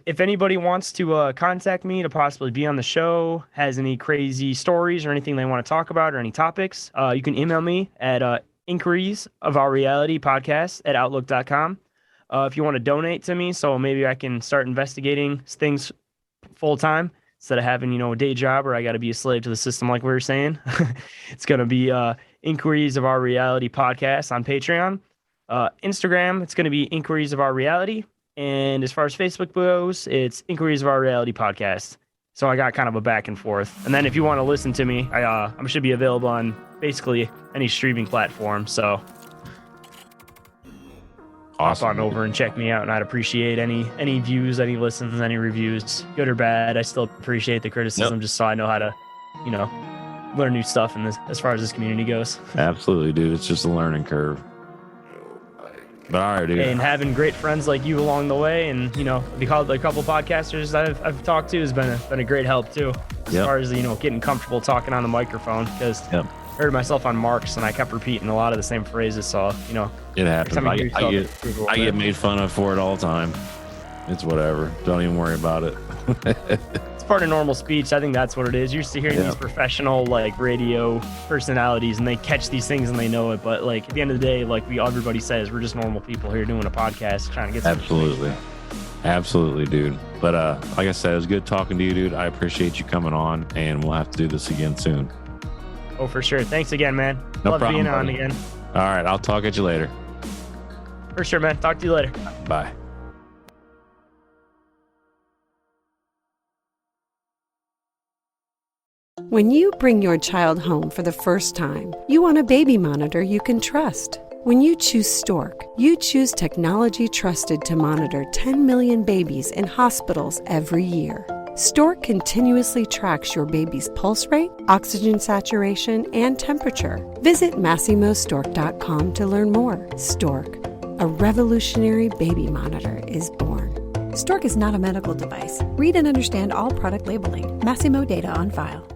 if anybody wants to contact me to possibly be on the show, has any crazy stories or anything they want to talk about or any topics, you can email me at inquiriesofourrealitypodcast@outlook.com. If you want to donate to me, so maybe I can start investigating things full time instead of having, a day job where I got to be a slave to the system like we were saying. It's going to be Inquiries of Our Reality Podcast on Patreon. Instagram, it's going to be Inquiries of Our Reality. And as far as Facebook goes, it's Inquiries of Our Reality Podcast. So I got kind of a back and forth. And then if you want to listen to me, I should be available on basically any streaming platform. So awesome. Hop on over and check me out. And I'd appreciate any views, any listens, any reviews, good or bad. I still appreciate the criticism just so I know how to, learn new stuff in this as far as this community goes. Absolutely, dude. It's just a learning curve. But all right, dude. And having great friends like you along the way, and the couple podcasters I've talked to has been a great help too, as far as getting comfortable talking on the microphone. Because I heard myself on Marks and I kept repeating a lot of the same phrases. So it happens. I get made fun of for it all the time. It's whatever. Don't even worry about it. It's part of normal speech. I think that's what it is. You're used to hearing these professional radio personalities and they catch these things and they know it. But at the end of the day, everybody says, we're just normal people here doing a podcast trying to get some Absolutely, dude. But like I said, it was good talking to you, dude. I appreciate you coming on and we'll have to do this again soon. Oh, for sure. Thanks again, man. No Love problem, being on buddy. again. All right. I'll talk at you later. For sure, man. Talk to you later. Bye. When you bring your child home for the first time, you want a baby monitor you can trust. When you choose Stork, you choose technology trusted to monitor 10 million babies in hospitals every year. Stork continuously tracks your baby's pulse rate, oxygen saturation, and temperature. Visit MassimoStork.com to learn more. Stork, a revolutionary baby monitor, is born. Stork is not a medical device. Read and understand all product labeling. Massimo data on file.